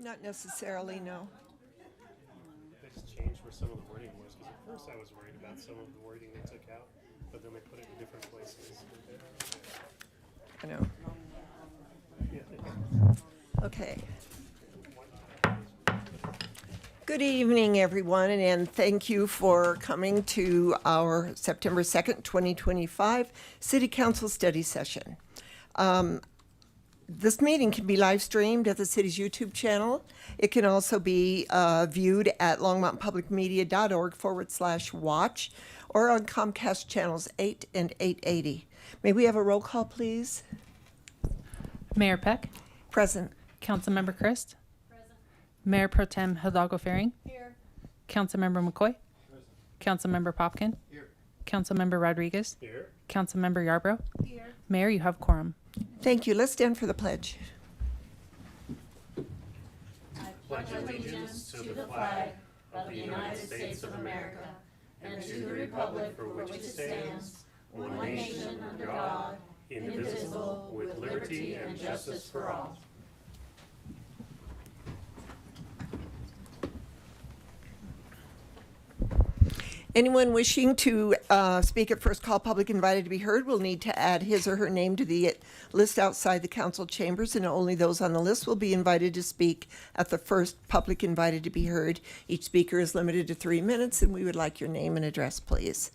Not necessarily, no. They just changed where some of the wording was, because at first I was worried about some of the wording they took out, but then they put it in different places. I know. Yeah. Okay. Good evening, everyone, and thank you for coming to our September 2nd, 2025 City Council Study Session. This meeting can be live streamed at the city's YouTube channel. It can also be viewed at longmountainpublicmedia.org/watch or on Comcast channels 8 and 880. May we have a roll call, please? Mayor Peck, Present. Councilmember Christ, present. Mayor Pro Tem Hidalgo Fehring, here. Councilmember McCoy, present. Councilmember Popkin, here. Councilmember Rodriguez, Here. Councilmember Yarbrough, Here. Mayor, you have quorum. Thank you. Let's stand for the pledge. Pledge allegiance to the flag of the United States of America and to the republic for which it stands, one nation under God, indivisible, with liberty and justice for all. Anyone wishing to speak at first call public invited to be heard will need to add his or her name to the list outside the council chambers, and only those on the list will be invited to speak at the first public invited to be heard. Each speaker is limited to 3 minutes, and we would like your name and address, please.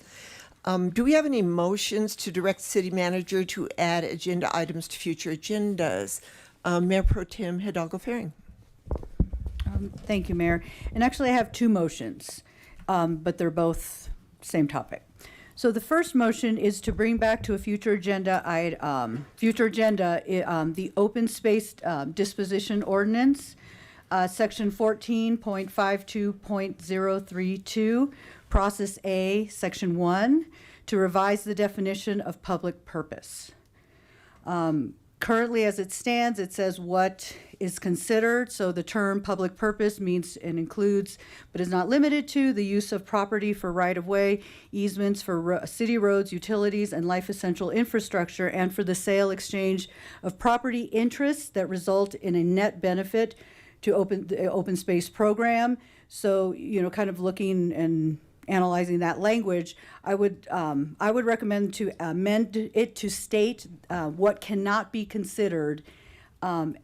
Do we have any motions to direct the city manager to add agenda items to future agendas? Mayor Pro Tem Hidalgo Fehring. Thank you, Mayor. And actually, I have two motions, but they're both same topic. So the first motion is to bring back to a future agenda, the open space disposition ordinance, section 14.52.032, process A, section 1, to revise the definition of public purpose. Currently, as it stands, it says what is considered. So the term public purpose means and includes, but is not limited to, the use of property for right-of-way, easements for city roads, utilities, and life essential infrastructure, and for the sale, exchange of property interests that result in a net benefit to the open space program. So, kind of looking and analyzing that language, I would recommend to amend it to state what cannot be considered not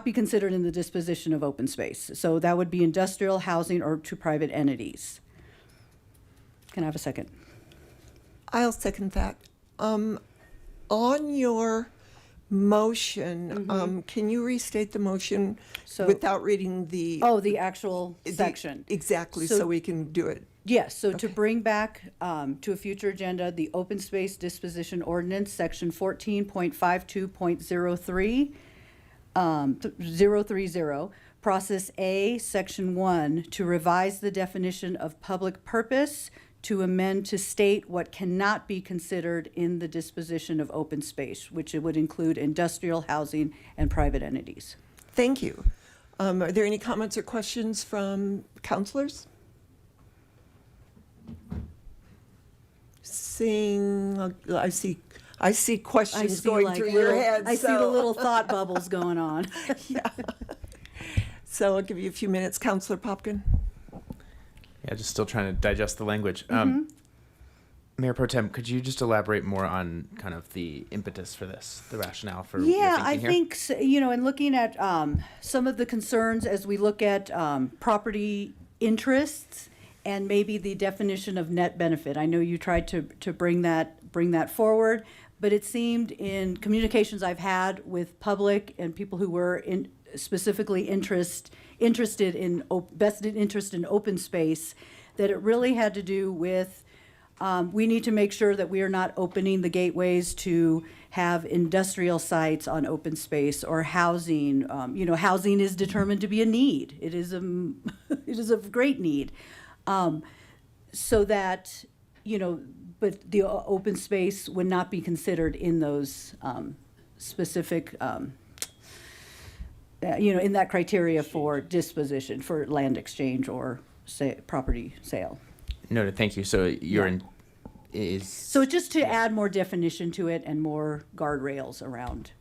be considered in the disposition of open space. So that would be industrial, housing, or to private entities. Can I have a second? I'll second that. On your motion, can you restate the motion without reading the... the actual section. Exactly, so we can do it. Yes, so to bring back to a future agenda, the open space disposition ordinance, section 14.52.03, process A, section 1, to revise the definition of public purpose, to amend to state what cannot be considered in the disposition of open space, which it would include industrial, housing, and private entities. Thank you. Are there any comments or questions from councilors? I see questions going through your head. I see the little thought bubbles going on. Yeah. So I'll give you a few minutes. Councilor Popkin. Yeah, just still trying to digest the language. Mayor Pro Tem, could you just elaborate more on kind of the impetus for this, the rationale for your thinking I here? think, in looking at some of the concerns as we look at property interests and maybe the definition of net benefit. I know you tried to bring that forward, but it seemed in communications I've had with public and people who were specifically interested in vested interest in open space, that it really had to do with we need to make sure that we are not opening the gateways to have industrial sites on open space or housing. Housing is determined to be a need. It is a great need. So that, but the open space would not be considered in those specific, in that criteria for disposition, for land exchange or property sale. Noted, thank you. So So just to add more definition to it and more guardrails around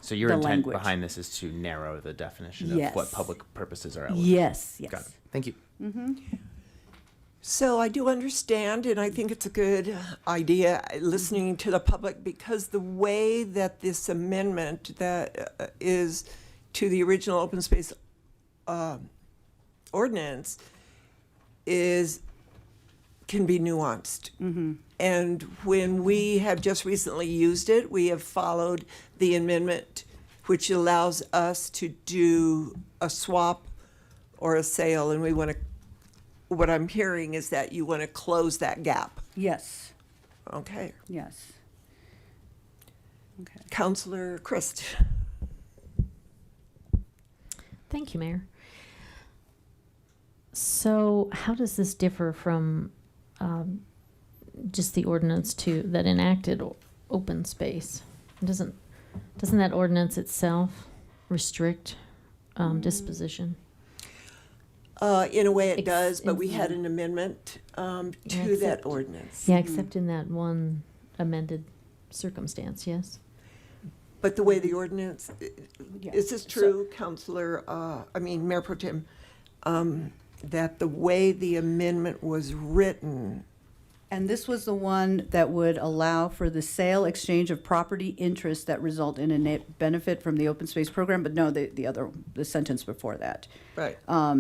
So your the intent language. behind this is to narrow the definition of Yes. what public purposes are eligible. Yes, yes. Got it. Thank you. So I do understand, and I think it's a good idea, listening to the public, because the way that this amendment that is to the original open space ordinance can be nuanced. And when we have just recently used it, we have followed the amendment, which allows us to do a swap or a sale, and we want to, what I'm hearing is that you want to close that gap. Yes, Okay. yes. Okay. Counselor Christ. Thank you, Mayor. So how does this differ from just the ordinance that enacted open space? Doesn't that ordinance itself restrict disposition? In a way it Ex- does, but we in- had an amendment to that except- ordinance. Yeah, except in that one amended circumstance, yes? But the way the ordinance, Yeah. is this true, Counselor, Mayor Pro Tem, that the way the amendment was written, And this was the one that would allow for the sale, exchange of property interests that result in a net benefit from the open space program, but no, the sentence before that. right?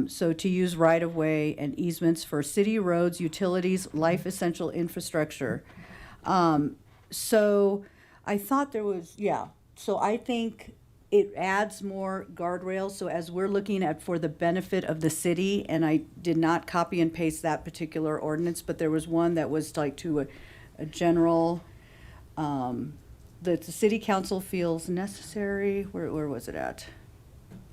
So to use right-of-way and easements for city roads, utilities, life essential infrastructure. So I thought there was, yeah, so I think it adds more guardrails. So as we're looking at for the benefit of the city, and I did not copy and paste that particular ordinance, but there was one that was like to a general, that the city council feels necessary, where was it at?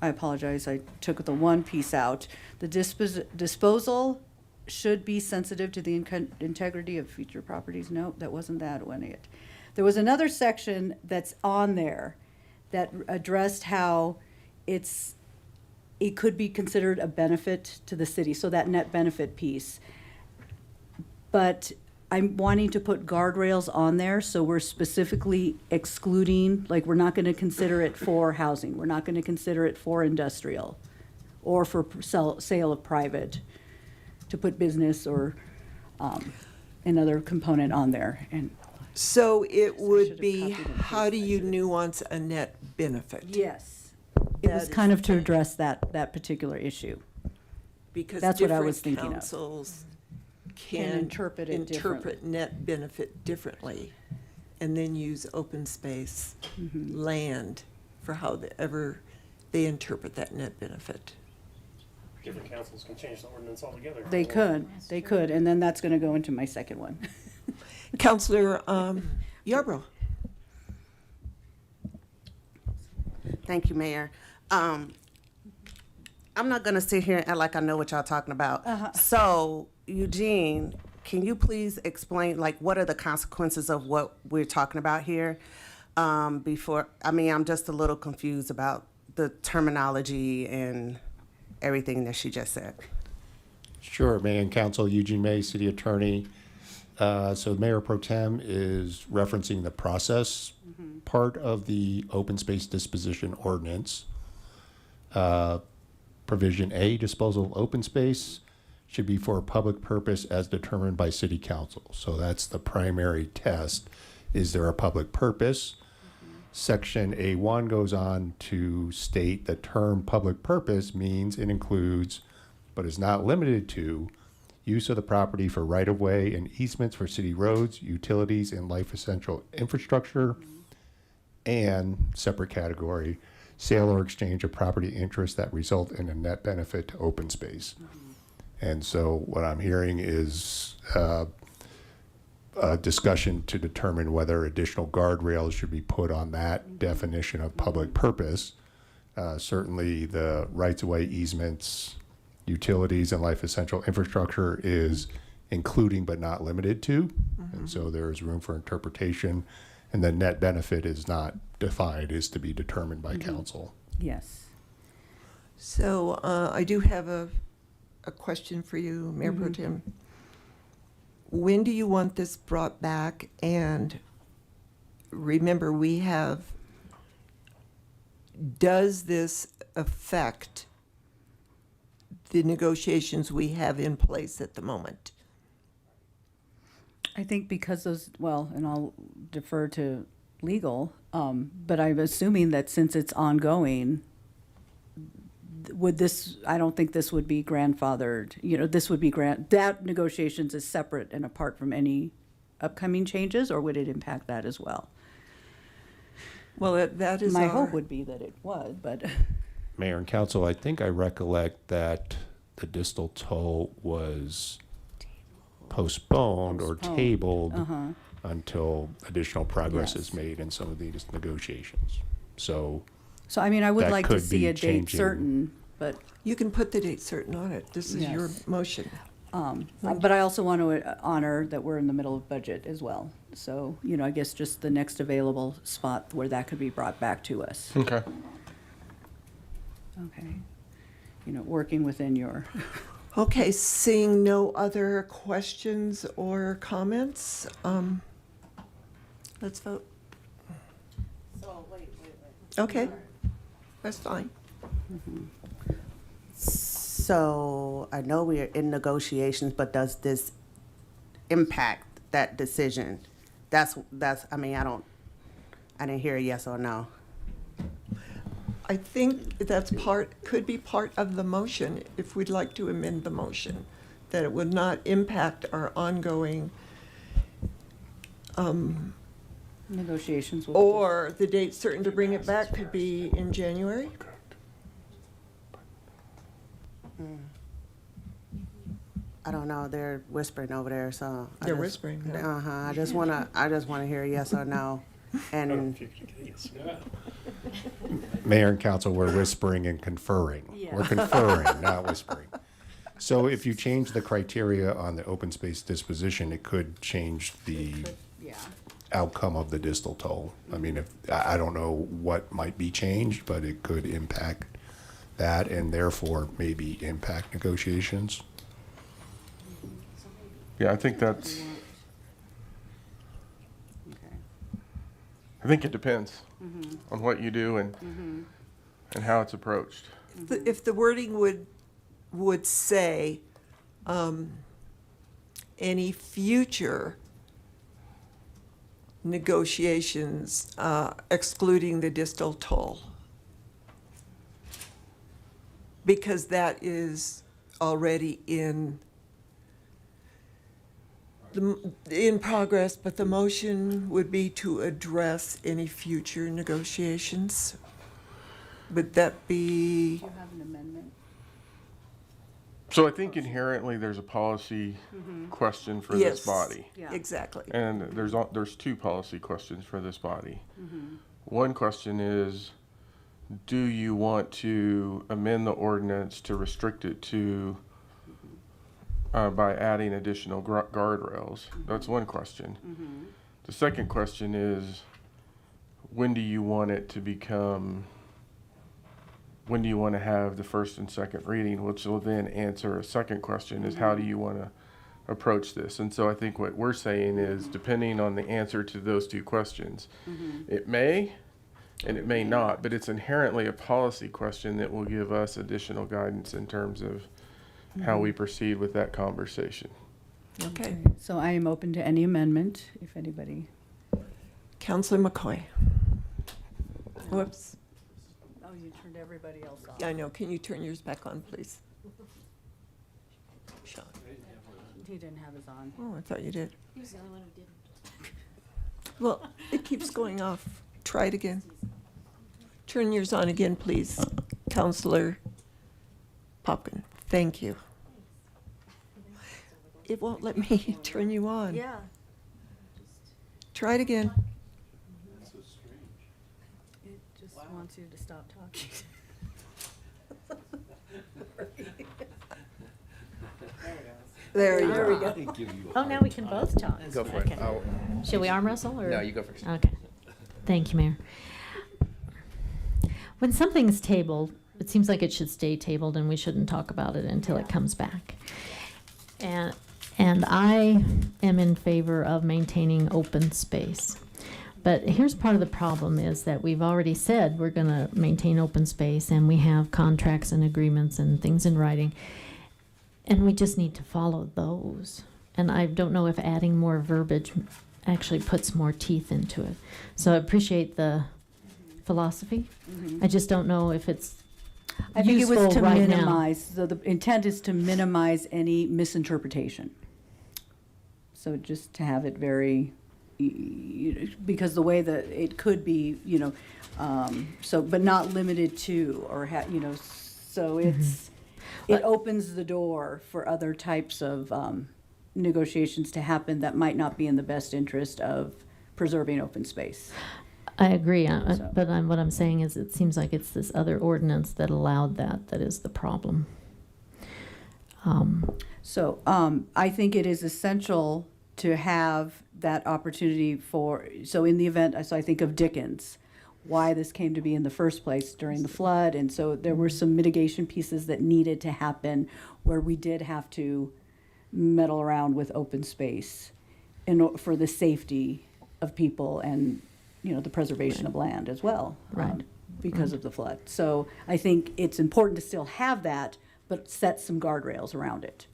I apologize, I took the one piece out. The disposal should be sensitive to the integrity of future properties. No, that wasn't that one yet. There was another section that's on there that addressed how it could be considered a benefit to the city, so that net benefit piece. But I'm wanting to put guardrails on there, so we're specifically excluding, like, we're not gonna consider it for housing, we're not gonna consider it for industrial, or for sale of private, to put business or, another component on there, and. So it would should've be, copied and how do pasted. you nuance a net benefit? Yes. It was kind of to address that particular issue. Because That's what I different was thinking of. councils Can can interpret it interpret net benefit differently, and then use open space Mm-hmm. land for however they interpret that net benefit. Different councils can change the ordinance altogether. They could, and then that's gonna go into my second one. Counselor Yarbrough. Thank you, Mayor. I'm not gonna sit here and act like I know what y'all talking about. So, Eugene, can you please explain, like, what are the consequences of what we're talking about here? I'm just a little confused about the terminology and everything that she just said. Sure, Mayor and Council, Eugene May, City Attorney. So Mayor Pro Tem is referencing the process part of the open space disposition ordinance. Provision A, disposal of open space should be for a public purpose as determined by City Council. So that's the primary test. Is there a public purpose? Section A1 goes on to state the term public purpose means it includes, but is not limited to, use of the property for right-of-way and easements for city roads, utilities, and life essential infrastructure, and, separate category, sale or exchange of property interests that result in a net benefit to open space. And so what I'm hearing is a discussion to determine whether additional guardrails should be put on that definition of public purpose. Certainly the rights-of-way easements, utilities, and life essential infrastructure is including but not limited to. And so there is room for interpretation. And the net benefit is not defined, is to be determined by council. Yes. So I do have a question for you, Mayor Pro Tem. When do you want this brought back? And remember, we have does this affect the negotiations we have in place at the moment? I think because those, well, and I'll defer to legal, but I'm assuming that since it's ongoing, would this, I don't think this would be grandfathered, this would be that negotiations is separate and apart from any upcoming changes, or would it impact that as well? Well, that is My our- hope would be that it would, but Mayor and council, I think I recollect that the distal toll was postponed or Postponed. tabled until additional progress is Yes. made in some of these negotiations. So so I mean, I would That like to could see be a date changing. certain, but You can put the date certain on it. This is your Yes. motion. But I also want to honor that we're in the middle of budget as well. So, I guess just the next available spot where that could be brought back to us. Okay. Okay. Working within your, Okay, seeing no other questions or comments, let's vote. Okay, that's fine. So I know we are in negotiations, but does this impact that decision? That's, I mean, I didn't hear a yes or no. I think that's could be part of the motion, if we'd like to amend the motion, that it would not impact our ongoing, negotiations with. or the date certain to bring it back could be in January. I don't know, they're whispering over there, so. They're whispering, yeah. Uh-huh, I just wanna hear a yes or no. And If you could get a yes or no. Mayor and council, we're whispering and conferring. We're conferring, not whispering. So if you change the criteria on the open space disposition, it could change the Yeah. outcome of the distal toll. I mean, I don't know what might be changed, but it could impact that and therefore maybe impact negotiations. Yeah, I think that's, Okay. I think it depends on what you do and how it's approached. If the wording would say, any future negotiations excluding the distal toll, because that is already in progress, but the motion would be to address any future negotiations. Would that be? Do you have an amendment? So I think inherently there's a policy question for Yes. this body. Yeah. Exactly. And there's two policy questions for this body. One question is, do you want to amend the ordinance to restrict it to, by adding additional guardrails? That's one question. The second question is, when do you want it to become, when do you want to have the first and second reading, which will then answer a second question is, how do you want to approach this? And so I think what we're saying is, depending on the answer to those two questions, it may and it may not, but it's inherently a policy question that will give us additional guidance in terms of how we proceed with that conversation. Okay. So I am open to any amendment, if anybody. Counselor McCoy. Whoops. Oh, you turned everybody else off. I know. Can you turn yours back on, please? Sean. He didn't have his on. Oh, I thought you did. He was the only one who didn't. Well, it keeps going off. Try it again. Turn yours on again, please, Counselor Popkin. Thank you. It won't let me turn you on. Yeah. Try it again. It just wants you to stop talking. There you There we go. go. Oh, now we can both talk. Go for it. Okay. Oh, Should we arm wrestle or? no, you go first. Okay. Thank you, Mayor. When something is tabled, it seems like it should stay tabled and we shouldn't talk about it until it comes back. And I am in favor of maintaining open space. But here's part of the problem is that we've already said we're going to maintain open space and we have contracts and agreements and things in writing. And we just need to follow those. And I don't know if adding more verbiage actually puts more teeth into it. So I appreciate the philosophy. I just don't know if it's I think it was useful to right now. minimize, so the intent is to minimize any misinterpretation. So just to have it very, because the way that it could be, so, but not limited to, or so it's, it opens the door for other types of negotiations to happen that might not be in the best interest of preserving open space. I agree, So- but what I'm saying is it seems like it's this other ordinance that allowed that is the problem. So I think it is essential to have that opportunity for, so in the event, so I think of Dickens, why this came to be in the first place during the flood. And so there were some mitigation pieces that needed to happen where we did have to meddle around with open space for the safety of people and, the preservation of land as well. Right. Because of the flood. So I think it's important to still have that, but set some guardrails around it.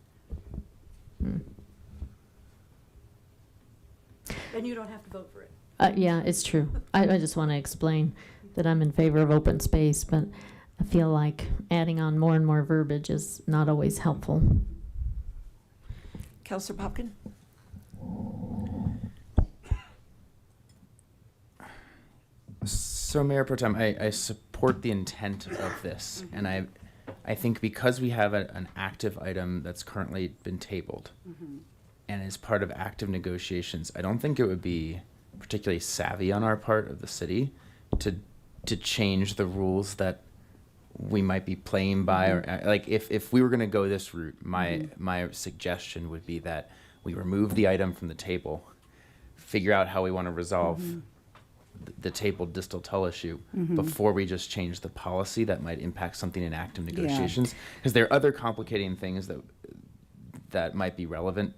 And you don't have to vote for it. Yeah, it's true. I just want to explain that I'm in favor of open space, but I feel like adding on more and more verbiage is not always helpful. Counselor Popkin? So, Mayor Pro Tem, I support the intent of this, and I think because we have an active item that's currently been tabled, and is part of active negotiations, I don't think it would be particularly savvy on our part of the city to change the rules that we might be playing by, or like if we were going to go this route, my suggestion would be that we remove the item from the table, figure out how we want to resolve the tabled distal tull issue before we just change the policy that might impact something in active negotiations, because there are other complicating things that might be relevant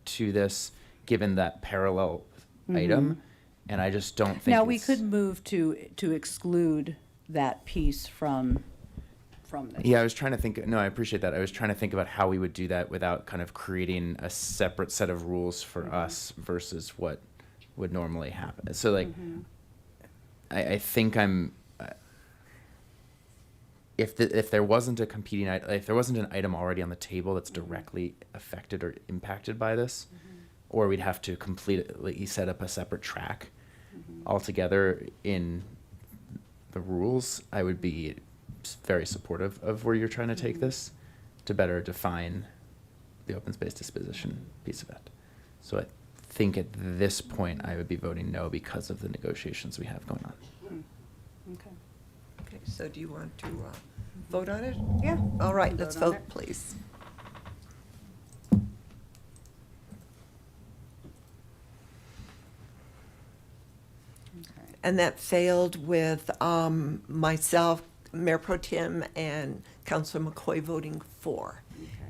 to this given that parallel item, and I just don't think Now, we it's- could move to exclude that piece from this. Yeah, I was trying to think. No, I appreciate that. I was trying to think about how we would do that without kind of creating a separate set of rules for us versus what would normally happen. So, like, I think I'm. If there wasn't a competing if there wasn't an item already on the table that's directly affected or impacted by this, or we'd have to completely set up a separate track altogether in the rules, I would be very supportive of where you're trying to take this to better define the open space disposition piece of it. So I think at this point I would be voting no because of the negotiations we have going on. Okay. Okay, so do you want to vote on it? Yeah. All right, Vote let's on vote, it. please. And that failed with myself, Mayor Pro Tem, and Councilor McCoy voting for.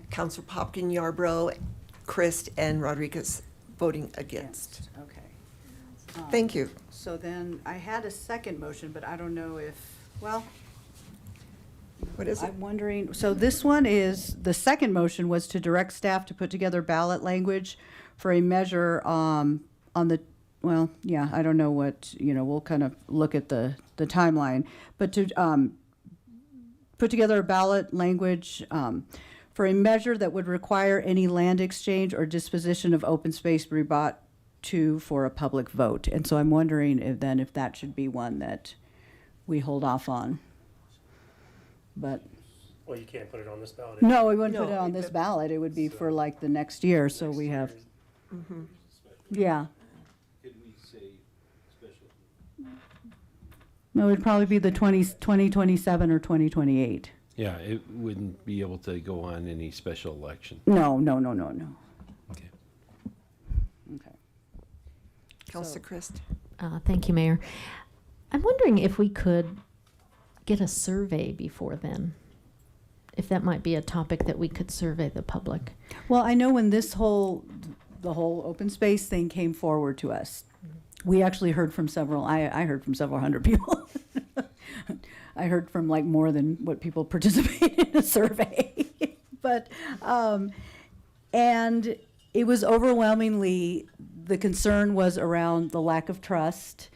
Councilor Popkin, Yarbrough, Christ, and Rodriguez voting against. Okay. Thank you. So then I had a second motion, but I don't know if, well, What is it? I'm wondering, so this one is, the second motion was to direct staff to put together ballot language for a measure on the, well, yeah, I don't know what, we'll kind of look at the timeline, but to put together a ballot language for a measure that would require any land exchange or disposition of open space be brought to for a public vote. And so I'm wondering if that should be one that we hold off on. But, Well, you can't put it on this ballot. no, we wouldn't put No, it on this ballot. It would be for like the next year, so we have, yeah. Could we say special? No, it'd probably be the 2027 or 2028. Yeah, it wouldn't be able to go on any special election. No. Okay. Okay. Councilor Christ? Thank you, Mayor. I'm wondering if we could get a survey before then, if that might be a topic that we could survey the public. Well, I know when the whole open space thing came forward to us, We actually heard from several, I heard from several hundred people. I heard from like more than what people participated in a survey. But, and it was overwhelmingly, the concern was around the lack of trust.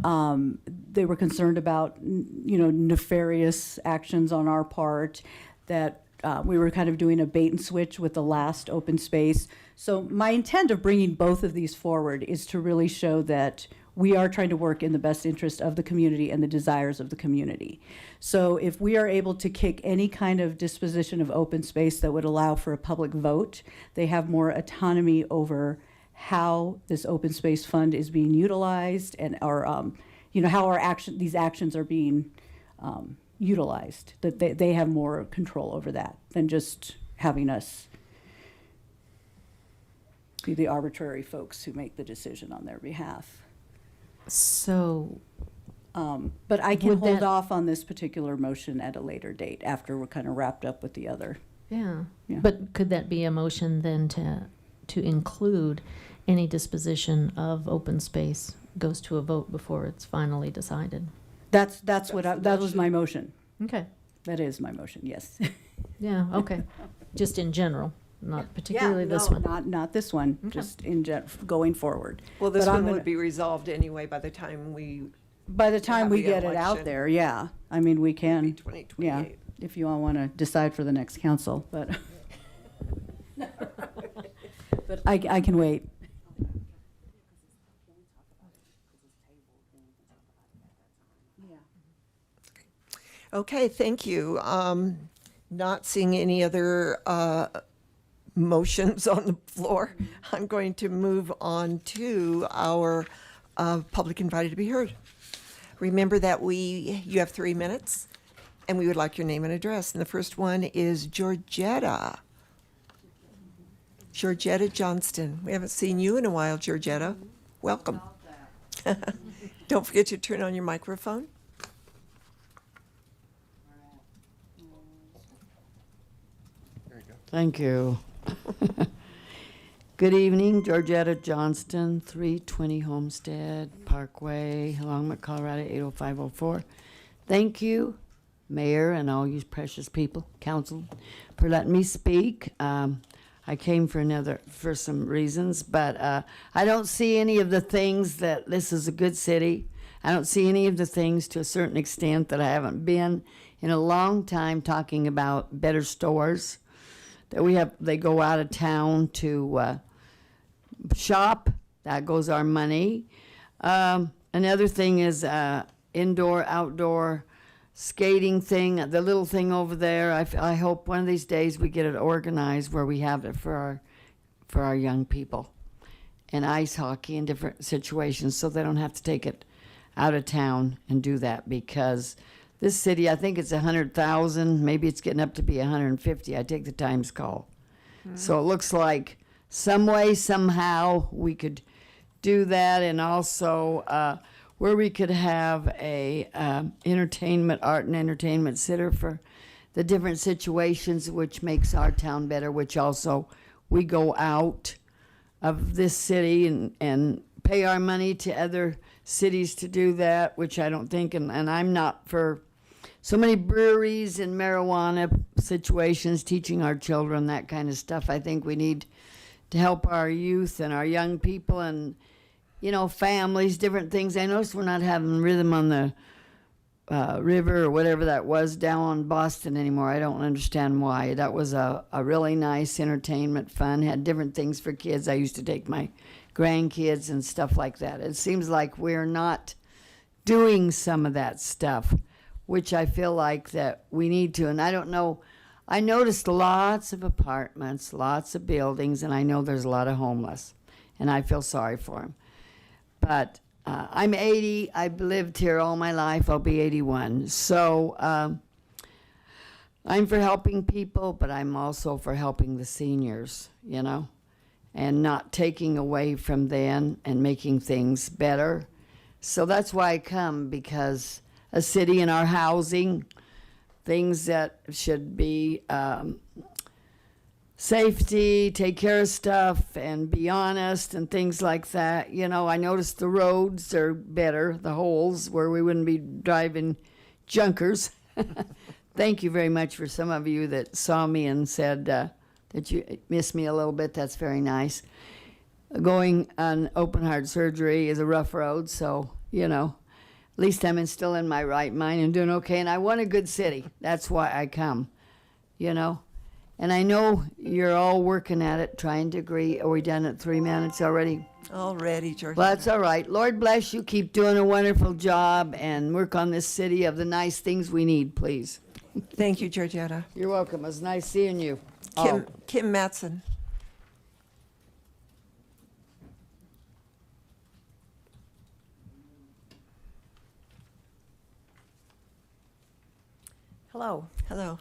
They were concerned about, nefarious actions on our part, that we were kind of doing a bait and switch with the last open space. So my intent of bringing both of these forward is to really show that we are trying to work in the best interest of the community and the desires of the community. So if we are able to kick any kind of disposition of open space that would allow for a public vote, they have more autonomy over how this open space fund is being utilized and our, how these actions are being utilized, that they have more control over that than just having us be the arbitrary folks who make the decision on their behalf. So, But I can Would hold that- off on this particular motion at a later date after we're kind of wrapped up with the other. yeah. Yeah. But could that be a motion then to include any disposition of open space goes to a vote before it's finally decided? That was my motion. Okay. That is my motion, yes. Yeah, okay. Just in general, not particularly this one. Not this one, Okay. just going forward. Well, this But I'm one gonna- would be resolved anyway by the time we, By the time we have the get it out election. there, yeah. I mean, we be can, yeah, 2028. if you all want to decide for the next council, but. But I can wait. Okay, thank you. Not seeing any other motions on the floor, I'm going to move on to our public invited to be heard. Remember that you have 3 minutes, and we would like your name and address. And the first one is Georgetta. Georgetta Johnston. We haven't seen you in a while, Georgetta. Welcome. Don't forget to turn on your microphone. Thank you. Good evening, Georgetta Johnston, 320 Homestead Parkway, Longmont, Colorado, 80504. Thank you, Mayor, and all you precious people, council, for letting me speak. I came for some reasons, but I don't see any of the things that this is a good city. I don't see any of the things to a certain extent that I haven't been in a long time talking about better stores. That they go out of town to shop. That goes our money. Another thing is indoor, outdoor skating thing. The little thing over there. I hope one of these days we get it organized where we have it for our young people, and ice hockey in different situations, so they don't have to take it out of town and do that, because this city, I think it's 100,000, maybe it's getting up to be 150. I take the Times call. So it looks like some way, somehow, we could do that, and also where we could have a art and entertainment center for the different situations, which makes our town better, which also we go out of this city and pay our money to other cities to do that, which I don't think, and I'm not for so many breweries and marijuana situations, teaching our children that kind of stuff. I think we need to help our youth and our young people and, families, different things. I noticed we're not having Rhythm on the River or whatever that was down in Boston anymore. I don't understand why. That was a really nice entertainment, fun, had different things for kids. I used to take my grandkids and stuff like that. It seems like we're not doing some of that stuff, which I feel like that we need to. And I don't know, I noticed lots of apartments, lots of buildings, and I know there's a lot of homeless, and I feel sorry for them. But I'm 80. I've lived here all my life. I'll be 81. So I'm for helping people, but I'm also for helping the seniors, and not taking away from them and making things better. So that's why I come, because a city in our housing, things that should be safety, take care of stuff, and be honest and things like that. You know, I noticed the roads are better, the holes where we wouldn't be driving junkers. Thank you very much for some of you that saw me and said that you missed me a little bit. That's very nice. Going on open heart surgery is a rough road, so, you know, at least I'm still in my right mind and doing okay. And I want a good city. That's why I come, you know. And I know you're all working at it, trying to agree. Are we done at 3 minutes already? Already, Georgia. Well, that's all right. Lord bless you. Keep doing a wonderful job and work on this city of the nice things we need, please. Thank you, Georgiana. You're welcome. It was nice seeing you. Kim Matson. Hello. Hello.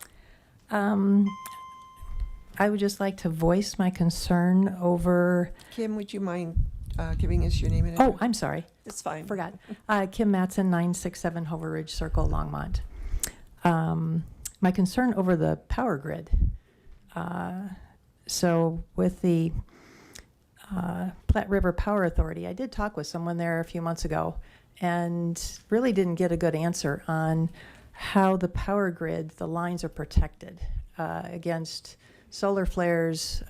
I would just like to voice my concern over. Kim, would you mind giving us your name and Oh, address? I'm sorry. It's fine. Forgot. Kim Matson, 967 Hover Ridge Circle, Longmont. My concern over the power grid. So with the Platte River Power Authority, I did talk with someone there a few months ago and really didn't get a good answer on how the power grid, the lines are protected against solar flares,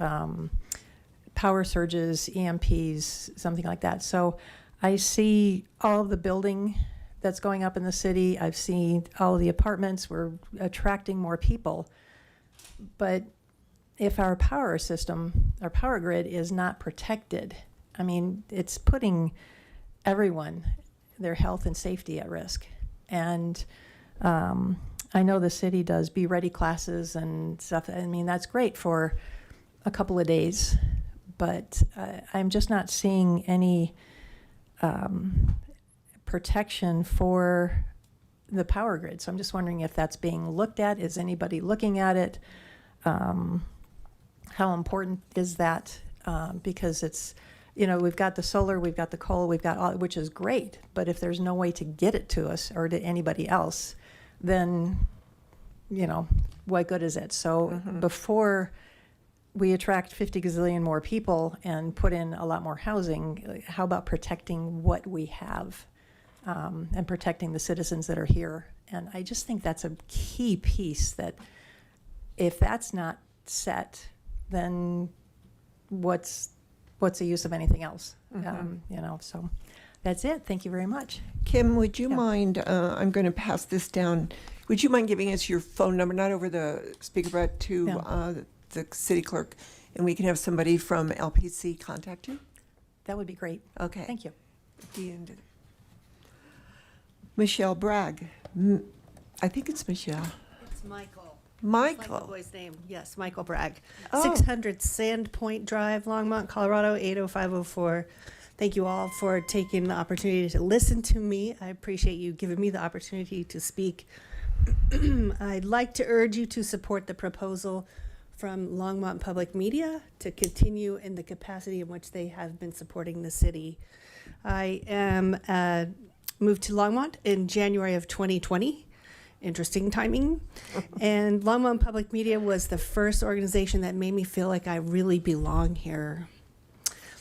power surges, EMPs, something like that. So I see all of the building that's going up in the city. I've seen all of the apartments. We're attracting more people. But if our power system, our power grid is not protected, I mean, it's putting everyone, their health and safety at risk. And I know the city does Be Ready classes and stuff. I mean, that's great for a couple of days, but I'm just not seeing any protection for the power grid. So I'm just wondering if that's being looked at. Is anybody looking at it? How important is that? Because it's, you know, we've got the solar, we've got the coal, we've got all, which is great. But if there's no way to get it to us or to anybody else, then, you know, what good is it? So before we attract 50 gazillion more people and put in a lot more housing, how about protecting what we have and protecting the citizens that are here? And I just think that's a key piece that if that's not set, then what's the use of anything else? You know, so that's it. Thank you very much. Kim, would you mind, I'm going to pass this down. Would you mind giving us your phone number, not over the speaker, but to the city clerk, and we can have somebody from LPC contact you? That would be great. Okay. Thank you. Michelle Bragg. I think it's Michelle. It's Michael. Michael. It's like the boy's name. Yes, Michael Bragg. Oh. 600 Sandpoint Drive, Longmont, Colorado, 80504. Thank you all for taking the opportunity to listen to me. I appreciate you giving me the opportunity to speak. I'd like to urge you to support the proposal from Longmont Public Media to continue in the capacity in which they have been supporting the city. I am moved to Longmont in January of 2020. Interesting timing. And Longmont Public Media was the first organization that made me feel like I really belong here.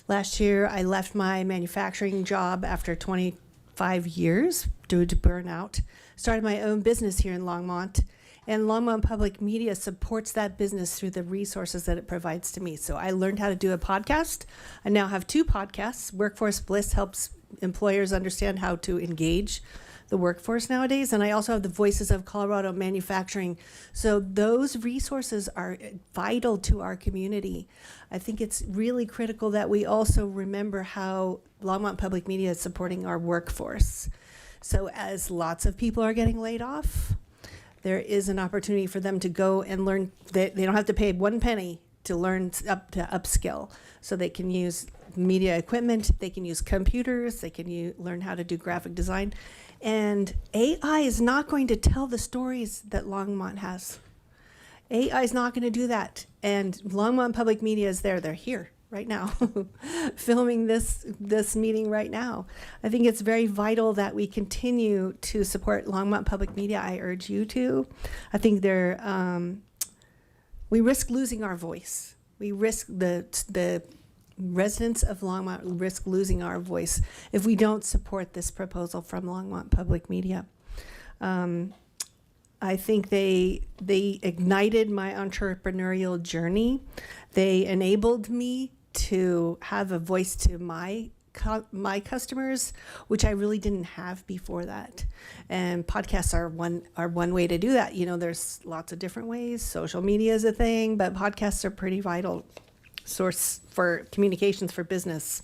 Last year, I left my manufacturing job after 25 years due to burnout, started my own business here in Longmont, and Longmont Public Media supports that business through the resources that it provides to me. So I learned how to do a podcast. I now have 2 podcasts. Workforce Bliss helps employers understand how to engage the workforce nowadays, and I also have the Voices of Colorado Manufacturing. So those resources are vital to our community. I think it's really critical that we also remember how Longmont Public Media is supporting our workforce. So as lots of people are getting laid off, there is an opportunity for them to go and learn. They don't have to pay 1 penny to learn to upskill. So they can use media equipment, they can use computers, they can learn how to do graphic design. And AI is not going to tell the stories that Longmont has. AI is not going to do that. And Longmont Public Media is there. They're here right now, filming this meeting right now. I think it's very vital that we continue to support Longmont Public Media. I urge you to. I think we risk losing our voice We risk the residents of Longmont risk losing our voice if we don't support this proposal from Longmont Public Media. I think they ignited my entrepreneurial journey. They enabled me to have a voice to my customers, which I really didn't have before that. And podcasts are one way to do that. You know, there's lots of different ways. Social media is a thing, but podcasts are pretty vital source for communications for business.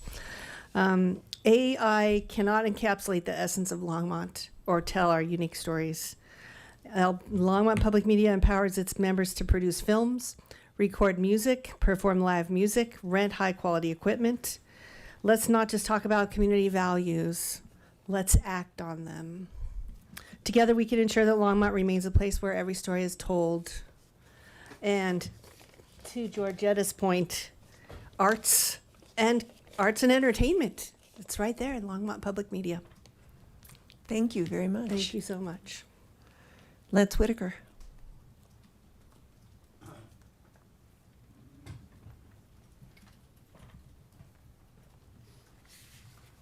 AI cannot encapsulate the essence of Longmont or tell our unique stories. Longmont Public Media empowers its members to produce films, record music, perform live music, rent high quality equipment. Let's not just talk about community values. Let's act on them. Together we can ensure that Longmont remains a place where every story is told. And to Georgetta's point, arts and entertainment. It's right there in Longmont Public Media. Thank you very much. Thank you so much. Lance Whitaker.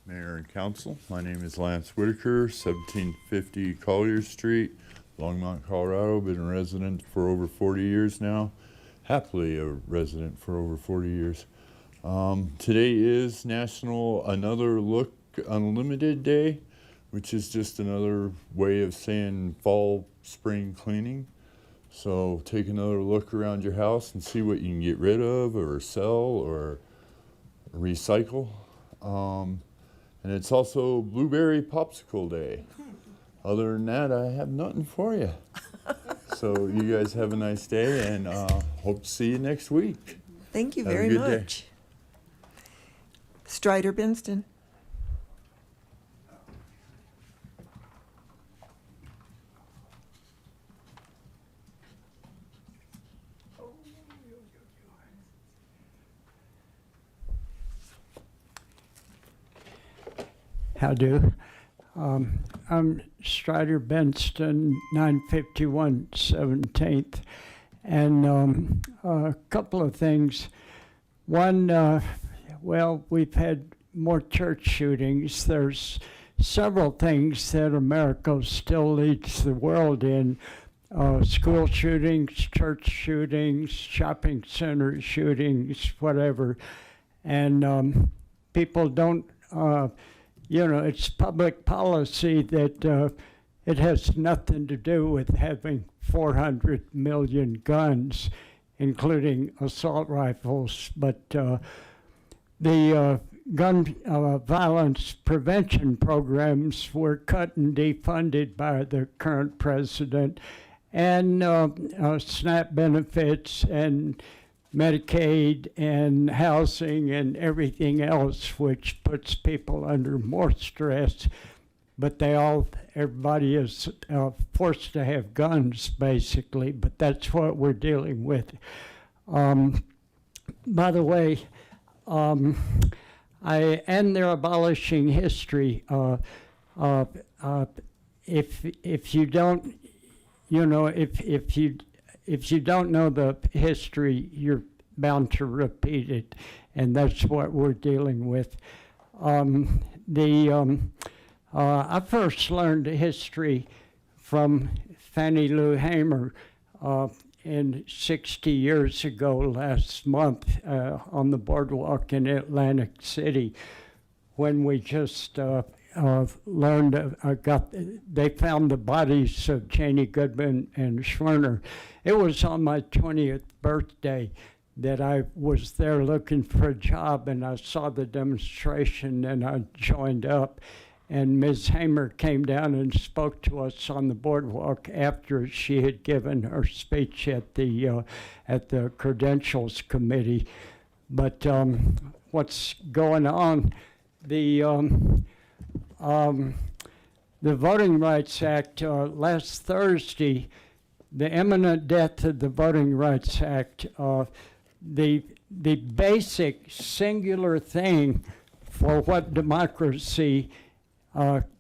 Mayor and Council, my name is Lance Whitaker, 1750 Collier Street, Longmont, Colorado. Been a resident for over 40 years now, happily a resident for over 40 years. Today is National Another Look Unlimited Day, which is just another way of saying fall, spring cleaning. So take another look around your house and see what you can get rid of or sell or recycle. And it's also Blueberry Popsicle Day. Other than that, I have nothing for you. So you guys have a nice day, and hope to see you next week. Thank you Have a very good day. much. Strider Benston. How do? I'm Strider Benston, 951 17th. And a couple of things. One, well, we've had more church shootings. There's several things that America still leads the world in. School shootings, church shootings, shopping center shootings, whatever. And people don't, you know, it's public policy that it has nothing to do with having 400 million guns, including assault rifles. But the gun violence prevention programs were cut and defunded by the current president, and SNAP benefits and Medicaid and housing and everything else, which puts people under more stress. But everybody is forced to have guns, basically, but that's what we're dealing with. By the way, and they're abolishing history. If you don't, you know, if you don't know the history, you're bound to repeat it, and that's what we're dealing with. I first learned history from Fannie Lou Hamer in 60 years ago last month on the boardwalk in Atlantic City, when we just learned, they found the bodies of Cheney, Goodman, and Schwerner. It was on my 20th birthday that I was there looking for a job, and I saw the demonstration, and I joined up. And Ms. Hamer came down and spoke to us on the boardwalk after she had given her speech at the Credentials Committee. But what's going on? The Voting Rights Act last Thursday, the imminent death of the Voting Rights Act, the basic singular thing for what democracy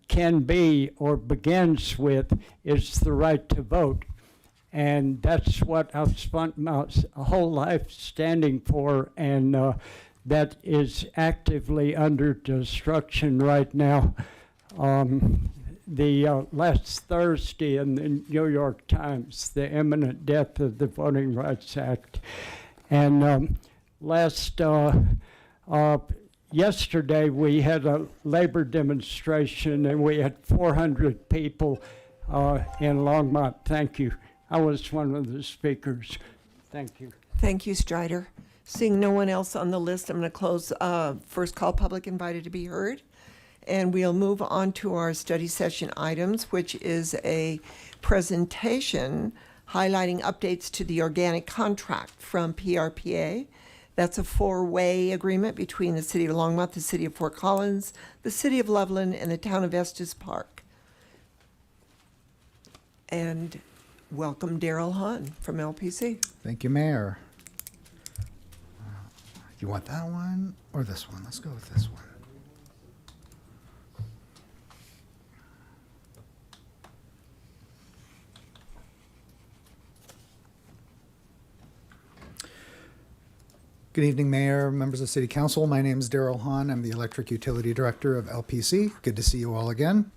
can be or begins with is the right to vote. And that's what I've spent my whole life standing for, and that is actively under destruction right now. The last Thursday in the New York Times, the imminent death of the Voting Rights Act. And yesterday we had a labor demonstration, and we had 400 people in Longmont. Thank you. I was one of the speakers. Thank you. Thank you, Strider. Seeing no one else on the list, I'm going to close first call public invited to be heard. And we'll move on to our study session items, which is a presentation highlighting updates to the organic contract from PRPA. That's a four-way agreement between the City of Longmont, the City of Fort Collins, the City of Loveland, and the Town of Estes Park. And welcome Daryl Hahn from LPC. Thank you, Mayor. You want that one or this one? Let's go with this one. Good evening, Mayor, members of City Council. My name is Daryl Hahn. I'm the Electric Utility Director of LPC. Good to see you all again.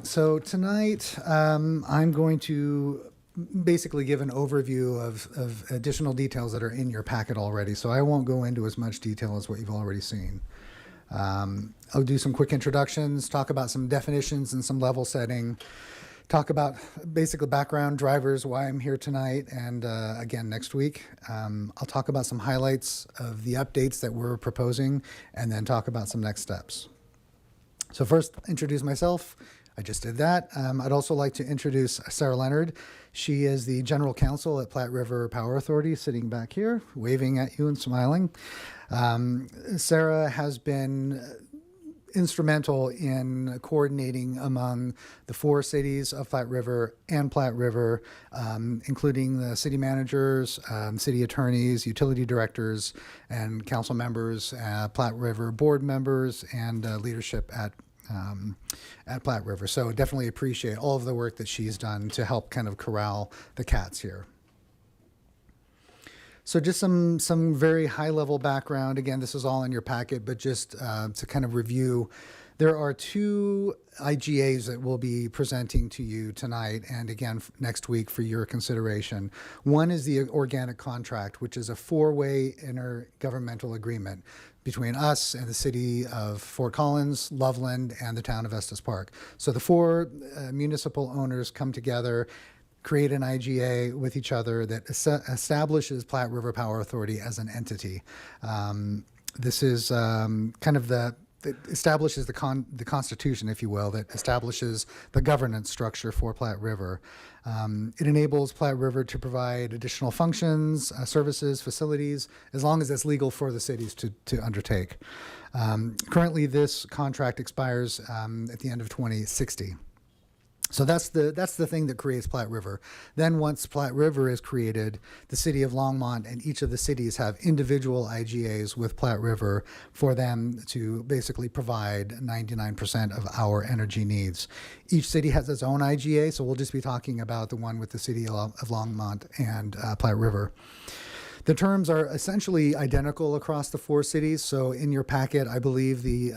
So tonight, I'm going to basically give an overview of additional details that are in your packet already. So I won't go into as much detail as what you've already seen. I'll do some quick introductions, talk about some definitions and some level setting, talk about basically background, drivers, why I'm here tonight, and again next week. I'll talk about some highlights of the updates that we're proposing, and then talk about some next steps. So first, introduce myself. I just did that. I'd also like to introduce Sarah Leonard. She is the General Counsel at Platte River Power Authority, sitting back here, waving at you and smiling. Sarah has been instrumental in coordinating among the four cities of Platte River and Platte River, including the city managers, city attorneys, utility directors, and council members, Platte River board members, and leadership at Platte River. So definitely appreciate all of the work that she's done to help kind of corral the cats here. So just some very high level background. Again, this is all in your packet, but just to kind of review, there are two IGAs that we'll be presenting to you tonight and again next week for your consideration. One is the organic contract, which is a four-way intergovernmental agreement between us and the city of Fort Collins, Loveland, and the town of Estes Park. So the four municipal owners come together, create an IGA with each other that establishes Platte River Power Authority as an entity. This is kind of it establishes the Constitution, if you will, that establishes the governance structure for Platte River. It enables Platte River to provide additional functions, services, facilities, as long as it's legal for the cities to undertake. Currently, this contract expires at the end of 2060. So that's the thing that creates Platte River. Then once Platte River is created, the city of Longmont and each of the cities have individual IGAs with Platte River for them to basically provide 99% of our energy needs. Each city has its own IGA, so we'll just be talking about the one with the city of Longmont and Platte River. The terms are essentially identical across the four cities. So in your packet, I believe the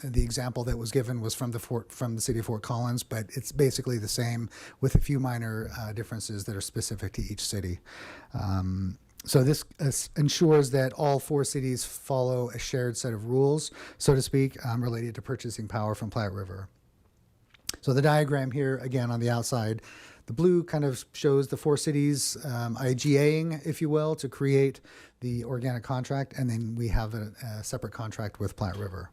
example that was given was from the city of Fort Collins, but it's basically the same with a few minor differences that are specific to each city. So this ensures that all four cities follow a shared set of rules, so to speak, related to purchasing power from Platte River. So the diagram here, again, on the outside, the blue kind of shows the four cities IGAing, if you will, to create the organic contract, and then we have a separate contract with Platte River.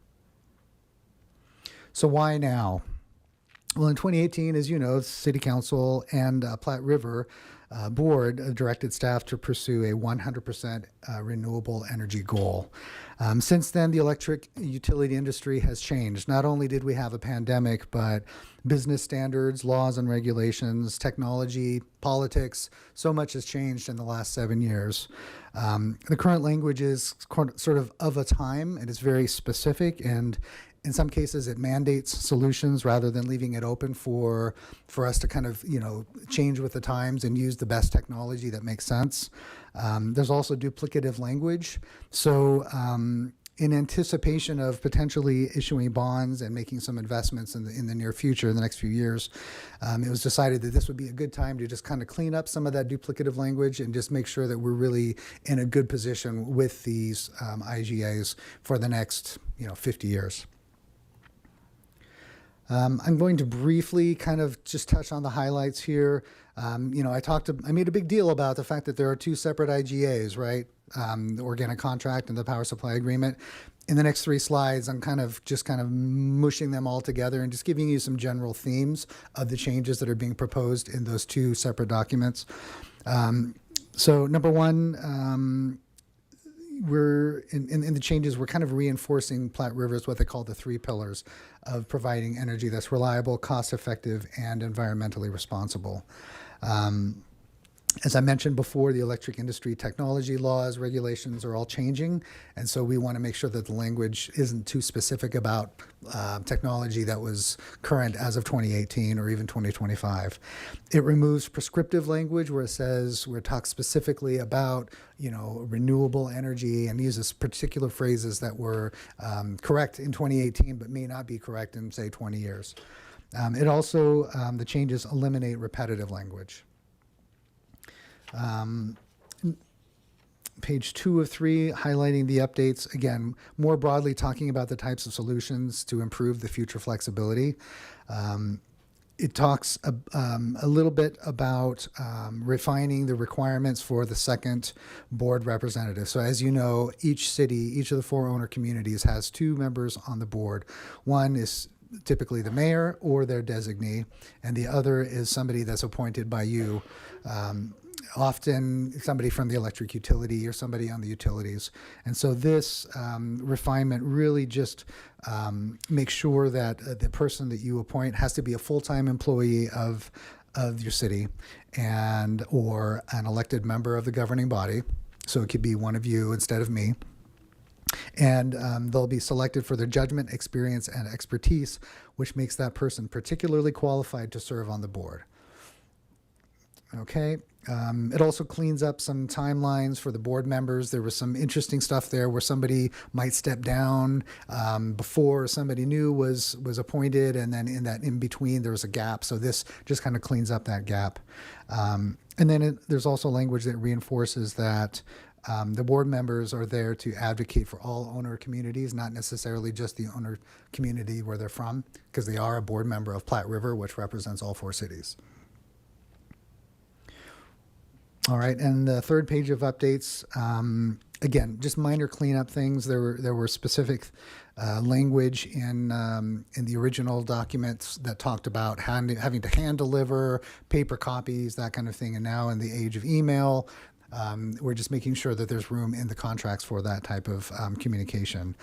So why now? Well, in 2018, as you know, City Council and Platte River Board directed staff to pursue a 100% renewable energy goal. Since then, the electric utility industry has changed. Not only did we have a pandemic, but business standards, laws and regulations, technology, politics, so much has changed in the last 7 years. The current language is sort of a time. It is very specific, and In some cases, it mandates solutions rather than leaving it open for us to kind of, change with the times and use the best technology that makes sense. There's also duplicative language. So in anticipation of potentially issuing bonds and making some investments in the near future, in the next few years, it was decided that this would be a good time to just kind of clean up some of that duplicative language and just make sure that we're really in a good position with these IGAs for the next 50 years. I'm going to briefly kind of just touch on the highlights here. I made a big deal about the fact that there are two separate IGAs, right? The organic contract and the power supply agreement. In the next 3 slides, I'm kind of mushing them all together and just giving you some general themes of the changes that are being proposed in those 2 separate documents. So number 1, we're in the changes, we're kind of reinforcing Platte River's what they call the 3 pillars of providing energy that's reliable, cost-effective, and environmentally responsible. As I mentioned before, the electric industry technology laws, regulations are all changing, and so we want to make sure that the language isn't too specific about technology that was current as of 2018 or even 2025. It removes prescriptive language where it talks specifically about renewable energy and uses particular phrases that were correct in 2018 but may not be correct in, say, 20 years. It also, the changes eliminate repetitive language. Page 2 of 3, highlighting the updates, again, more broadly talking about the types of solutions to improve the future flexibility. It talks a little bit about refining the requirements for the second board representative. So as you know, each of the 4 owner communities has 2 members on the board. One is typically the mayor or their designee, and the other is somebody that's appointed by you. Often somebody from the electric utility or somebody on the utilities. And so this refinement really just makes sure that the person that you appoint has to be a full-time employee of your city or an elected member of the governing body. So it could be one of you instead of me. And they'll be selected for their judgment, experience, and expertise, which makes that person particularly qualified to serve on the board. Okay. It also cleans up some timelines for the board members. There was some interesting stuff there where somebody might step down before somebody new was appointed, and then in between there was a gap. So this just kind of cleans up that gap. And then there's also language that reinforces that the board members are there to advocate for all owner communities, not necessarily just the owner community where they're from, because they are a board member of Platte River, which represents all 4 cities. All right, and the 3rd page of updates, again, just minor cleanup things. There were specific language in the original documents that talked about having to hand deliver paper copies, that kind of thing. And now in the age of email, we're just making sure that there's room in the contracts for that type of communication.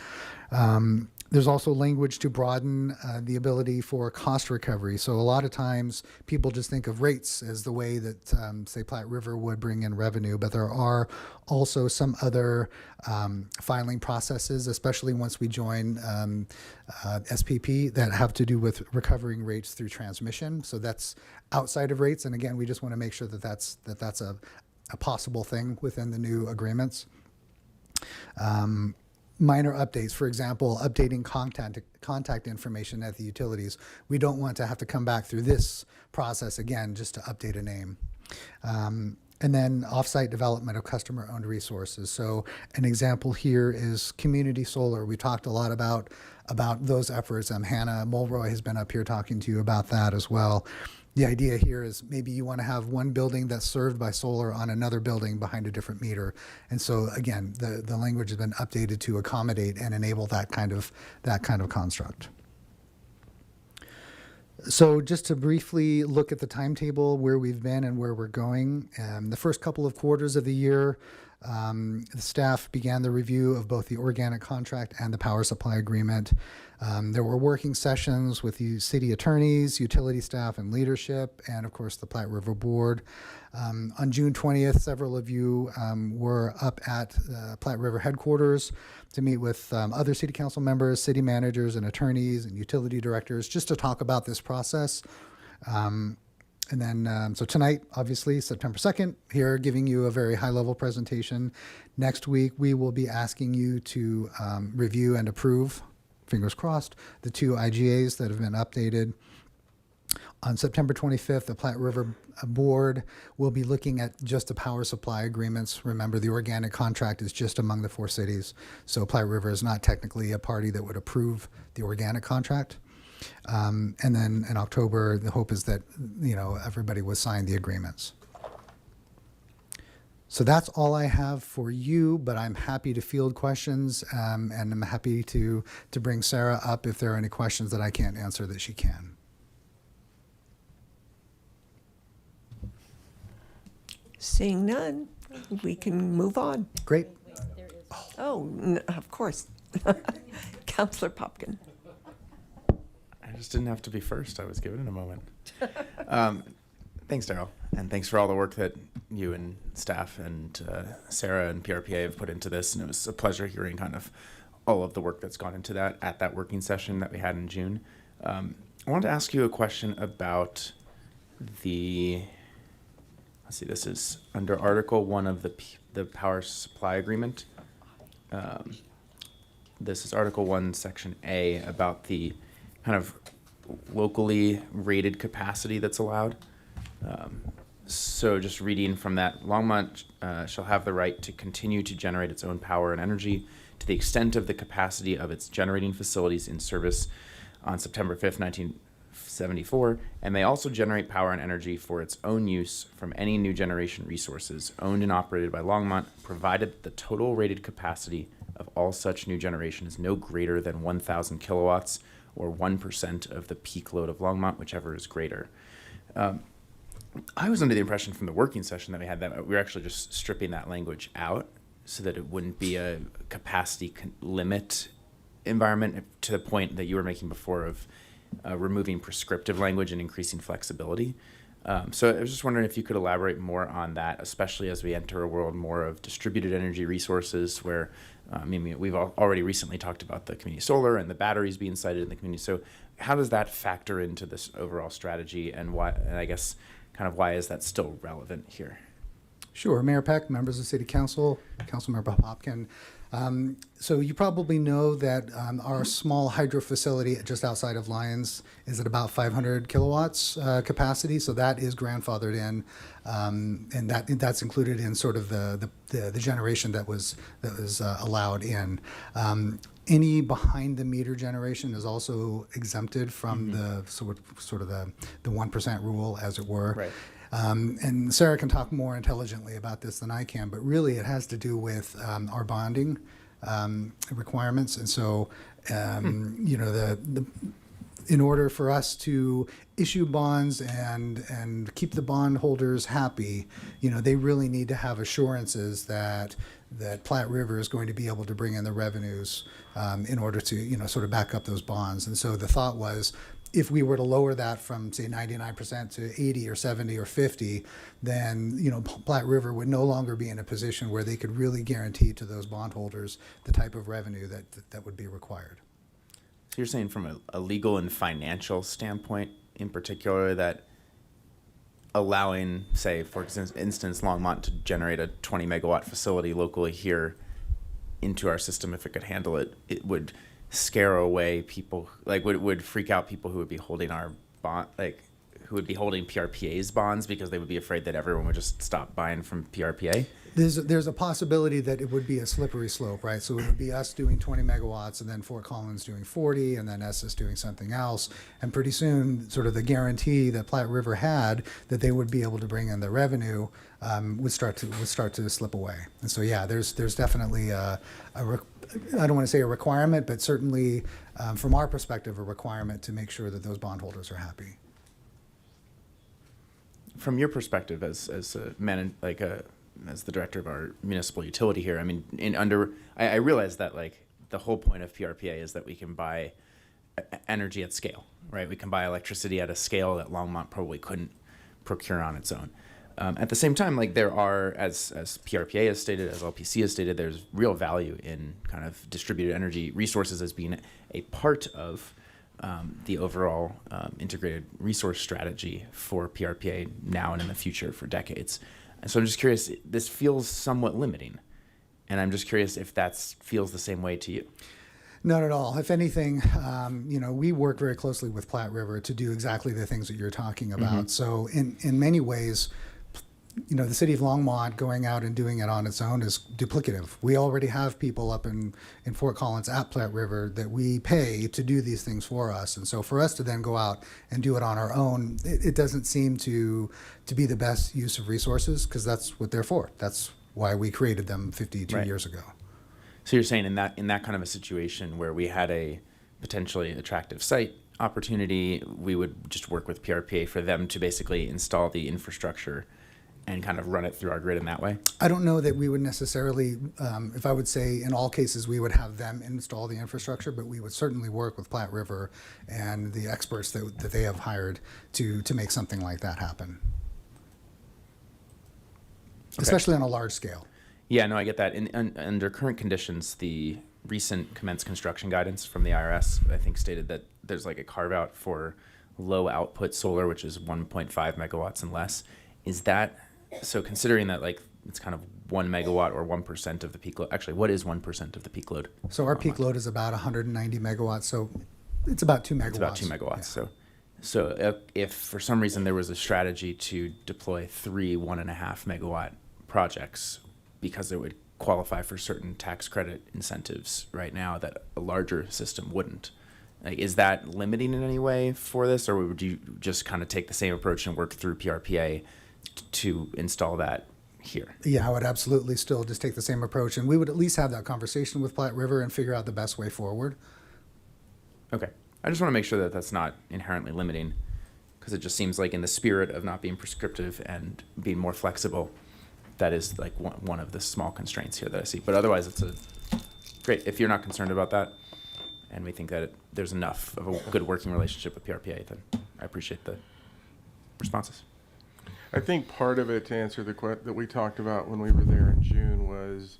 There's also language to broaden the ability for cost recovery. So a lot of times people just think of rates as the way that, say, Platte River would bring in revenue, but there are also some other filing processes, especially once we join SPP, that have to do with recovering rates through transmission. So that's outside of rates. And again, we just want to make sure that that's a possible thing within the new agreements. Minor updates, for example, updating contact information at the utilities. We don't want to have to come back through this process again just to update a name. And then offsite development of customer-owned resources. So an example here is community solar. We talked a lot about those efforts. Hannah Mulroy has been up here talking to you about that as well. The idea here is maybe you want to have one building that's served by solar on another building behind a different meter. And so again, the language has been updated to accommodate and enable that kind of construct. So just to briefly look at the timetable, where we've been and where we're going. The first couple of quarters of the year, The staff began the review of both the organic contract and the power supply agreement. There were working sessions with the city attorneys, utility staff, and leadership, and of course the Platte River Board. On June 20th, several of you were up at Platte River headquarters to meet with other city council members, city managers, and attorneys and utility directors just to talk about this process. And then, so tonight, obviously, September 2nd, here giving you a very high-level presentation. Next week, we will be asking you to review and approve, fingers crossed, the 2 IGAs that have been updated. On September 25th, the Platte River Board will be looking at just the power supply agreements. Remember, the organic contract is just among the 4 cities, so Platte River is not technically a party that would approve the organic contract. And then in October, the hope is that, everybody will sign the agreements. So that's all I have for you, but I'm happy to field questions, and I'm happy to bring Sarah up if there are any questions that I can't answer that she can. Seeing none, we can move on. Great. Of course. Councillor Popkin. I just didn't have to be first. I was given it a moment. Thanks, Daryl, and thanks for all the work that you and staff and Sarah and PRPA have put into this. And it was a pleasure hearing kind of all of the work that's gone into that at that working session that we had in June. I wanted to ask you a question about the. Let's see. This is under Article 1 of the Power Supply Agreement. This is Article 1, Section A, about the kind of locally rated capacity that's allowed. So just reading from that, Longmont shall have the right to continue to generate its own power and energy to the extent of the capacity of its generating facilities in service on September 5th, 1974, and may also generate power and energy for its own use from any new generation resources owned and operated by Longmont, provided that the total rated capacity of all such new generation is no greater than 1,000 kilowatts or 1% of the peak load of Longmont, whichever is greater. I was under the impression from the working session that we had that we were actually just stripping that language out so that it wouldn't be a capacity limit environment to the point that you were making before of removing prescriptive language and increasing flexibility. So I was just wondering if you could elaborate more on that, especially as we enter a world more of distributed energy resources where we've already recently talked about the community solar and the batteries being sited in the community. So how does that factor into this overall strategy, and why, and I guess kind of why is that still relevant here? Sure. Mayor Peck, members of City Council, Councilmember Hopkin. So you probably know that our small hydro facility just outside of Lyons is at about 500 kilowatts capacity. So that is grandfathered in, and that's included in sort of the generation that was allowed in. Any behind the meter generation is also exempted from the sort of the 1% rule, as it were. Right. And Sarah can talk more intelligently about this than I can, but really it has to do with our bonding requirements. And so, in order for us to issue bonds and keep the bondholders happy, they really need to have assurances that Platte River is going to be able to bring in the revenues in order to, sort of back up those bonds. And so the thought was, if we were to lower that from, say, 99% to 80 or 70 or 50, then, Platte River would no longer be in a position where they could really guarantee to those bondholders the type of revenue that would be required. So you're saying from a legal and financial standpoint in particular that allowing, say, for instance, Longmont to generate a 20 megawatt facility locally here into our system, if it could handle it, it would scare away people, like would freak out people who would be holding our bond, like who would be holding PRPA's bonds because they would be afraid that everyone would just stop buying from PRPA? There's a possibility that it would be a slippery slope, right? So it would be us doing 20 megawatts and then Fort Collins doing 40 and then Estes doing something else. And pretty soon, sort of the guarantee that Platte River had that they would be able to bring in the revenue would start to slip away. And so, yeah, there's definitely I don't want to say a requirement, but certainly from our perspective, a requirement to make sure that those bondholders are happy. From your perspective as a as the director of our municipal utility here, I mean, I realize that like the whole point of PRPA is that we can buy energy at scale, right? We can buy electricity at a scale that Longmont probably couldn't procure on its own. At the same time, like there are, as PRPA has stated, as LPC has stated, there's real value in kind of distributed energy resources as being a part of the overall integrated resource strategy for PRPA now and in the future for decades. And so I'm just curious, this feels somewhat limiting. And I'm just curious if that feels the same way to you. Not at all. If anything, we work very closely with Platte River to do exactly the things that you're talking about. So in many ways, the city of Longmont going out and doing it on its own is duplicative. We already have people up in Fort Collins at Platte River that we pay to do these things for us. And so for us to then go out and do it on our own, it doesn't seem to be the best use of resources, because that's what they're for. That's why we created them 52 years ago. So you're saying in that kind of a situation where we had a potentially attractive site opportunity, we would just work with PRPA for them to basically install the infrastructure and kind of run it through our grid in that way? I don't know that we would necessarily, if I would say in all cases, we would have them install the infrastructure, but we would certainly work with Platte River and the experts that they have hired to make something like that happen. Okay. Especially on a large scale. Yeah, no, I get that. Under current conditions, the recent commenced construction guidance from the IRS, I think, stated that there's like a carve out for low output solar, which is 1.5 megawatts and less. Is that, so considering that like it's kind of 1 megawatt or 1% of the peak load, actually, what is 1% of the peak load? So our peak load is about 190 megawatts, so it's about 2 megawatts. It's about 2 megawatts, yeah. So if for some reason there was a strategy to deploy 3 1.5 megawatt projects, because it would qualify for certain tax credit incentives right now that a larger system wouldn't. Like, is that limiting in any way for this, or would you just kind of take the same approach and work through PRPA to install that here? Yeah, I would absolutely still just take the same approach, and we would at least have that conversation with Platte River and figure out the best way forward. Okay. I just want to make sure that that's not inherently limiting, because it just seems like in the spirit of not being prescriptive and being more flexible, that is like one of the small constraints here that I see. But otherwise, it's great. If you're not concerned about that, and we think that there's enough of a good working relationship with PRPA, then I appreciate the responses. I think part of it, to answer the question that we talked about when we were there in June, was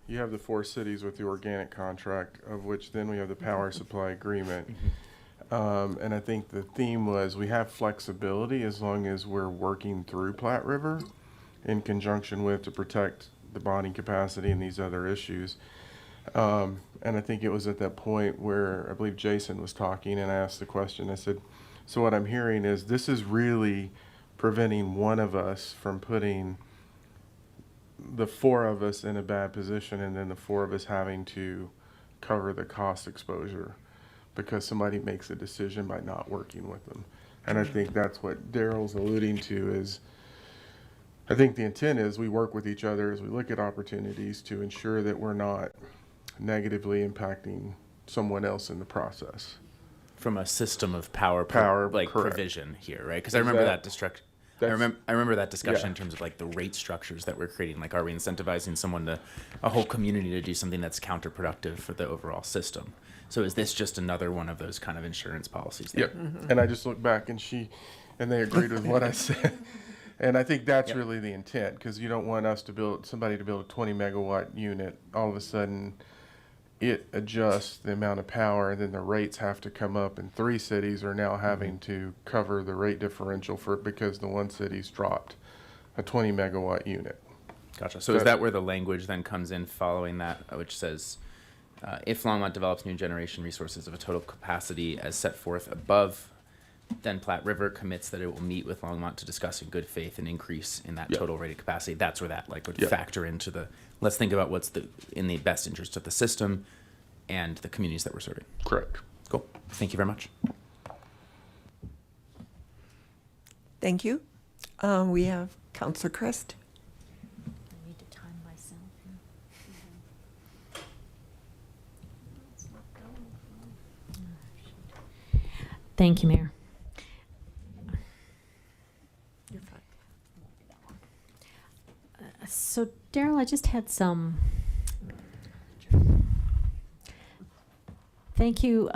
you have the 4 cities with the organic contract, of which then we have the power supply agreement. And I think the theme was we have flexibility as long as we're working through Platte River in conjunction with to protect the bonding capacity and these other issues. And I think it was at that point where I believe Jason was talking, and I asked the question, I said, so what I'm hearing is this is really preventing one of us from putting the 4 of us in a bad position, and then the 4 of us having to cover the cost exposure because somebody makes a decision by not working with them. And I think that's what Daryl's alluding to is, I think the intent is we work with each other as we look at opportunities to ensure that we're not negatively impacting someone else in the process. From a system of power like correct. Provision here, right? Because I remember I remember that discussion in terms of like the rate structures that we're creating. Like, are we incentivizing a whole community to do something that's counterproductive for the overall system? So is this just another one of those kind of insurance policies? Yep. And I just looked back and they agreed with what I said. And I think that's really the intent, because you don't want us to somebody to build a 20 megawatt unit. All of a sudden, it adjusts the amount of power, and then the rates have to come up, and 3 cities are now having to cover the rate differential for it because the one city's dropped a 20 megawatt unit. Gotcha. So is that where the language then comes in following that, which says, if Longmont develops new generation resources of a total capacity as set forth above, then Platte River commits that it will meet with Longmont to discuss in good faith an increase in that total rated capacity. That's where that would factor into let's think about what's in the best interest of the system and the communities that we're serving. Correct. Cool. Thank you very much. Thank you. We have Councilor Crest. I need to time myself. Thank you, Mayor. So Daryl, I just had some. Thank you,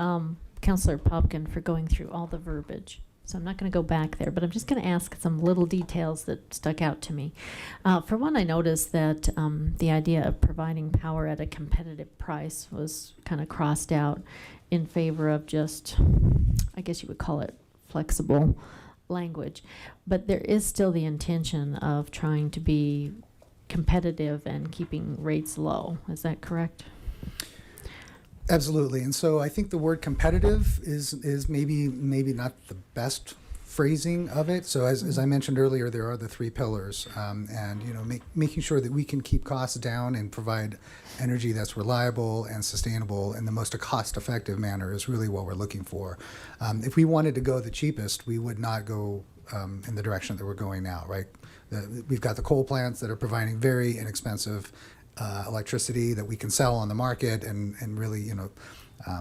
Councillor Popkin, for going through all the verbiage. So I'm not going to go back there, but I'm just going to ask some little details that stuck out to me. For one, I noticed that the idea of providing power at a competitive price was kind of crossed out in favor of just, I guess you would call it flexible language. But there is still the intention of trying to be competitive and keeping rates low. Is that correct? Absolutely. And so I think the word competitive is maybe not the best phrasing of it. So as I mentioned earlier, there are the three pillars, and making sure that we can keep costs down and provide energy that's reliable and sustainable in the most cost-effective manner is really what we're looking for. If we wanted to go the cheapest, we would not go in the direction that we're going now, right? We've got the coal plants that are providing very inexpensive electricity that we can sell on the market and really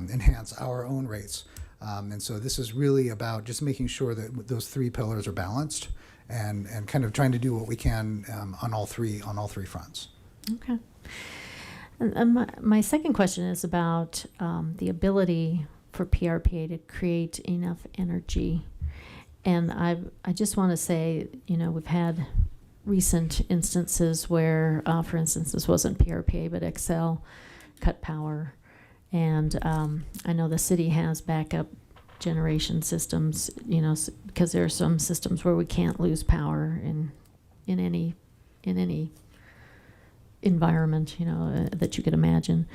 enhance our own rates. And so this is really about just making sure that those three pillars are balanced and kind of trying to do what we can on all three fronts. Okay. And my second question is about the ability for PRPA to create enough energy. And I just want to say, we've had recent instances where, for instance, this wasn't PRPA, but Xcel cut power. And I know the city has backup generation systems, because there are some systems where we can't lose power in any environment, that you could imagine.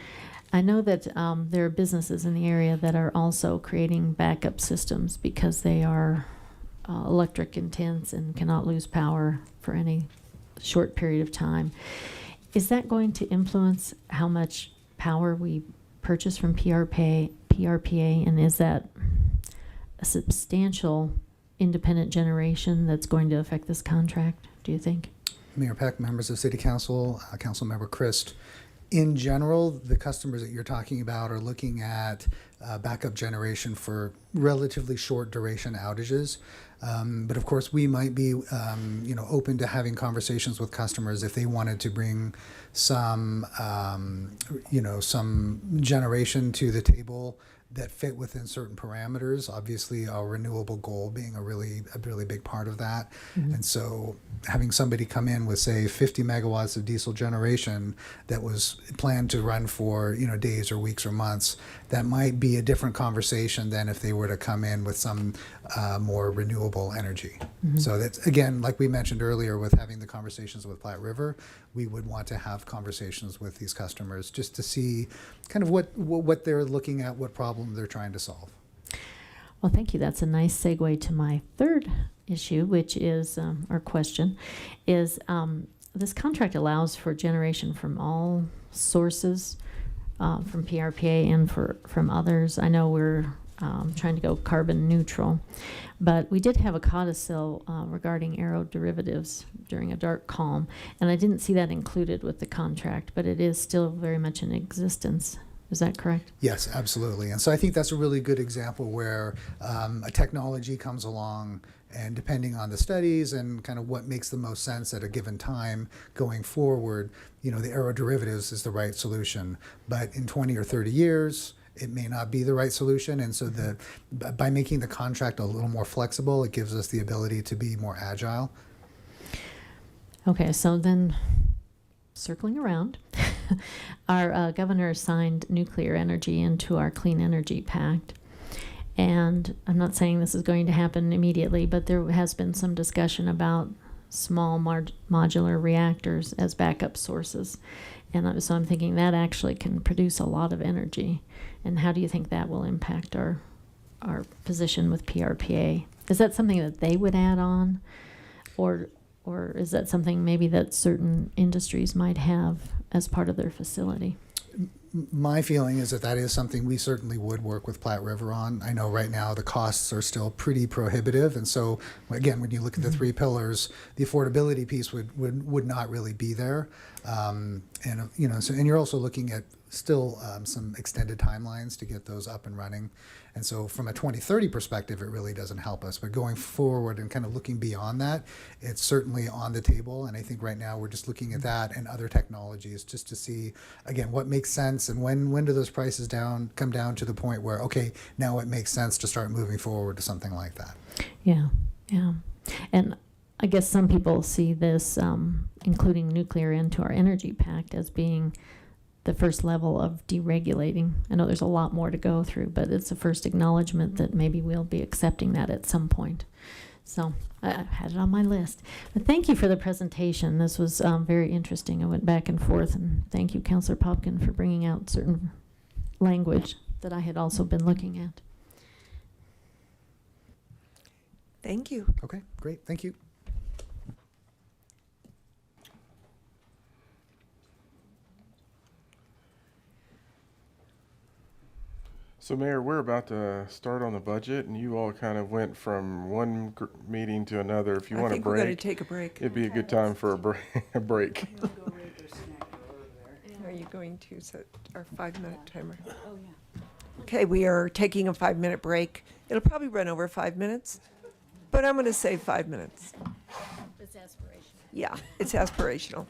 I know that there are businesses in the area that are also creating backup systems because they are electric intense and cannot lose power for any short period of time. Is that going to influence how much power we purchase from PRPA, and is that a substantial independent generation that's going to affect this contract, do you think? Mayor Peck, members of City Council, Councilmember Christ, in general, the customers that you're talking about are looking at backup generation for relatively short duration outages. But of course, we might be, open to having conversations with customers if they wanted to bring some generation to the table that fit within certain parameters. Obviously, our renewable goal being a really big part of that. Mm-hmm. And so having somebody come in with, say, 50 megawatts of diesel generation that was planned to run for, days or weeks or months, that might be a different conversation than if they were to come in with some more renewable energy. Mm-hmm. So that's, again, like we mentioned earlier with having the conversations with Platte River, we would want to have conversations with these customers just to see kind of what they're looking at, what problem they're trying to solve. Well, thank you. That's a nice segue to my third issue, which is, or question, is this contract allows for generation from all sources, from PRPA and from others. I know we're trying to go carbon neutral, but we did have a codicil regarding aeroderivatives during a dark calm, and I didn't see that included with the contract, but it is still very much in existence. Is that correct? Yes, absolutely. And so I think that's a really good example where a technology comes along, and depending on the studies and kind of what makes the most sense at a given time going forward, the aeroderivatives is the right solution. But in 20 or 30 years, it may not be the right solution. And so by making the contract a little more flexible, it gives us the ability to be more agile. Okay, so then circling around, our governor signed nuclear energy into our Clean Energy Pact. And I'm not saying this is going to happen immediately, but there has been some discussion about small modular reactors as backup sources. And so I'm thinking that actually can produce a lot of energy. And how do you think that will impact our position with PRPA? Is that something that they would add on? Or is that something maybe that certain industries might have as part of their facility? My feeling is that is something we certainly would work with Platte River on. I know right now the costs are still pretty prohibitive, and so again, when you look at the three pillars, the affordability piece would not really be there. And you're also looking at still some extended timelines to get those up and running. And so from a 2030 perspective, it really doesn't help us. But going forward and kind of looking beyond that, it's certainly on the table. And I think right now we're just looking at that and other technologies just to see, again, what makes sense and when do those prices come down to the point where, okay, now it makes sense to start moving forward to something like that. Yeah, yeah. And I guess some people see this, including nuclear into our energy pact, as being the first level of deregulating. I know there's a lot more to go through, but it's the first acknowledgement that maybe we'll be accepting that at some point. So I had it on my list. But thank you for the presentation. This was very interesting. I went back and forth, and thank you, Councillor Popkin, for bringing out certain language that I had also been looking at. Thank you. Okay, great. Thank you. So Mayor, we're about to start on the budget, and you all kind of went from one meeting to another. If you I want a think we're going to break, take a break. it'd be a good time for a break. A break. Are you going to set our 5-minute timer? Oh, yeah. Okay, we are taking a 5-minute break. It'll probably run over 5 minutes, but I'm going to say 5 minutes. It's aspirational. Yeah, it's aspirational.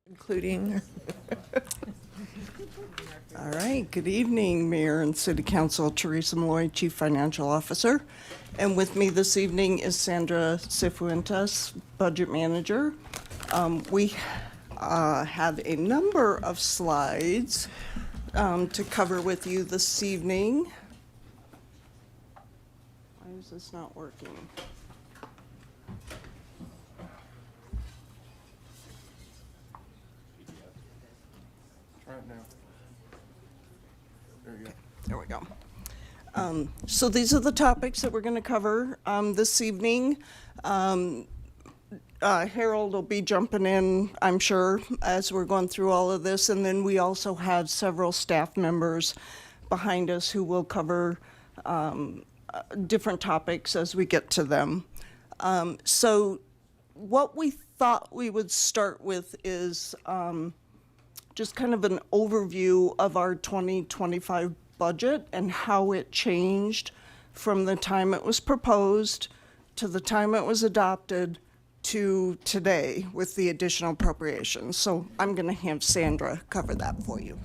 Including. All right, good evening, Mayor and City Council. Teresa Malloy, Chief Financial Officer. And with me this evening is Sandra Cifuentes, Budget Manager. We have a number of slides to cover with you this evening. Why is this not working? Try it now. There you go. There we go. So these are the topics that we're going to cover this evening. Harold will be jumping in, I'm sure, as we're going through all of this. And then we also have several staff members behind us who will cover different topics as we get to them. So what we thought we would start with is just kind of an overview of our 2025 budget and how it changed from the time it was proposed to the time it was adopted to today with the additional appropriations. So I'm going to have Sandra cover that for you.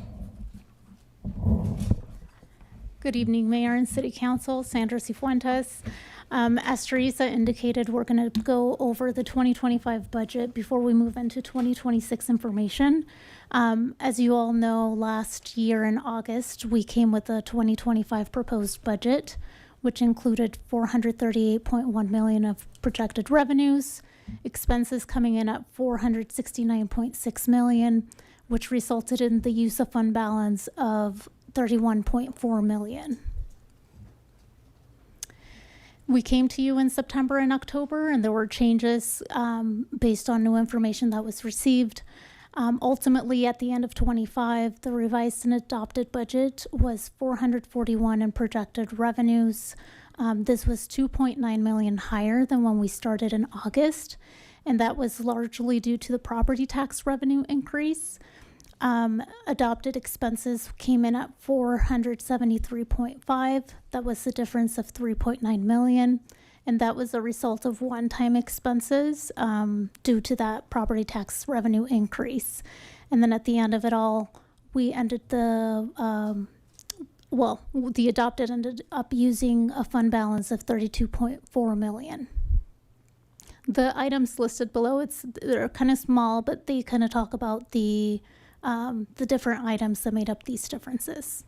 Good evening, Mayor and City Council. Sandra Cifuentes. As Teresa indicated, we're going to go over the 2025 budget before we move into 2026 information. As you all know, last year in August, we came with a 2025 proposed budget, which included $438.1 million of projected revenues, expenses coming in at $469.6 million, which resulted in the use of fund balance of $31.4 million. We came to you in September and October, and there were changes based on new information that was received. Ultimately, at the end of 25, the revised and adopted budget was $441 in projected revenues. This was $2.9 million higher than when we started in August, and that was largely due to the property tax revenue increase. Adopted expenses came in at $473.5. That was the difference of $3.9 million. And that was a result of one-time expenses due to that property tax revenue increase. And then at the end of it all, we ended the adopted ended up using a fund balance of $32.4 million. The items listed below, they're kind of small, but they kind of talk about the different items that made up these differences.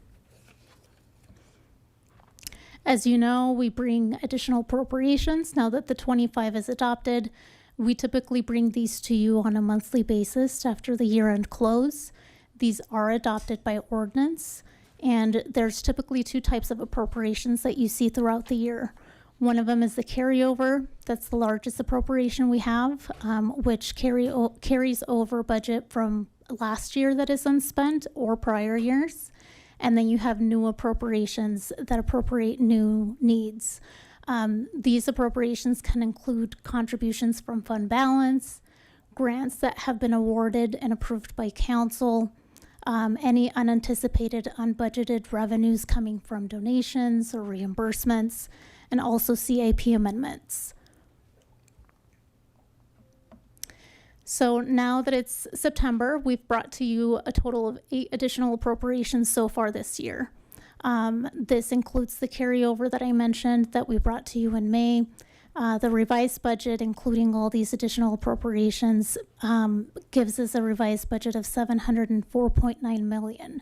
As you know, we bring additional appropriations. Now that the 25 is adopted, we typically bring these to you on a monthly basis after the year-end close. These are adopted by ordinance, and there's typically two types of appropriations that you see throughout the year. One of them is the carryover. That's the largest appropriation we have, which carries over budget from last year that is unspent or prior years. And then you have new appropriations that appropriate new needs. These appropriations can include contributions from fund balance, grants that have been awarded and approved by council, any unanticipated unbudgeted revenues coming from donations or reimbursements, and also CIP amendments. So now that it's September, we've brought to you a total of 8 additional appropriations so far this year. This includes the carryover that I mentioned that we brought to you in May. The revised budget, including all these additional appropriations, gives us a revised budget of $704.9 million.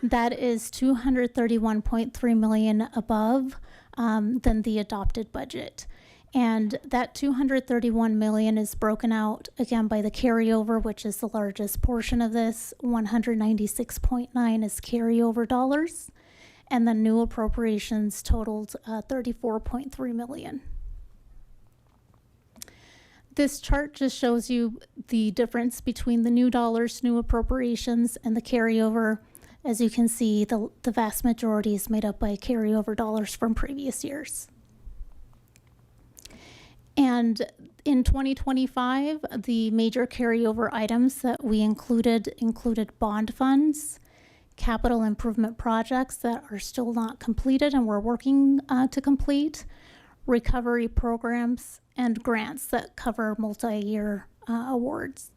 That is $231.3 million above than the adopted budget. And that $231 million is broken out again by the carryover, which is the largest portion of this. $196.9 is carryover dollars, and the new appropriations totaled $34.3 million. This chart just shows you the difference between the new dollars, new appropriations, and the carryover. As you can see, the vast majority is made up by carryover dollars from previous years. And in 2025, the major carryover items that we included bond funds, capital improvement projects that are still not completed and we're working to complete, recovery programs, and grants that cover multi-year awards.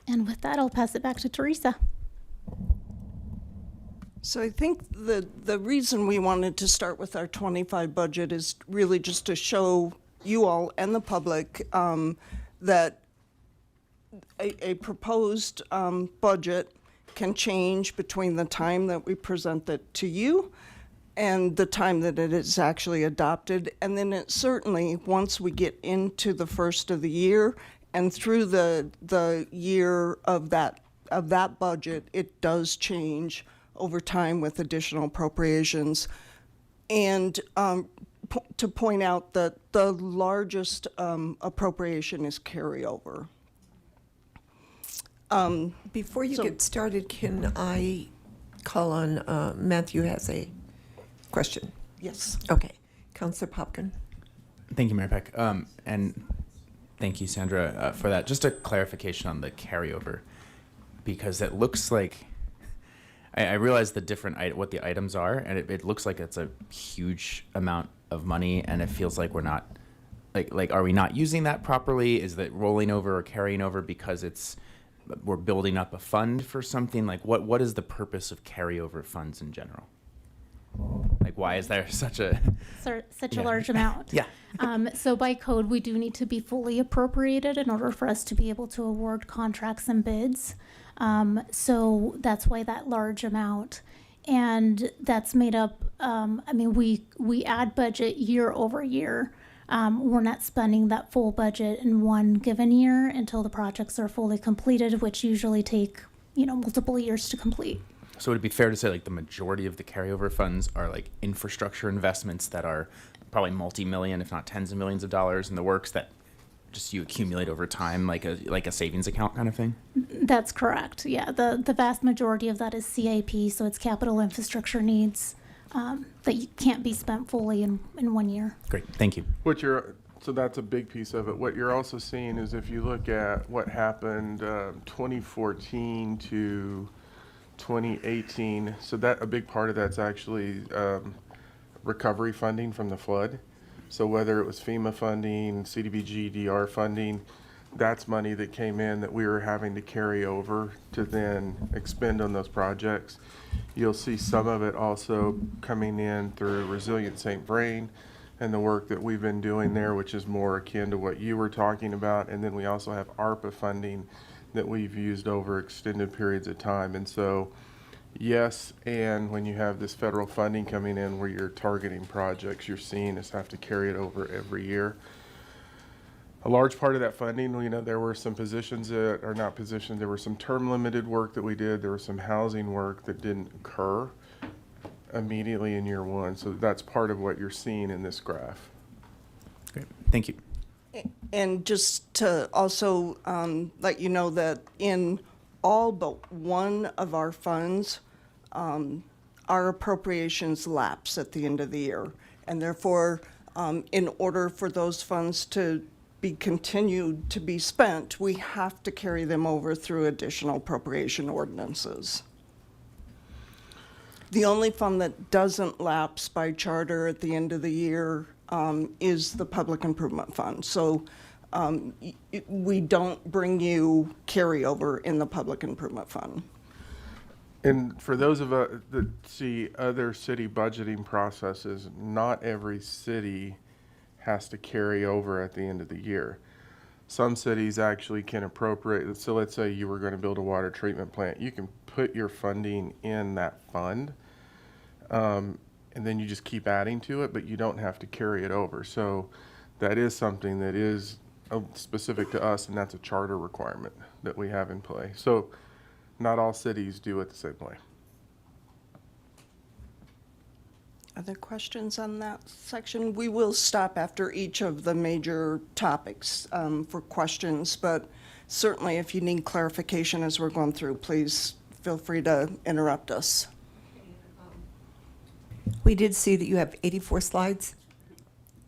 And with that, I'll pass it back to Teresa. So I think the reason we wanted to start with our 25 budget is really just to show you all and the public that a proposed budget can change between the time that we present it to you and the time that it is actually adopted. And then it certainly, once we get into the first of the year and through the year of that budget, it does change over time with additional appropriations. And to point out that the largest appropriation is carryover. Before you get started, can I call on Matthew has a question? Yes. Okay. Councillor Popkin. Thank you, Mayor Peck. And thank you, Sandra, for that. Just a clarification on the carryover, because it looks like, I realize the different, what the items are, and it looks like it's a huge amount of money, and it feels like we're not, like, are we not using that properly? Is that rolling over or carrying over because we're building up a fund for something? Like, what is the purpose of carryover funds in general? Like, why is there such a Such a large amount. Yeah. So by code, we do need to be fully appropriated in order for us to be able to award contracts and bids. So that's why that large amount. And that's made up, we add budget year over year. We're not spending that full budget in one given year until the projects are fully completed, which usually take, multiple years to complete. So would it be fair to say like the majority of the carryover funds are like infrastructure investments that are probably multi-million, if not tens of millions of dollars in the works that just you accumulate over time, like a savings account kind of thing? That's correct. Yeah, the vast majority of that is CIP, so it's capital infrastructure needs that you can't be spent fully in 1 year. Great, thank you. So that's a big piece of it. What you're also seeing is if you look at what happened 2014 to 2018, so that a big part of that's actually recovery funding from the flood. So whether it was FEMA funding, CDBG, DR funding, that's money that came in that we were having to carry over to then expend on those projects. You'll see some of it also coming in through Resilient St. Vrain and the work that we've been doing there, which is more akin to what you were talking about. And then we also have ARPA funding that we've used over extended periods of time. And so, yes, and when you have this federal funding coming in where you're targeting projects, you're seeing us have to carry it over every year. A large part of that funding, there were some positions that are not positions. There were some term limited work that we did. There was some housing work that didn't occur immediately in year one. So that's part of what you're seeing in this graph. Great, thank you. And just to also let you know that in all but one of our funds, our appropriations lapse at the end of the year. And therefore, in order for those funds to be continued to be spent, we have to carry them over through additional appropriation ordinances. The only fund that doesn't lapse by charter at the end of the year is the Public Improvement Fund. So we don't bring you carryover in the Public Improvement Fund. And for those of us that see other city budgeting processes, not every city has to carry over at the end of the year. Some cities actually can appropriate. So let's say you were going to build a water treatment plant. You can put your funding in that fund, and then you just keep adding to it, but you don't have to carry it over. So that is something that is specific to us, and that's a charter requirement that we have in play. So not all cities do it the same way. Other questions on that section? We will stop after each of the major topics for questions, but certainly if you need clarification as we're going through, please feel free to interrupt us. We did see that you have 84 slides.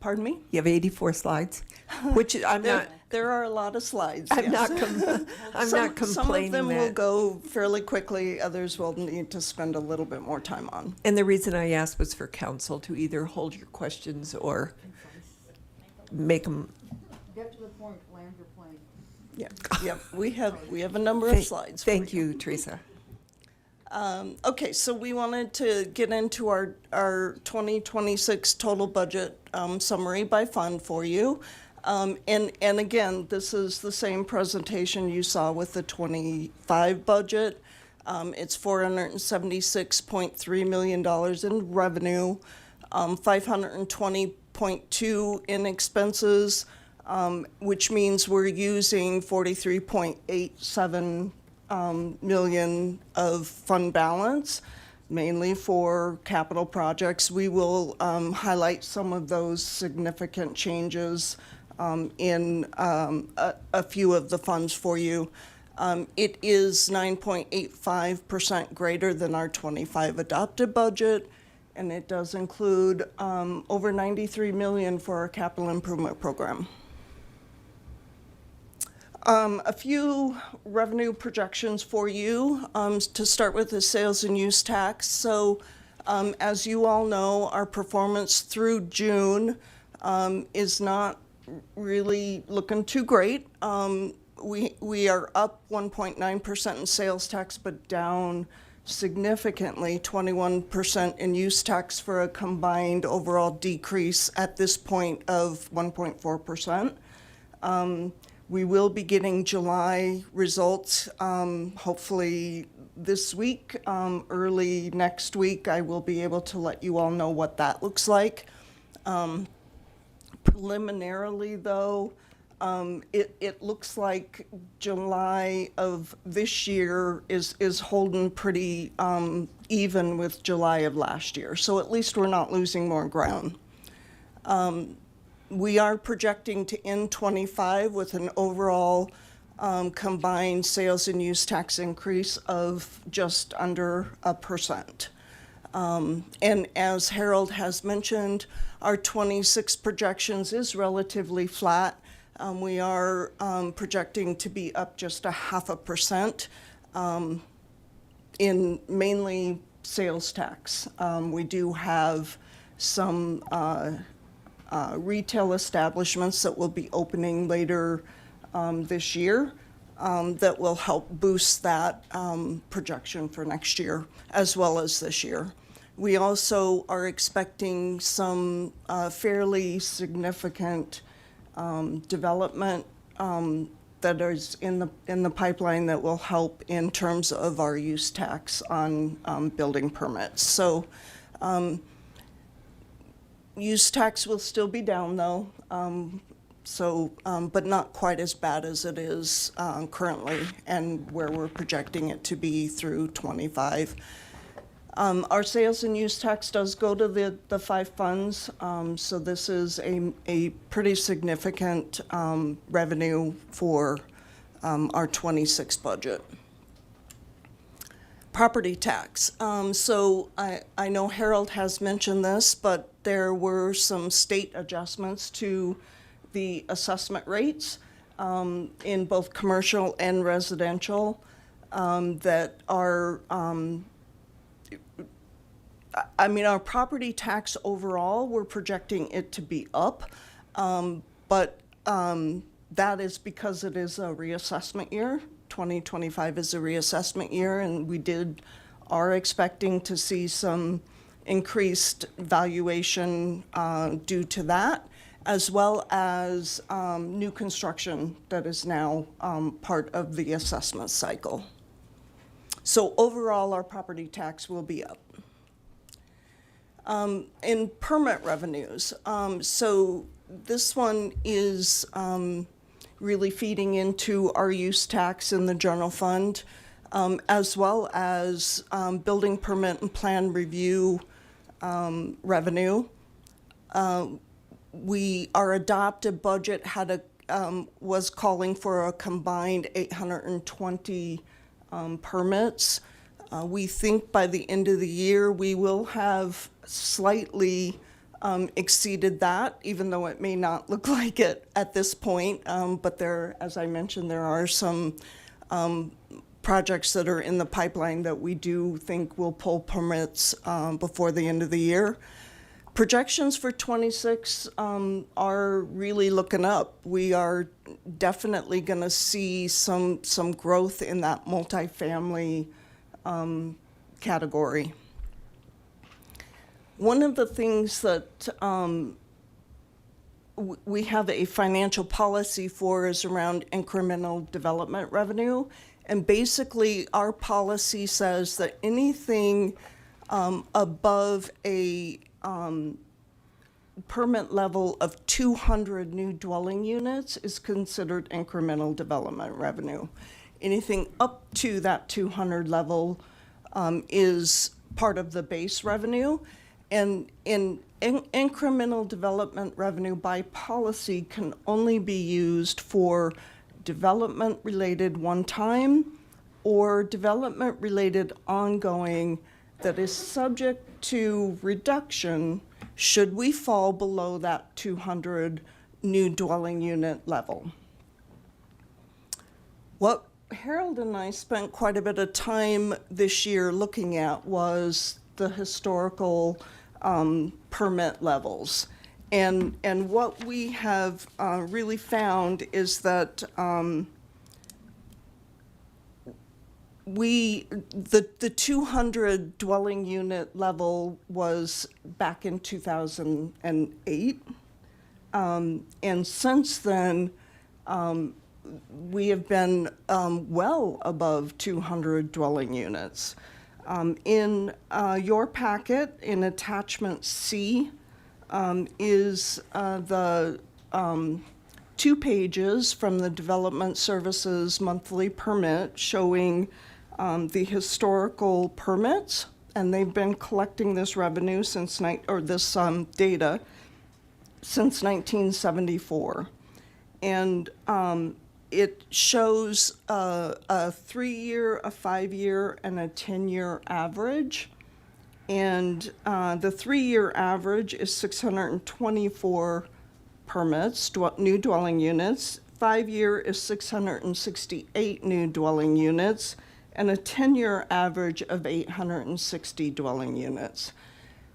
Pardon me? You have 84 slides, which I'm not. There are a lot of slides. I'm yes. I'm not complaining. Some of them will that. go fairly quickly. Others will need to spend a little bit more time on. And the reason I asked was for council to either hold your questions or make them. Get to the point, land your plane. Yep, we have a number of slides. Thank you, Teresa. Okay, so we wanted to get into our 2026 total budget summary by fund for you. And again, this is the same presentation you saw with the 25 budget. It's $476.3 million in revenue, 520.2 in expenses, which means we're using 43.87 million of fund balance, mainly for capital projects. We will highlight some of those significant changes in a few of the funds for you. It is 9.85% greater than our 25 adopted budget, and it does include over 93 million for our capital improvement program. A few revenue projections for you. To start with the sales and use tax. So as you all know, our performance through June is not really looking too great. We are up 1.9% in sales tax, but down significantly, 21% in use tax, for a combined overall decrease at this point of 1.4%. We will be getting July results, hopefully this week, early next week. I will be able to let you all know what that looks like. Preliminarily, though, it looks like July of this year is holding pretty even with July of last year. So at least we're not losing more ground. We are projecting to end 25 with an overall combined sales and use tax increase of just under 1%. And as Harold has mentioned, our 26 projections is relatively flat. We are projecting to be up just 0.5% in mainly sales tax. We do have some retail establishments that will be opening later this year that will help boost that projection for next year as well as this year. We also are expecting some fairly significant development that is in the pipeline that will help in terms of our use tax on building permits. So use tax will still be down though, but not quite as bad as it is currently and where we're projecting it to be through 25. Our sales and use tax does go to the 5 funds, so this is a pretty significant revenue for our 26 budget. Property tax. So I know Harold has mentioned this, but there were some state adjustments to the assessment rates in both commercial and residential that are, our property tax overall, we're projecting it to be up, but that is because it is a reassessment year. 2025 is a reassessment year, and we are expecting to see some increased valuation due to that, as well as new construction that is now part of the assessment cycle. So overall, our property tax will be up. In permit revenues, so this one is really feeding into our use tax in the general fund, as well as building permit and plan review revenue. Our adopted budget was calling for a combined 820 permits. We think by the end of the year we will have slightly exceeded that, even though it may not look like it at this point. But as I mentioned, there are some projects that are in the pipeline that we do think will pull permits before the end of the year. projections for 26 are really looking up. We are definitely going to see some growth in that multifamily category. One of the things that we have a financial policy for is around incremental development revenue. And basically, our policy says that anything above a permit level of 200 new dwelling units is considered incremental development revenue. Anything up to that 200 level is part of the base revenue. And incremental development revenue by policy can only be used for development-related one-time or development-related ongoing that is subject to reduction should we fall below that 200 new dwelling unit level. What Harold and I spent quite a bit of time this year looking at was the historical permit levels. And what we have really found is that the 200 dwelling unit level was back in 2008. And since then, we have been well above 200 dwelling units. In your packet, in attachment C, is the 2 pages from the Development Services monthly permit showing the historical permits, and they've been collecting this revenue since this data since 1974, and it shows a 3-year, a 5-year, and a 10-year average. And the 3-year average is 624 permits, new dwelling units. 5-year is 668 new dwelling units, and a 10-year average of 860 dwelling units.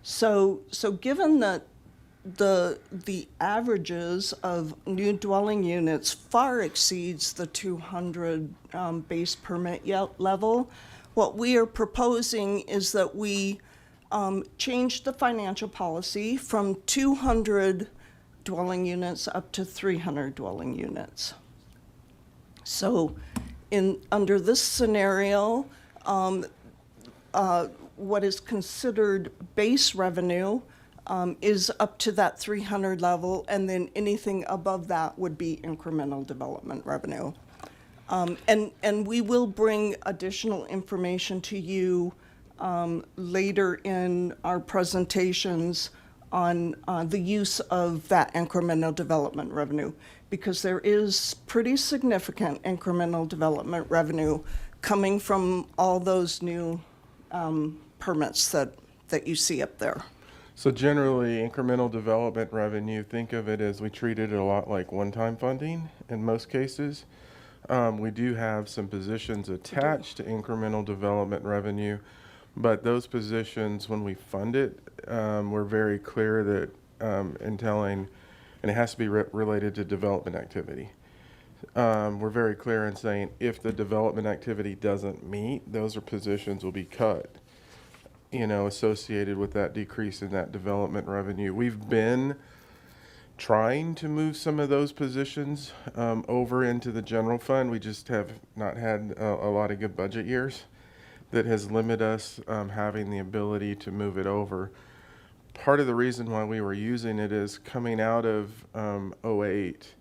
So given that the averages of new dwelling units far exceeds the 200 base permit level, what we are proposing is that we change the financial policy from 200 dwelling units up to 300 dwelling units. So under this scenario, what is considered base revenue is up to that 300 level, and then anything above that would be incremental development revenue. And we will bring additional information to you later in our presentations on the use of that incremental development revenue, because there is pretty significant incremental development revenue coming from all those new permits that you see up there. So generally, incremental development revenue, think of it as we treated it a lot like one-time funding in most cases. We do have some positions attached to incremental development revenue, but those positions, when we fund it, we're very clear that in telling, and it has to be related to development activity. We're very clear in saying if the development activity doesn't meet, those are positions will be cut, associated with that decrease in that development revenue. We've been trying to move some of those positions over into the general fund. We just have not had a lot of good budget years that has limited us having the ability to move it over. Part of the reason why we were using it is coming out of 08.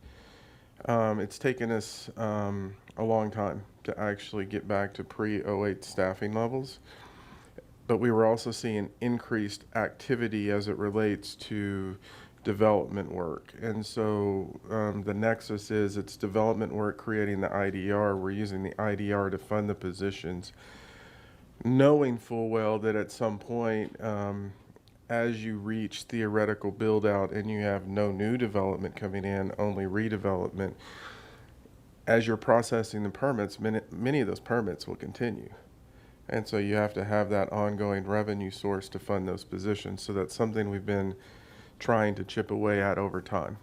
It's taken us a long time to actually get back to pre-08 staffing levels. But we were also seeing increased activity as it relates to development work. And so the nexus is it's development work creating the IDR. We're using the IDR to fund the positions, knowing full well that at some point, as you reach theoretical build out and you have no new development coming in, only redevelopment, as you're processing the permits, many of those permits will continue. And so you have to have that ongoing revenue source to fund those positions. So that's something we've been trying to chip away at over time.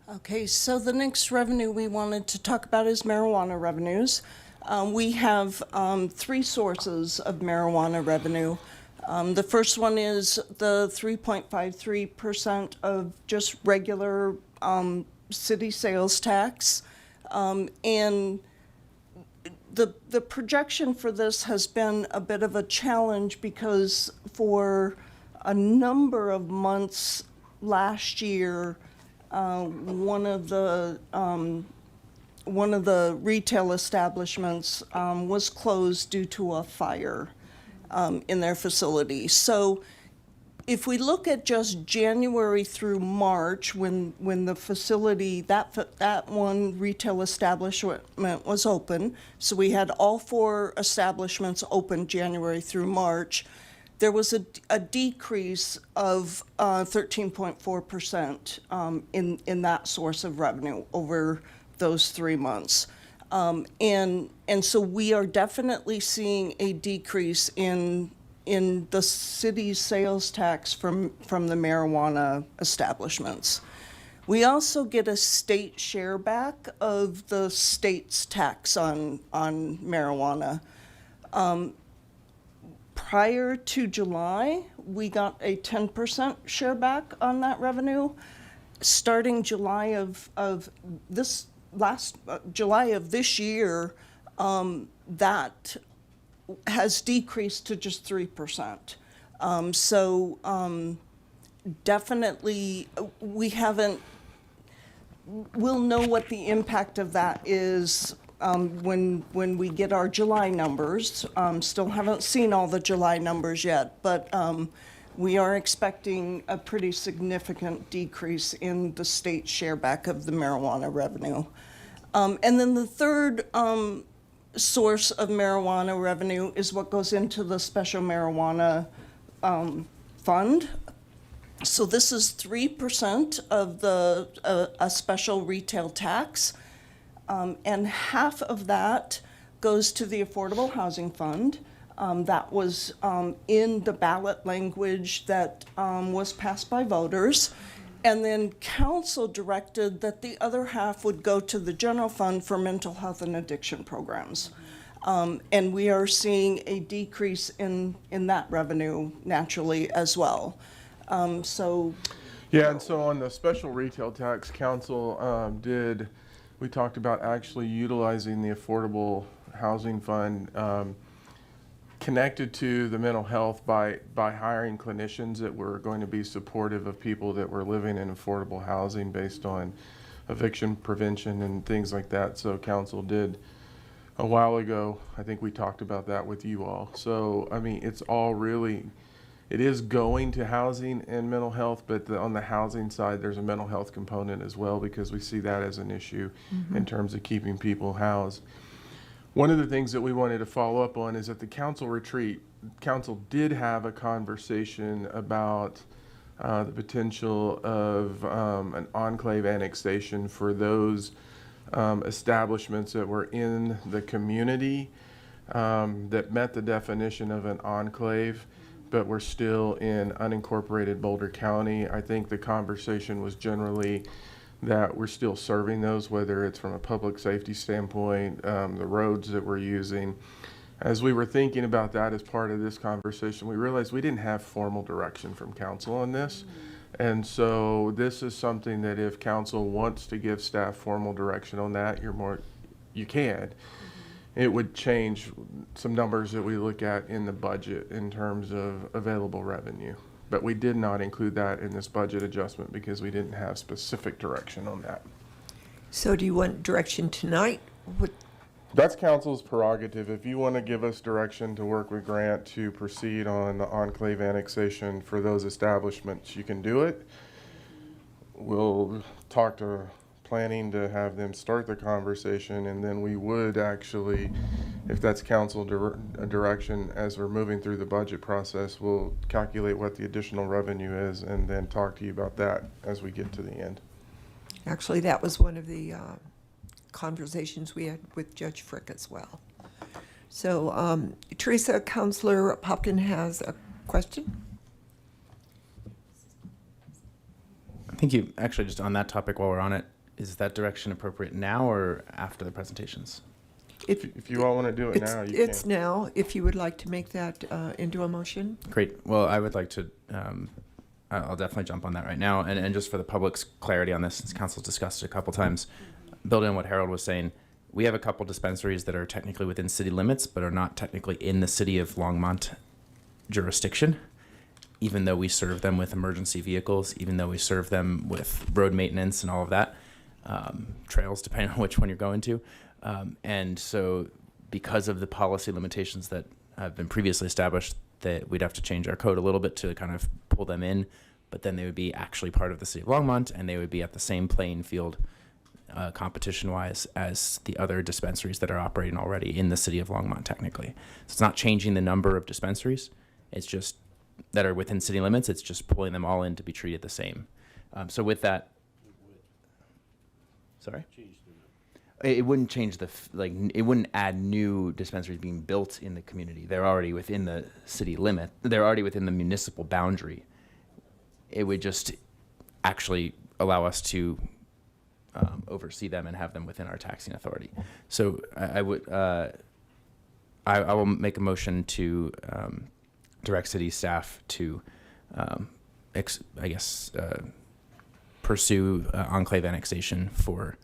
Okay, so the next revenue we wanted to talk about is marijuana revenues. We have 3 sources of marijuana revenue. The first one is the 3.53% of just regular city sales tax. And the projection for this has been a bit of a challenge because for a number of months last year, one of the retail establishments was closed due to a fire in their facility. So if we look at just January through March, when the facility, that one retail establishment was open, so we had all 4 establishments open January through March, there was a decrease of 13.4% in that source of revenue over those 3 months. And so we are definitely seeing a decrease in the city's sales tax from the marijuana establishments. We also get a state share back of the state's tax on marijuana. Prior to July, we got a 10% share back on that revenue. Starting July of this year, that has decreased to just 3%. Definitely, we'll know what the impact of that is when we get our July numbers. Still haven't seen all the July numbers yet, but we are expecting a pretty significant decrease in the state share back of the marijuana revenue. And then the third source of marijuana revenue is what goes into the special marijuana fund. So this is 3% of a special retail tax. And half of that goes to the Affordable Housing Fund. That was in the ballot language that was passed by voters. And then council directed that the other half would go to the general fund for mental health and addiction programs. And we are seeing a decrease in that revenue naturally as well. Yeah, and so on the special retail tax, council we talked about actually utilizing the Affordable Housing Fund connected to the mental health by hiring clinicians that were going to be supportive of people that were living in affordable housing based on eviction prevention and things like that. So council did a while ago, I think we talked about that with you all. So, I mean, it's all really, it is going to housing and mental health, but on the housing side, there's a mental health component as well because we see that as an issue in terms of keeping people housed. One of the things that we wanted to follow up on is at the council retreat, council did have a conversation about the potential of an enclave annexation for those establishments that were in the community that met the definition of an enclave, but were still in unincorporated Boulder County. I think the conversation was generally that we're still serving those, whether it's from a public safety standpoint, the roads that we're using. As we were thinking about that as part of this conversation, we realized we didn't have formal direction from council on this. And so this is something that if council wants to give staff formal direction on that, you can. It would change some numbers that we look at in the budget in terms of available revenue. But we did not include that in this budget adjustment because we didn't have specific direction on that. So do you want direction tonight? That's council's prerogative. If you want to give us direction to work with Grant to proceed on the enclave annexation for those establishments, you can do it. We'll talk to planning to have them start the conversation, and then we would actually, if that's council direction, as we're moving through the budget process, we'll calculate what the additional revenue is and then talk to you about that as we get to the end. Actually, that was one of the conversations we had with Judge Frick as well. So, Teresa, Counselor Popkin has a question. Thank you. Actually, just on that topic, while we're on it, is that direction appropriate now or after the presentations? If you all want to do it now, you can. It's now, if you would like to make that into a motion. Great. Well, I would like to, I'll definitely jump on that right now. And just for the public's clarity on this, since council's discussed it a couple times, building on what Harold was saying, we have a couple dispensaries that are technically within city limits, but are not technically in the city of Longmont jurisdiction, even though we serve them with emergency vehicles, even though we serve them with road maintenance and all of that, trails, depending on which one you're going to. And so because of the policy limitations that have been previously established, that we'd have to change our code a little bit to kind of pull them in, but then they would be actually part of the city of Longmont, and they would be at the same playing field competition-wise as the other dispensaries that are operating already in the city of Longmont, technically. So it's not changing the number of dispensaries. It's just that are within city limits. It's just pulling them all in to be treated the same. So with that, sorry? It wouldn't change it wouldn't add new dispensaries being built in the community. They're already within the city limit. They're already within the municipal boundary. It would just actually allow us to oversee them and have them within our taxing authority. So I will make a motion to direct city staff to, pursue enclave annexation for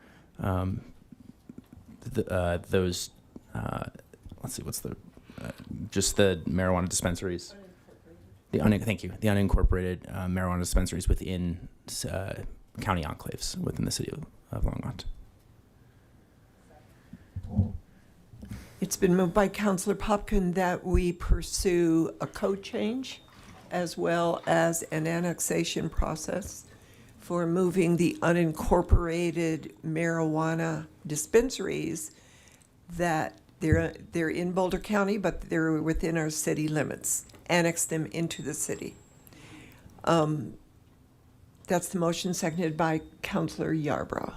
those, let's see, what's the, just the marijuana dispensaries. Thank you. The unincorporated marijuana dispensaries within county enclaves within the city of Longmont. It's been moved by Counselor Popkin that we pursue a code change as well as an annexation process for moving the unincorporated marijuana dispensaries that they're in Boulder County, but they're within our city limits. Annex them into the city. That's the motion, seconded by Counselor Yarbrough.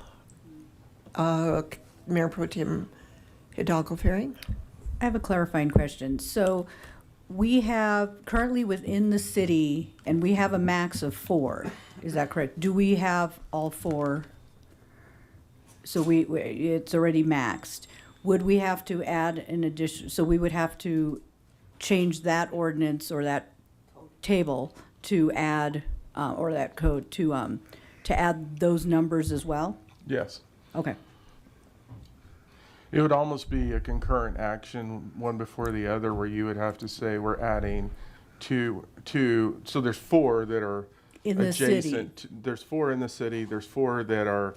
Mayor Pro Tem Hidalgo Faring. I have a clarifying question. So we have currently within the city, and we have a max of 4. Is that correct? Do we have all 4? So it's already maxed. Would we have to add an addition? So we would have to change that ordinance or that table to add, or that code to add those numbers as well? Yes. Okay. It would almost be a concurrent action, one before the other, where you would have to say we're adding two. So there's 4 that are In the city. adjacent. There's 4 in the city. There's 4 that are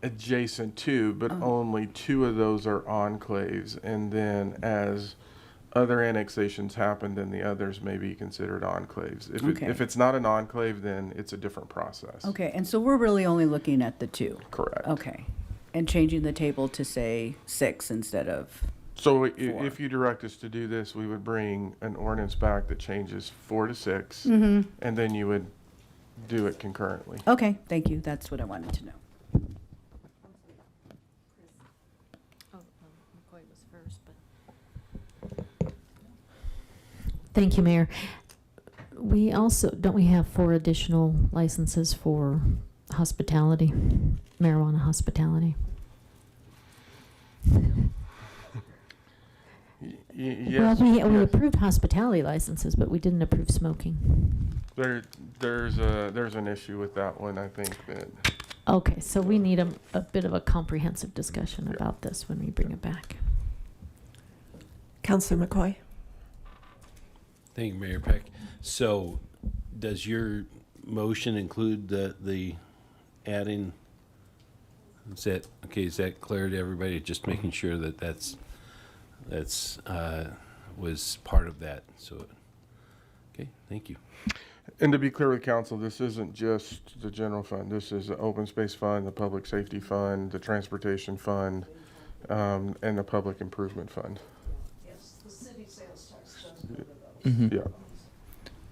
adjacent to, but only 2 of those are enclaves. And then as other annexations happen, then the others may be considered enclaves. If it's not an enclave, then it's a different process. Okay, and so we're really only looking at the 2? Correct. Okay. And changing the table to say 6 instead of, So if you direct us to do this, we would bring an ordinance back that changes 4 to 6, and then you would do it concurrently. okay, thank you. That's what I wanted to know. Thank you, Mayor. We also, don't we have 4 additional licenses for hospitality, marijuana hospitality? Yes. Well, we yes. approved hospitality licenses, but we didn't approve smoking. There's an issue with that one, I think, that. Okay, so we need a bit of a comprehensive discussion about this when we bring it back. Counselor McCoy. Thank you, Mayor Peck. So does your motion include the adding? Is that clear to everybody? Just making sure that that's was part of that. So, okay, thank you. And to be clear with council, this isn't just the general fund. This is the open space fund, the public safety fund, the transportation fund, and the public improvement fund. Yes, the city sales tax does. Mm-hmm. Yeah.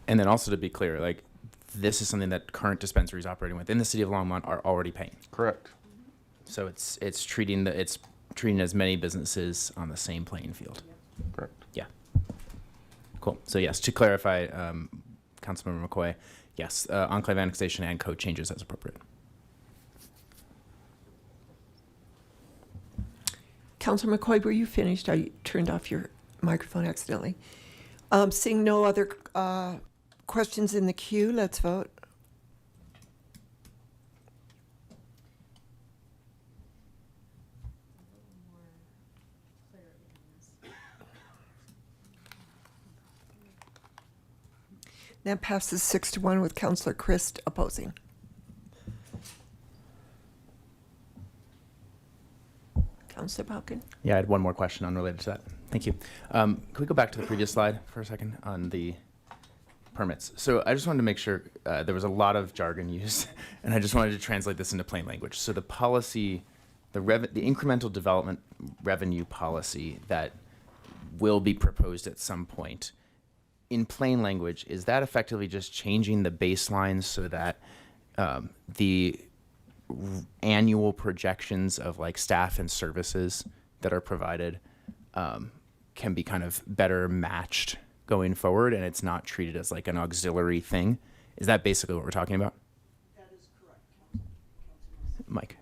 And then also to be clear, like, this is something that current dispensaries operating within the city of Longmont are already paying. Correct. So it's treating as many businesses on the same playing field. Correct. Yeah. Cool. So yes, to clarify, Councilmember McCoy, yes, enclave annexation and code changes as appropriate. Councilor McCoy, were you finished? I turned off your microphone accidentally. Seeing no other questions in the queue, let's vote. That passes 6-1 with Councilor Christ opposing. Councilor Popkin. Yeah, I had one more question unrelated to that. Thank you. Can we go back to the previous slide for a second on the permits? So I just wanted to make sure there was a lot of jargon used, and I just wanted to translate this into plain language. So the policy, the incremental development revenue policy that will be proposed at some point, in plain language, is that effectively just changing the baselines so that the annual projections of like staff and services that are provided can be kind of better matched going forward, and it's not treated as like an auxiliary thing? Is that basically what we're talking about? That is correct, Mike.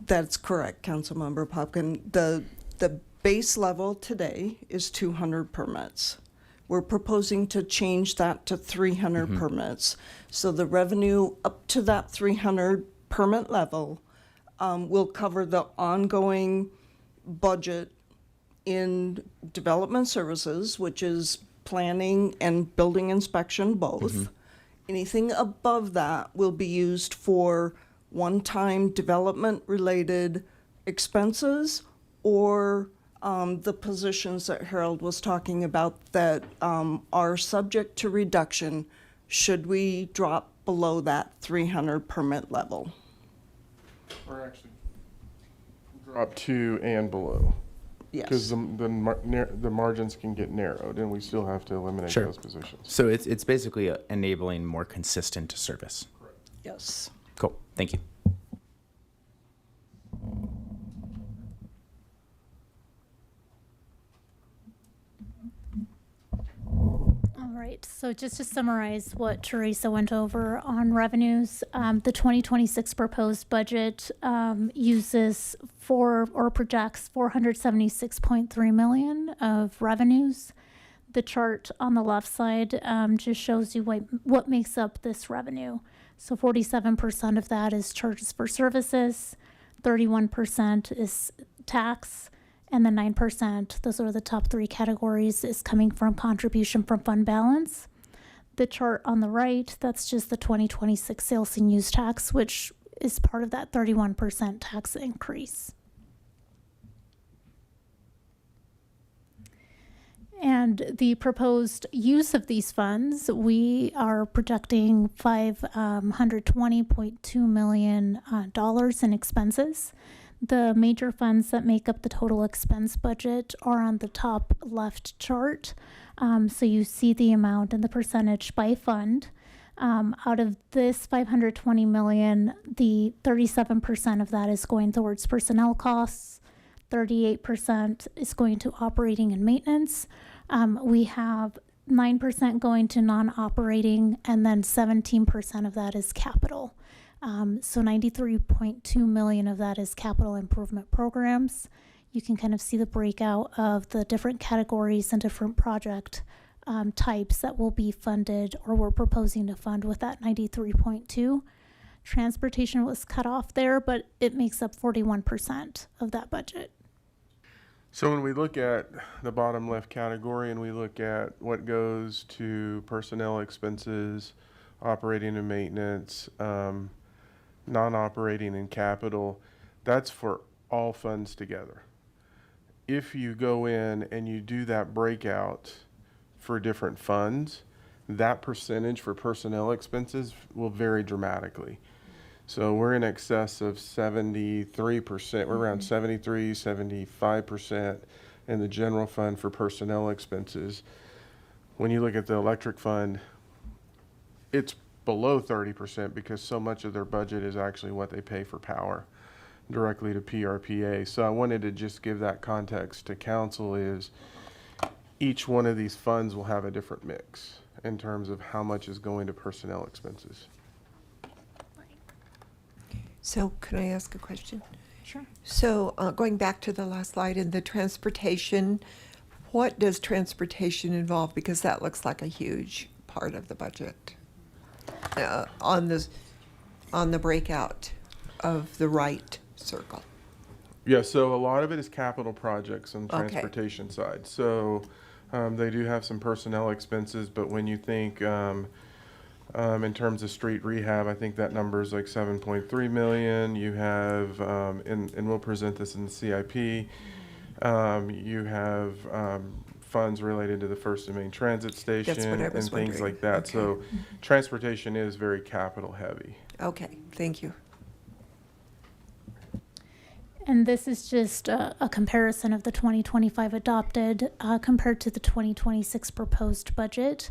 That's correct, Councilmember Popkin. The base level today is 200 permits. We're proposing to change that to 300 permits. So the revenue up to that 300 permit level will cover the ongoing budget in development services, which is planning and building inspection both. Anything above that will be used for one-time development-related expenses or the positions that Harold was talking about that are subject to reduction should we drop below that 300 permit level. Or actually, drop to and below. Yes. Because the margins can get narrowed, and we still have to eliminate Sure. those positions. So it's basically enabling more consistent service. Yes. Cool. Thank you. All right, so just to summarize what Teresa went over on revenues, the 2026 proposed budget uses projects 476.3 million of revenues. The chart on the left side just shows you what makes up this revenue. So 47% of that is charges for services, 31% is tax, and then 9%, those are the top three categories, is coming from contribution from fund balance. The chart on the right, that's just the 2026 sales and use tax, which is part of that 31% tax increase. And the proposed use of these funds, we are projecting $520.2 million in expenses. The major funds that make up the total expense budget are on the top left chart. So you see the amount and the percentage by fund. Out of this $520 million, the 37% of that is going towards personnel costs. 38% is going to operating and maintenance. We have 9% going to non-operating, and then 17% of that is capital. So 93.2 million of that is capital improvement programs. You can kind of see the breakout of the different categories and different project types that will be funded or we're proposing to fund with that 93.2. Transportation was cut off there, but it makes up 41% of that budget. So when we look at the bottom left category and we look at what goes to personnel expenses, operating and maintenance, non-operating and capital, that's for all funds together. If you go in and you do that breakout for different funds, that percentage for personnel expenses will vary dramatically. So we're in excess of 73%, we're around 73, 75% in the general fund for personnel expenses. When you look at the electric fund, it's below 30% because so much of their budget is actually what they pay for power directly to PRPA. So I wanted to just give that context to council is each one of these funds will have a different mix in terms of how much is going to personnel expenses. So can I ask a question? Sure. So going back to the last slide in the transportation, what does transportation involve? Because that looks like a huge part of the budget on the breakout of the right circle. Yeah, so a lot of it is capital projects on the Okay. transportation side. So they do have some personnel expenses, but when you think in terms of street rehab, I think that number is like 7.3 million. You have, and we'll present this in the CIP, you have funds related to the First and Main Transit Station what I was and things wondering. like that. Okay. So transportation is very capital heavy. Okay, thank you. And this is just a comparison of the 2025 adopted compared to the 2026 proposed budget.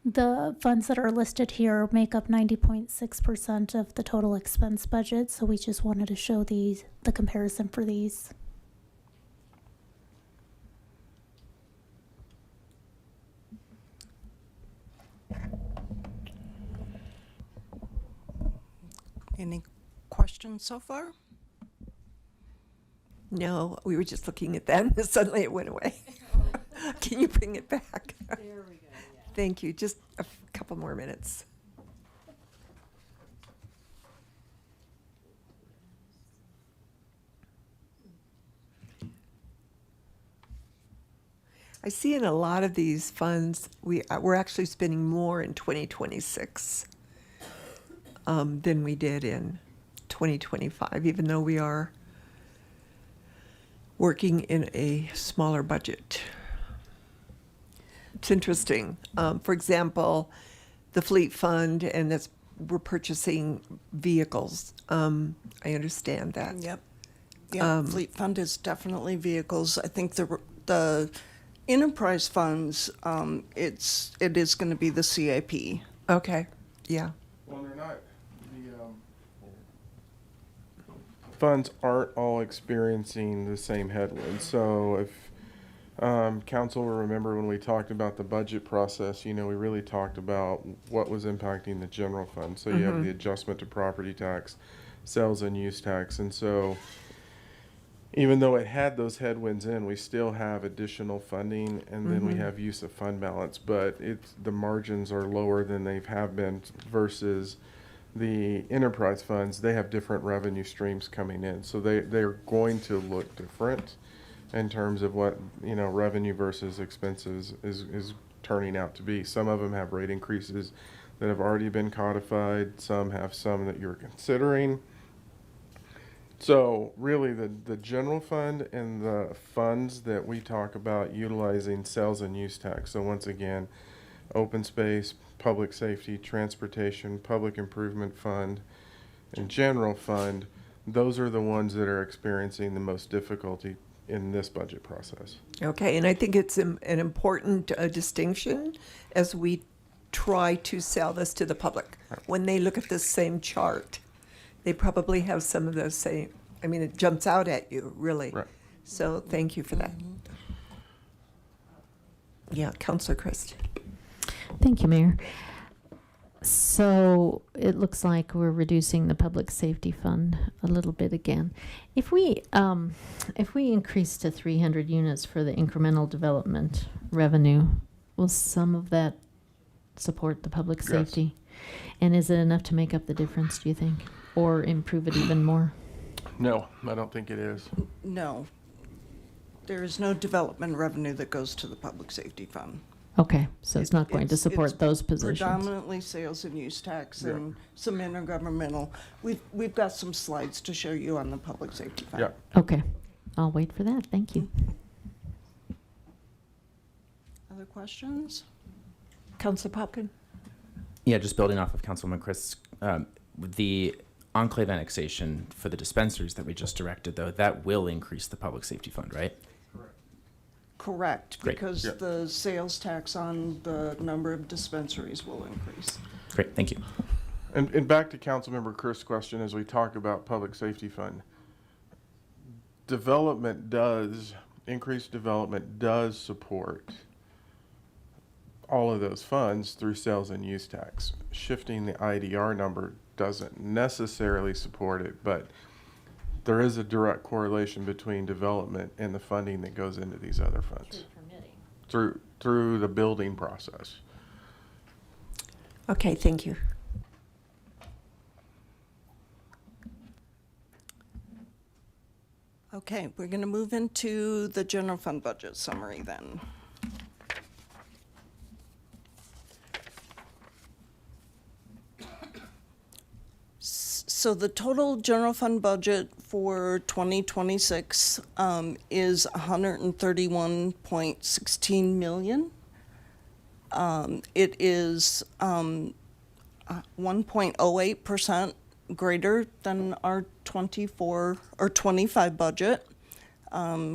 The funds that are listed here make up 90.6% of the total expense budget, so we just wanted to show the comparison for these. Any questions so far? No, we were just looking at that and suddenly it went away. Can you bring it back? There we go. Yeah. Thank you. Just a couple more minutes. I see in a lot of these funds, we're actually spending more in 2026 than we did in 2025, even though we are working in a smaller budget. It's interesting. For example, the fleet fund, and we're purchasing vehicles. I understand that. Yep. Yeah, fleet fund is definitely vehicles. I think the enterprise funds, it is going to be the CIP. Okay. Yeah. Well, they're not, the funds aren't all experiencing the same headwinds. So if council will remember when we talked about the budget process, we really talked about what was impacting the general fund. So you have the adjustment to property tax, sales and use tax. And so even though it had those headwinds in, we still have additional funding, and then we have use of fund balance, but the margins are lower than they have been versus the enterprise funds. They have different revenue streams coming in, so they're going to look different in terms of what revenue versus expenses is turning out to be. Some of them have rate increases that have already been codified. Some have some that you're considering. So really the general fund and the funds that we talk about utilizing sales and use tax. So once again, open space, public safety, transportation, public improvement fund, and general fund, those are the ones that are experiencing the most difficulty in this budget process. Okay, and I think it's an important distinction as we try to sell this to the public. When they look at this same chart, they probably have some of those same, it jumps out at you, really. Right. So thank you for that. Yeah, Councilor Christ. Thank you, Mayor. So it looks like we're reducing the public safety fund a little bit again. If we increase to 300 units for the incremental development revenue, will some of that support the public Yes. safety? And is it enough to make up the difference, do you think? Or improve it even more? No, I don't think it is. No. There is no development revenue that goes to the public safety fund. Okay, so it's not going to support those positions. Predominantly sales and use tax and some intergovernmental. We've got some slides to show you on the public safety fund. Yeah. Okay, I'll wait for that. Thank you. Other questions? Councilor Popkin? Yeah, just building off of Councilwoman Chris, the enclave annexation for the dispensaries that we just directed, though, that will increase the public safety fund, right? Correct, Great. because Yep. the sales tax on the number of dispensaries will increase. Great, thank you. And back to Councilmember Chris' question as we talk about public safety fund. Increased development does support all of those funds through sales and use tax. Shifting the IDR number doesn't necessarily support it, but there is a direct correlation between development and the funding that goes into these other funds. Through the building process. Okay, thank you. Okay, we're going to move into the general fund budget summary then. So the total general fund budget for 2026 is 131.16 million. It is 1.08% greater than our 24 or 25 budget,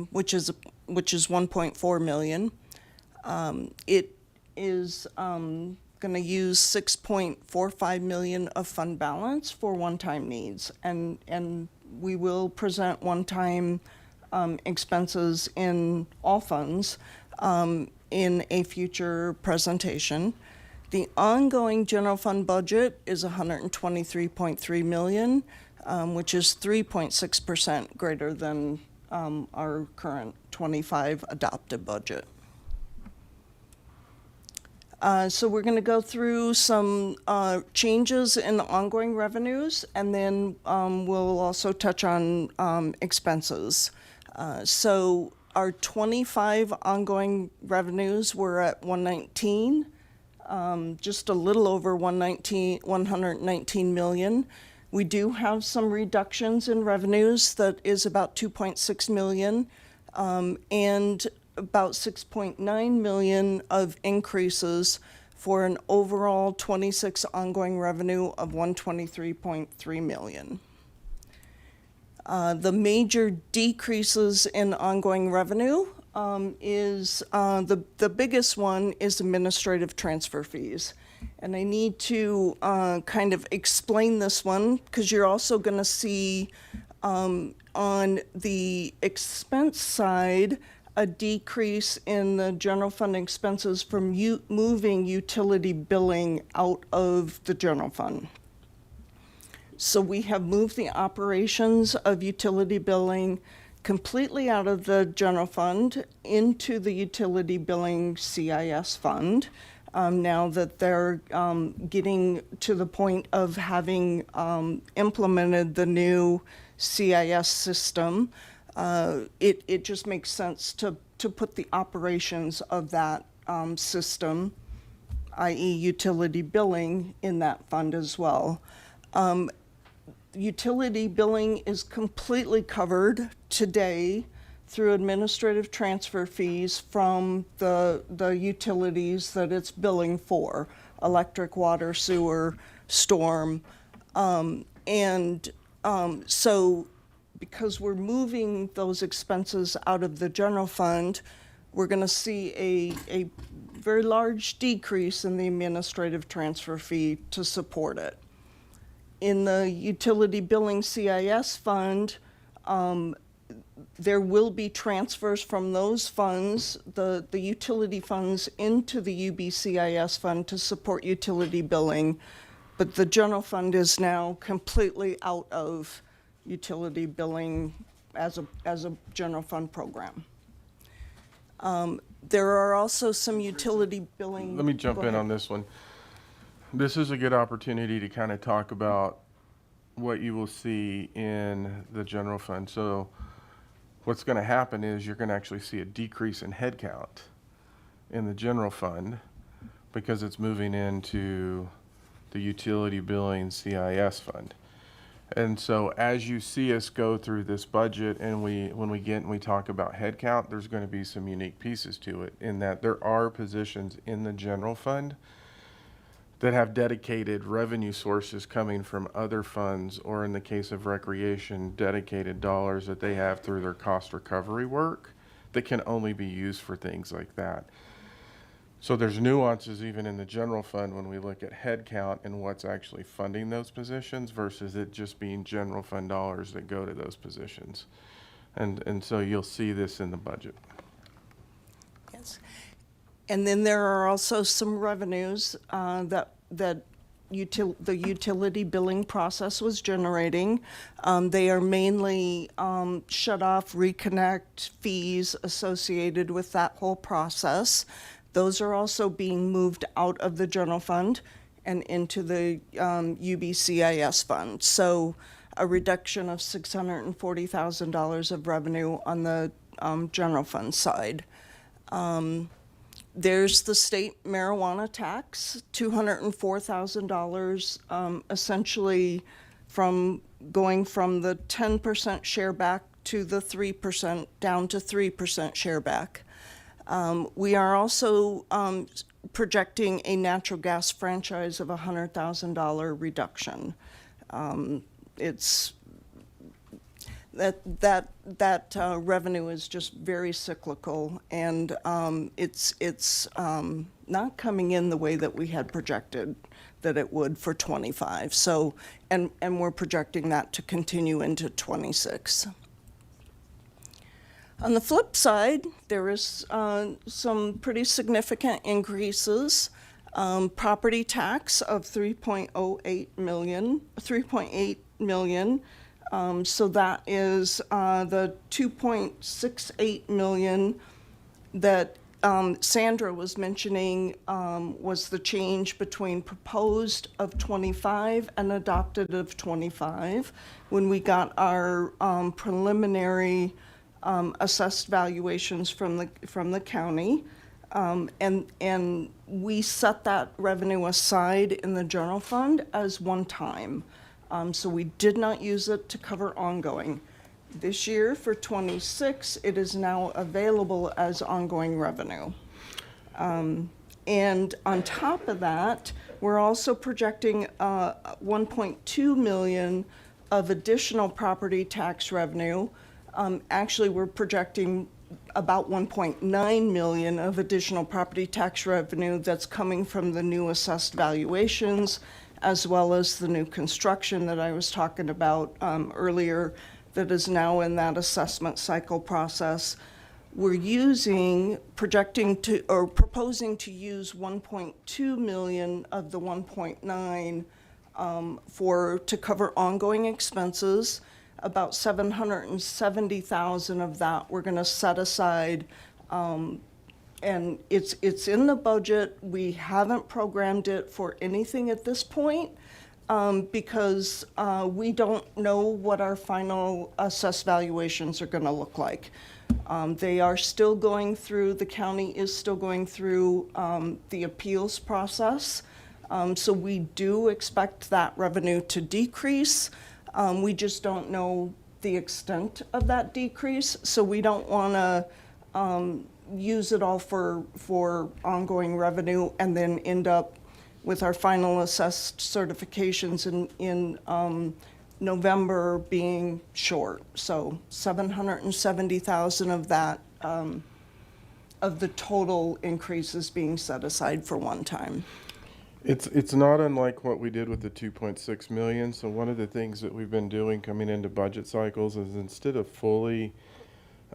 which is 1.4 million. It is going to use 6.45 million of fund balance for one-time needs, and we will present one-time expenses in all funds in a future presentation. The ongoing general fund budget is 123.3 million, which is 3.6% greater than our current 25 adopted budget. So we're going to go through some changes in the ongoing revenues, and then we'll also touch on expenses. So our 25 ongoing revenues were at 119, just a little over 119 million. We do have some reductions in revenues that is about 2.6 million, and about 6.9 million of increases for an overall 26 ongoing revenue of 123.3 million. The major decreases in ongoing revenue is the biggest one is administrative transfer fees. And I need to kind of explain this one because you're also going to see on the expense side a decrease in the general fund expenses from moving utility billing out of the general fund. So we have moved the operations of utility billing completely out of the general fund into the utility billing CIS fund. Now that they're getting to the point of having implemented the new CIS system, it just makes sense to put the operations of that system, i.e. utility billing, in that fund as well. Utility billing is completely covered today through administrative transfer fees from the utilities that it's billing for, electric, water, sewer, storm. So because we're moving those expenses out of the general fund, we're going to see a very large decrease in the administrative transfer fee to support it. In the utility billing CIS fund, there will be transfers from those funds, the utility funds, into the UBCIS fund to support utility billing, but the general fund is now completely out of utility billing as a general fund program. There are also some utility billing. Let me jump in on this one. This is a good opportunity to kind of talk about what you will see in the general fund. So what's going to happen is you're going to actually see a decrease in headcount in the general fund because it's moving into the utility billing CIS fund. And so as you see us go through this budget and when we talk about headcount, there's going to be some unique pieces to it in that there are positions in the general fund that have dedicated revenue sources coming from other funds, or in the case of recreation, dedicated dollars that they have through their cost recovery work that can only be used for things like that. So there's nuances even in the general fund when we look at head count and what's actually funding those positions versus it just being general fund dollars that go to those positions. And so you'll see this in the budget. Yes. And then there are also some revenues that the utility billing process was generating. They are mainly shut off, reconnect fees associated with that whole process. Those are also being moved out of the general fund and into the UBCIS fund. So a reduction of $640,000 of revenue on the general fund side. There's the state marijuana tax, $204,000, essentially from going from the 10% share back to the 3%, down to 3% share back. We are also projecting a natural gas franchise of $100,000 reduction. It's that revenue is just very cyclical, and it's not coming in the way that we had projected that it would for 25. So, and we're projecting that to continue into 26. On the flip side, there is some pretty significant increases. Property tax of 3.8 million. So that is the 2.68 million that Sandra was mentioning was the change between proposed of 25 and adopted of 25 when we got our preliminary assessed valuations from the county, and we set that revenue aside in the general fund as one time. So we did not use it to cover ongoing. This year for 26, it is now available as ongoing revenue. And on top of that, we're also projecting 1.2 million of additional property tax revenue. Actually, we're projecting about 1.9 million of additional property tax revenue that's coming from the new assessed valuations, as well as the new construction that I was talking about earlier that is now in that assessment cycle process. We're proposing to use 1.2 million of the 1.9 to cover ongoing expenses. About 770,000 of that we're gonna set aside, and it's in the budget. We haven't programmed it for anything at this point because we don't know what our final assessed valuations are gonna look like. They are still going through, the county is still going through the appeals process. So we do expect that revenue to decrease. We just don't know the extent of that decrease, so we don't want to use it all for ongoing revenue and then end up with our final assessed certifications in November being short. So 770,000 of that, of the total increase is being set aside for one time. It's not unlike what we did with the 2.6 million. So one of the things that we've been doing coming into budget cycles is instead of fully,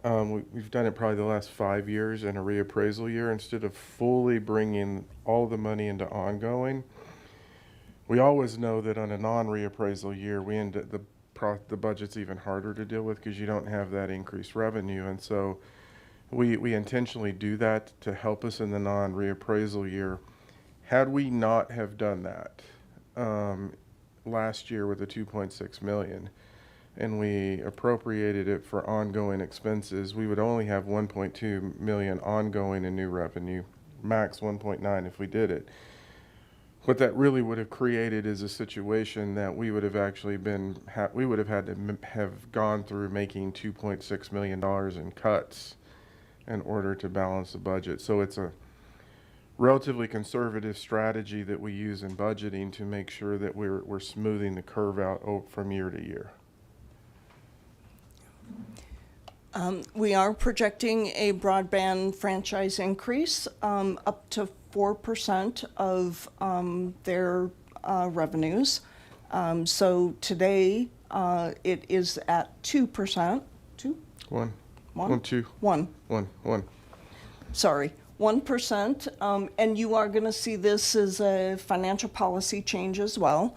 we've done it probably the last 5 years in a reappraisal year, instead of fully bringing all the money into ongoing, we always know that on a non-reappraisal year, we end up, the budget's even harder to deal with because you don't have that increased revenue. And so we intentionally do that to help us in the non-reappraisal year. Had we not have done that last year with the 2.6 million and we appropriated it for ongoing expenses, we would only have 1.2 million ongoing in new revenue, max 1.9 if we did it. What that really would have created is a situation that we would have actually been, we would have had to have gone through making $2.6 million in cuts in order to balance the budget. So it's a relatively conservative strategy that we use in budgeting to make sure that we're smoothing the curve out from year to year. We are projecting a broadband franchise increase up to 4% of their revenues. So today it is at 2%. Two? One. One? One, two. One. One. Sorry, 1%. And you are going to see this as a financial policy change as well.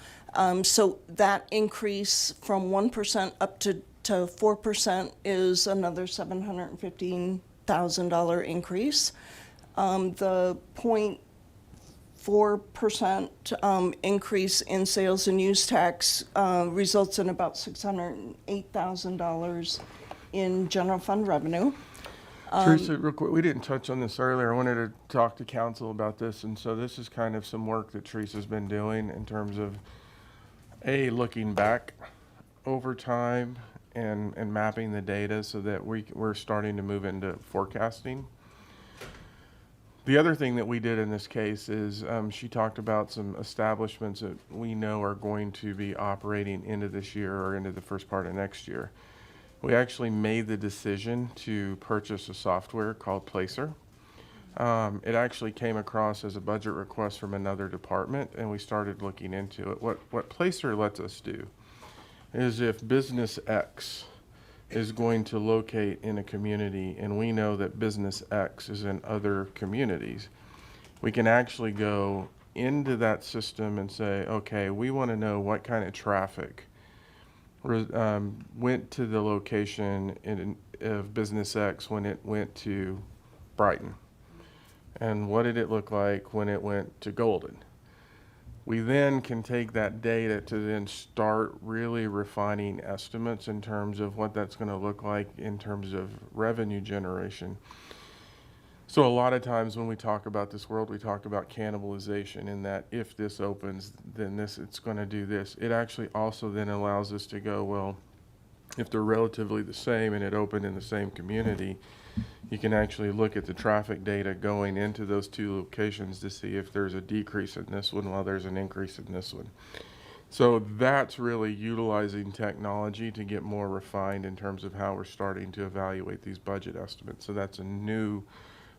So that increase from 1% up to 4% is another $715,000 increase. The 0.4% increase in sales and use tax results in about $608,000 in general fund revenue. Teresa, real quick, we didn't touch on this earlier. I wanted to talk to council about this, and so this is kind of some work that Teresa's been doing in terms of looking back over time and mapping the data so that we're starting to move into forecasting. The other thing that we did in this case is she talked about some establishments that we know are going to be operating into this year or into the first part of next year. We actually made the decision to purchase a software called Placer. It actually came across as a budget request from another department, and we started looking into it. What Placer lets us do is if Business X is going to locate in a community and we know that Business X is in other communities, we can actually go into that system and say, okay, we want to know what kind of traffic went to the location of Business X when it went to Brighton. And what did it look like when it went to Golden? We then can take that data to then start really refining estimates in terms of what that's going to look like in terms of revenue generation. So a lot of times when we talk about this world, we talk about cannibalization in that if this opens, then it's going to do this. It actually also then allows us to go, well, if they're relatively the same and it opened in the same community, you can actually look at the traffic data going into those two locations to see if there's a decrease in this one while there's an increase in this one. So that's really utilizing technology to get more refined in terms of how we're starting to evaluate these budget estimates. So that's a new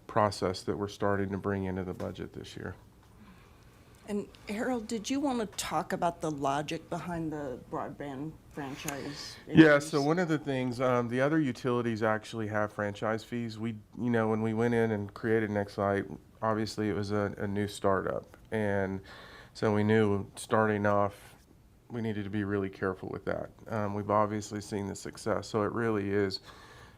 process that we're starting to bring into the budget this year. And Harold, did you want to talk about the logic behind the broadband franchise? Yeah, so one of the things, the other utilities actually have franchise fees. When we went in and created Nextlight, obviously it was a new startup. And so we knew starting off, we needed to be really careful with that. We've obviously seen the success. So it really is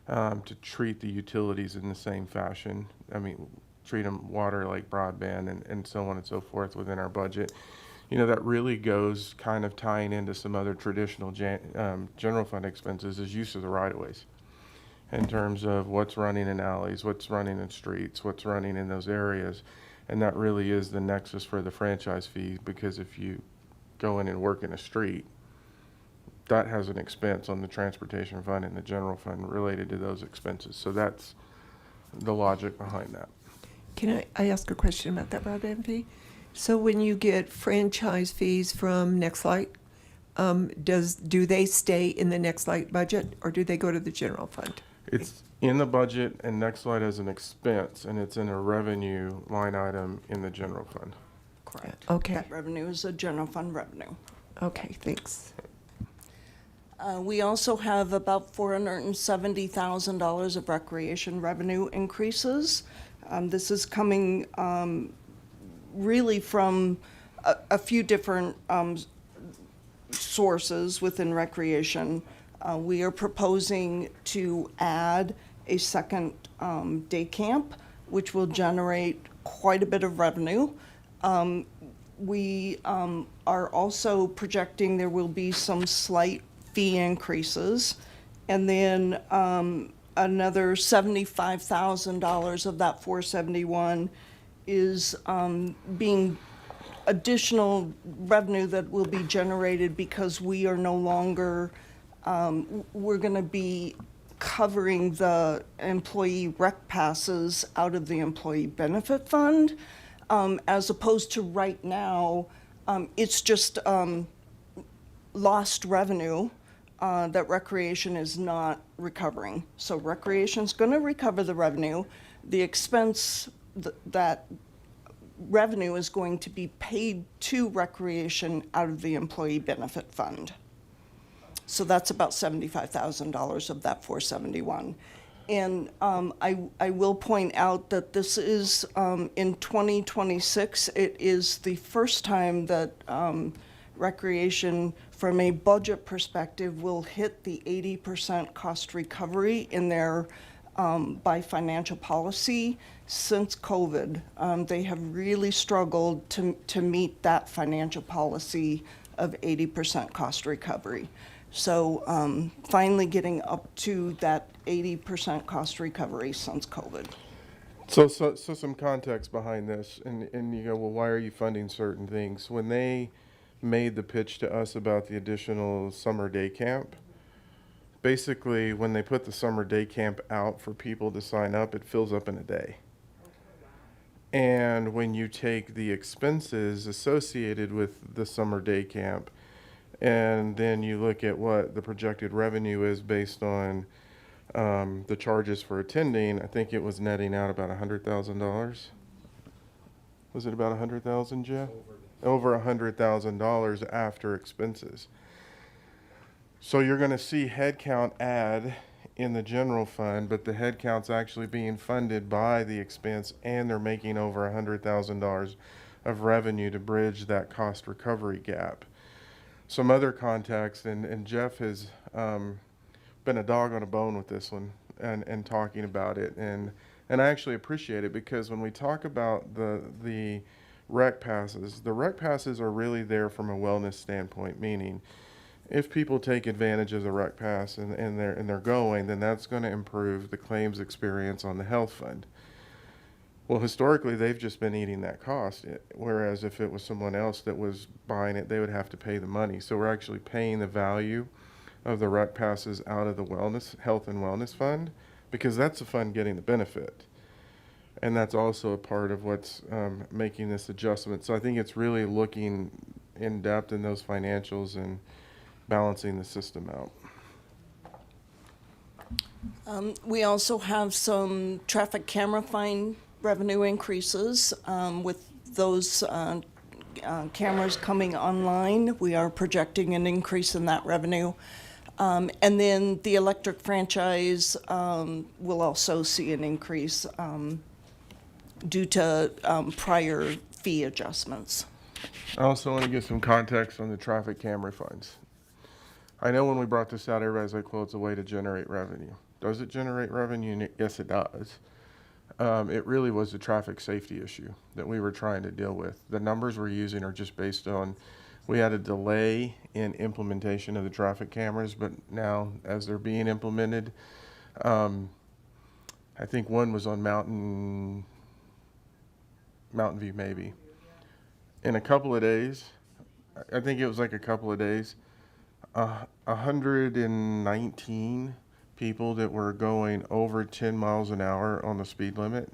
to treat the utilities in the same fashion. I mean, treat them water like broadband and so on and so forth within our budget. That really goes kind of tying into some other traditional general fund expenses is use of the right-of-ways in terms of what's running in alleys, what's running in streets, what's running in those areas. And that really is the nexus for the franchise fee, because if you go in and work in a street, that has an expense on the transportation fund and the general fund related to those expenses. So that's the logic behind that. Can I ask a question about that broadband fee? So when you get franchise fees from Nextlight, do they stay in the Nextlight budget or do they go to the general fund? It's in the budget, and Nextlight as an expense, and it's in a revenue line item in the general fund. Correct. Okay. That revenue is a general fund revenue. Okay, thanks. We also have about $470,000 of recreation revenue increases. This is coming really from a few different sources within recreation. We are proposing to add a second day camp, which will generate quite a bit of revenue. We are also projecting there will be some slight fee increases, and then another $75,000 of that 471 is being additional revenue that will be generated because we are no longer, we're going to be covering the employee rec passes out of the employee benefit fund, as opposed to right now, it's just lost revenue that recreation is not recovering. So recreation's going to recover the revenue. The expense, that revenue is going to be paid to recreation out of the employee benefit fund. So that's about $75,000 of that 471. And I will point out that this is in 2026. It is the first time that recreation, from a budget perspective, will hit the 80% cost recovery in their by financial policy since COVID. They have really struggled to meet that financial policy of 80% cost recovery. So finally getting up to that 80% cost recovery since COVID. So some context behind this, and you go, well, why are you funding certain things? When they made the pitch to us about the additional summer day camp, basically when they put the summer day camp out for people to sign up, it fills up in a day. And when you take the expenses associated with the summer day camp, and then you look at what the projected revenue is based on the charges for attending, I think it was netting out about $100,000. Was it about $100,000, Jeff? Over $100,000 after expenses. So you're going to see headcount add in the general fund, but the headcount's actually being funded by the expense, and they're making over $100,000 of revenue to bridge that cost recovery gap. Some other context, and Jeff has been a dog on a bone with this one and talking about it, and I actually appreciate it, because when we talk about the rec passes, the rec passes are really there from a wellness standpoint, meaning if people take advantage of the rec pass and they're going, then that's going to improve the claims experience on the health fund. Well, historically, they've just been eating that cost, whereas if it was someone else that was buying it, they would have to pay the money. So we're actually paying the value of the rec passes out of the health and wellness fund, because that's the fund getting the benefit. And that's also a part of what's making this adjustment. So I think it's really looking in depth in those financials and balancing the system out. We also have some traffic camera fine revenue increases with those cameras coming online. We are projecting an increase in that revenue. And then the electric franchise will also see an increase due to prior fee adjustments. I also want to give some context on the traffic camera funds. I know when we brought this out, everybody's like, well, it's a way to generate revenue. Does it generate revenue? Yes, it does. It really was a traffic safety issue that we were trying to deal with. The numbers we're using are just based on, we had a delay in implementation of the traffic cameras, but now as they're being implemented, I think one was on Mountain View maybe. In a couple of days, I think it was like a couple of days, 119 people that were going over 10 miles an hour on the speed limit.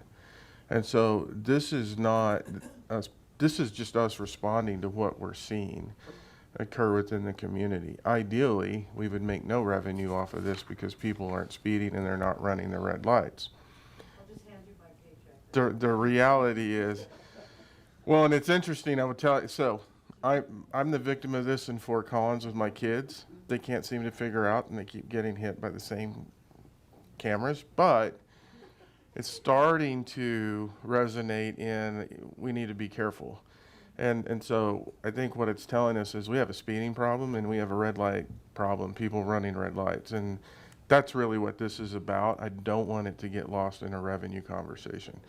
And so this is not us, this is just us responding to what we're seeing occur within the community. Ideally, we would make no revenue off of this because people aren't speeding and they're not running the red lights. I'll just hand you my paycheck. The reality is, well, and it's interesting, I would tell you, so I'm the victim of this in Fort Collins with my kids. They can't seem to figure out, and they keep getting hit by the same cameras, but it's starting to resonate in, we need to be careful. And so I think what it's telling us is we have a speeding problem and we have a red light problem, people running red lights. And that's really what this is about. I don't want it to get lost in a revenue conversation.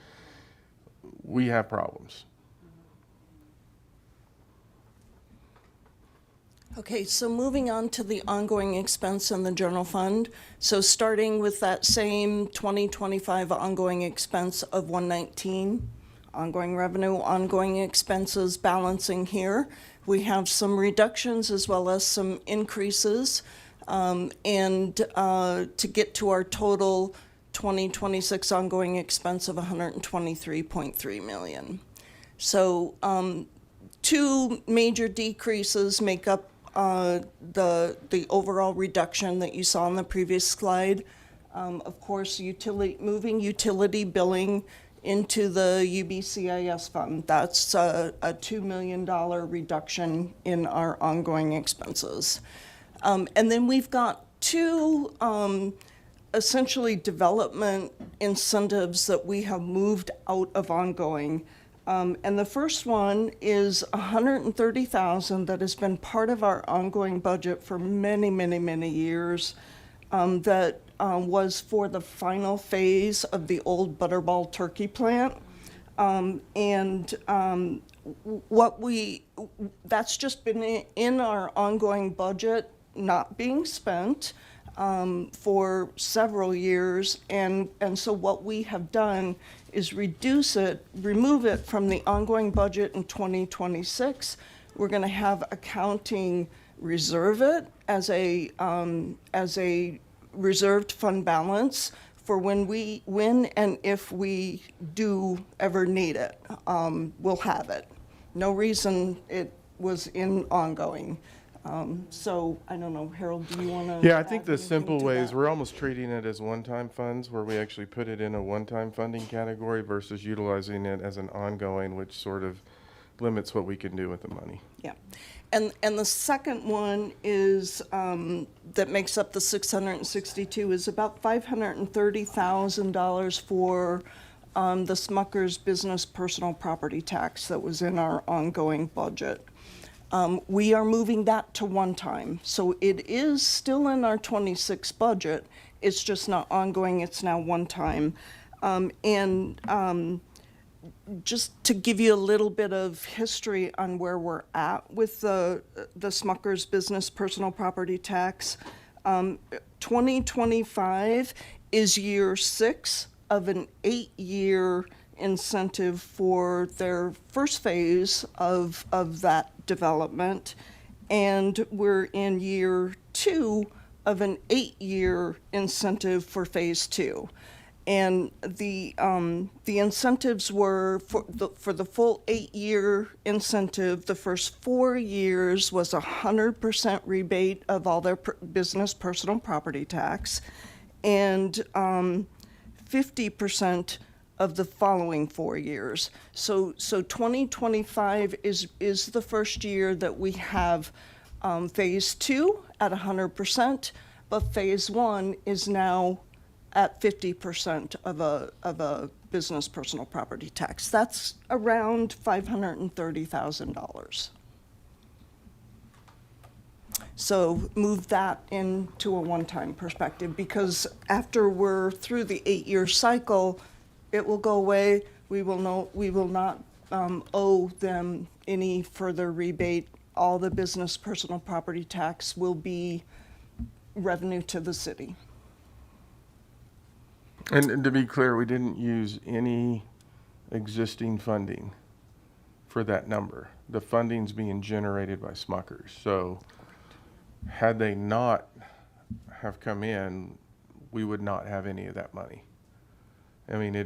We have problems. Okay, so moving on to the ongoing expense in the general fund. So starting with that same 2025 ongoing expense of 119, ongoing revenue, ongoing expenses balancing here. We have some reductions as well as some increases. And to get to our total 2026 ongoing expense of $123.3 million. So two major decreases make up the overall reduction that you saw on the previous slide. Of course, moving utility billing into the UBCIS fund. That's a $2 million reduction in our ongoing expenses. And then we've got two essentially development incentives that we have moved out of ongoing. And the first one is $130,000 that has been part of our ongoing budget for many, many, many years. That was for the final phase of the old Butterball turkey plant. That's just been in our ongoing budget, not being spent for several years. And so what we have done is remove it from the ongoing budget in 2026. We're going to have accounting reserve it as a reserved fund balance for when and if we do ever need it. We'll have it. No reason it was in ongoing. So I don't know, Harold, do you want to? Yeah, I think the simple way is we're almost treating it as one-time funds where we actually put it in a one-time funding category versus utilizing it as an ongoing, which sort of limits what we can do with the money. Yeah. And the second one is, that makes up the 662, is about $530,000 for the Smucker's business personal property tax that was in our ongoing budget. We are moving that to one time. So it is still in our 26 budget. It's just not ongoing. It's now one time. Just to give you a little bit of history on where we're at with the Smucker's business personal property tax, 2025 is year 6 of an 8-year incentive for their first phase of that development, and we're in year 2 of an 8-year incentive for phase 2. And the incentives were for the full 8-year incentive. The first 4 years was 100% rebate of all their business personal property tax, and 50% of the following 4 years. So 2025 is the first year that we have phase 2 at 100%, but phase 1 is now at 50% of a business personal property tax. That's around $530,000. So move that into a one-time perspective, because after we're through the 8-year cycle, it will go away. We will not owe them any further rebate. All the business personal property tax will be revenue to the city. And to be clear, we didn't use any existing funding for that number. The funding's being generated by Smucker's. So had they not have come in, we would not have any of that money. I mean,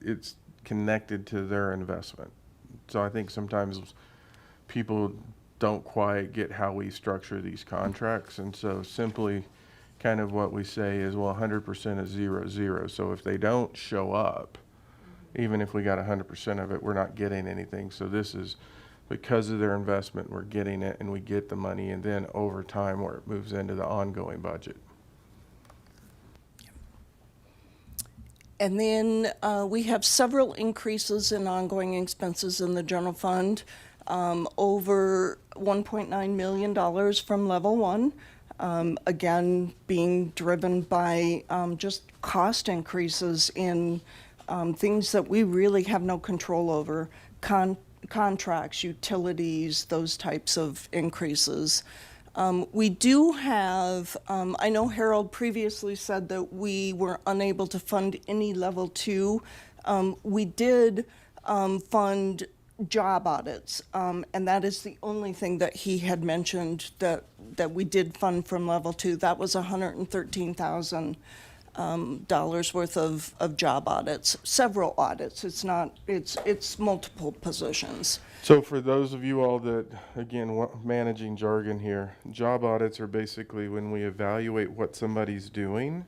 it's connected to their investment. So I think sometimes people don't quite get how we structure these contracts. And so simply kind of what we say is, well, 100% is 0-0. So if they don't show up, even if we got 100% of it, we're not getting anything. So this is because of their investment, we're getting it and we get the money, and then over time where it moves into the ongoing budget. And then we have several increases in ongoing expenses in the general fund, over $1.9 million from level 1. Again, being driven by just cost increases in things that we really have no control over, contracts, utilities, those types of increases. We do have, I know Harold previously said that we were unable to fund any level 2. We did fund job audits, and that is the only thing that he had mentioned that we did fund from level 2. That was $113,000. dollars worth of job audits, several audits. It's multiple positions. So for those of you all that, again, managing jargon here, job audits are basically when we evaluate what somebody's doing,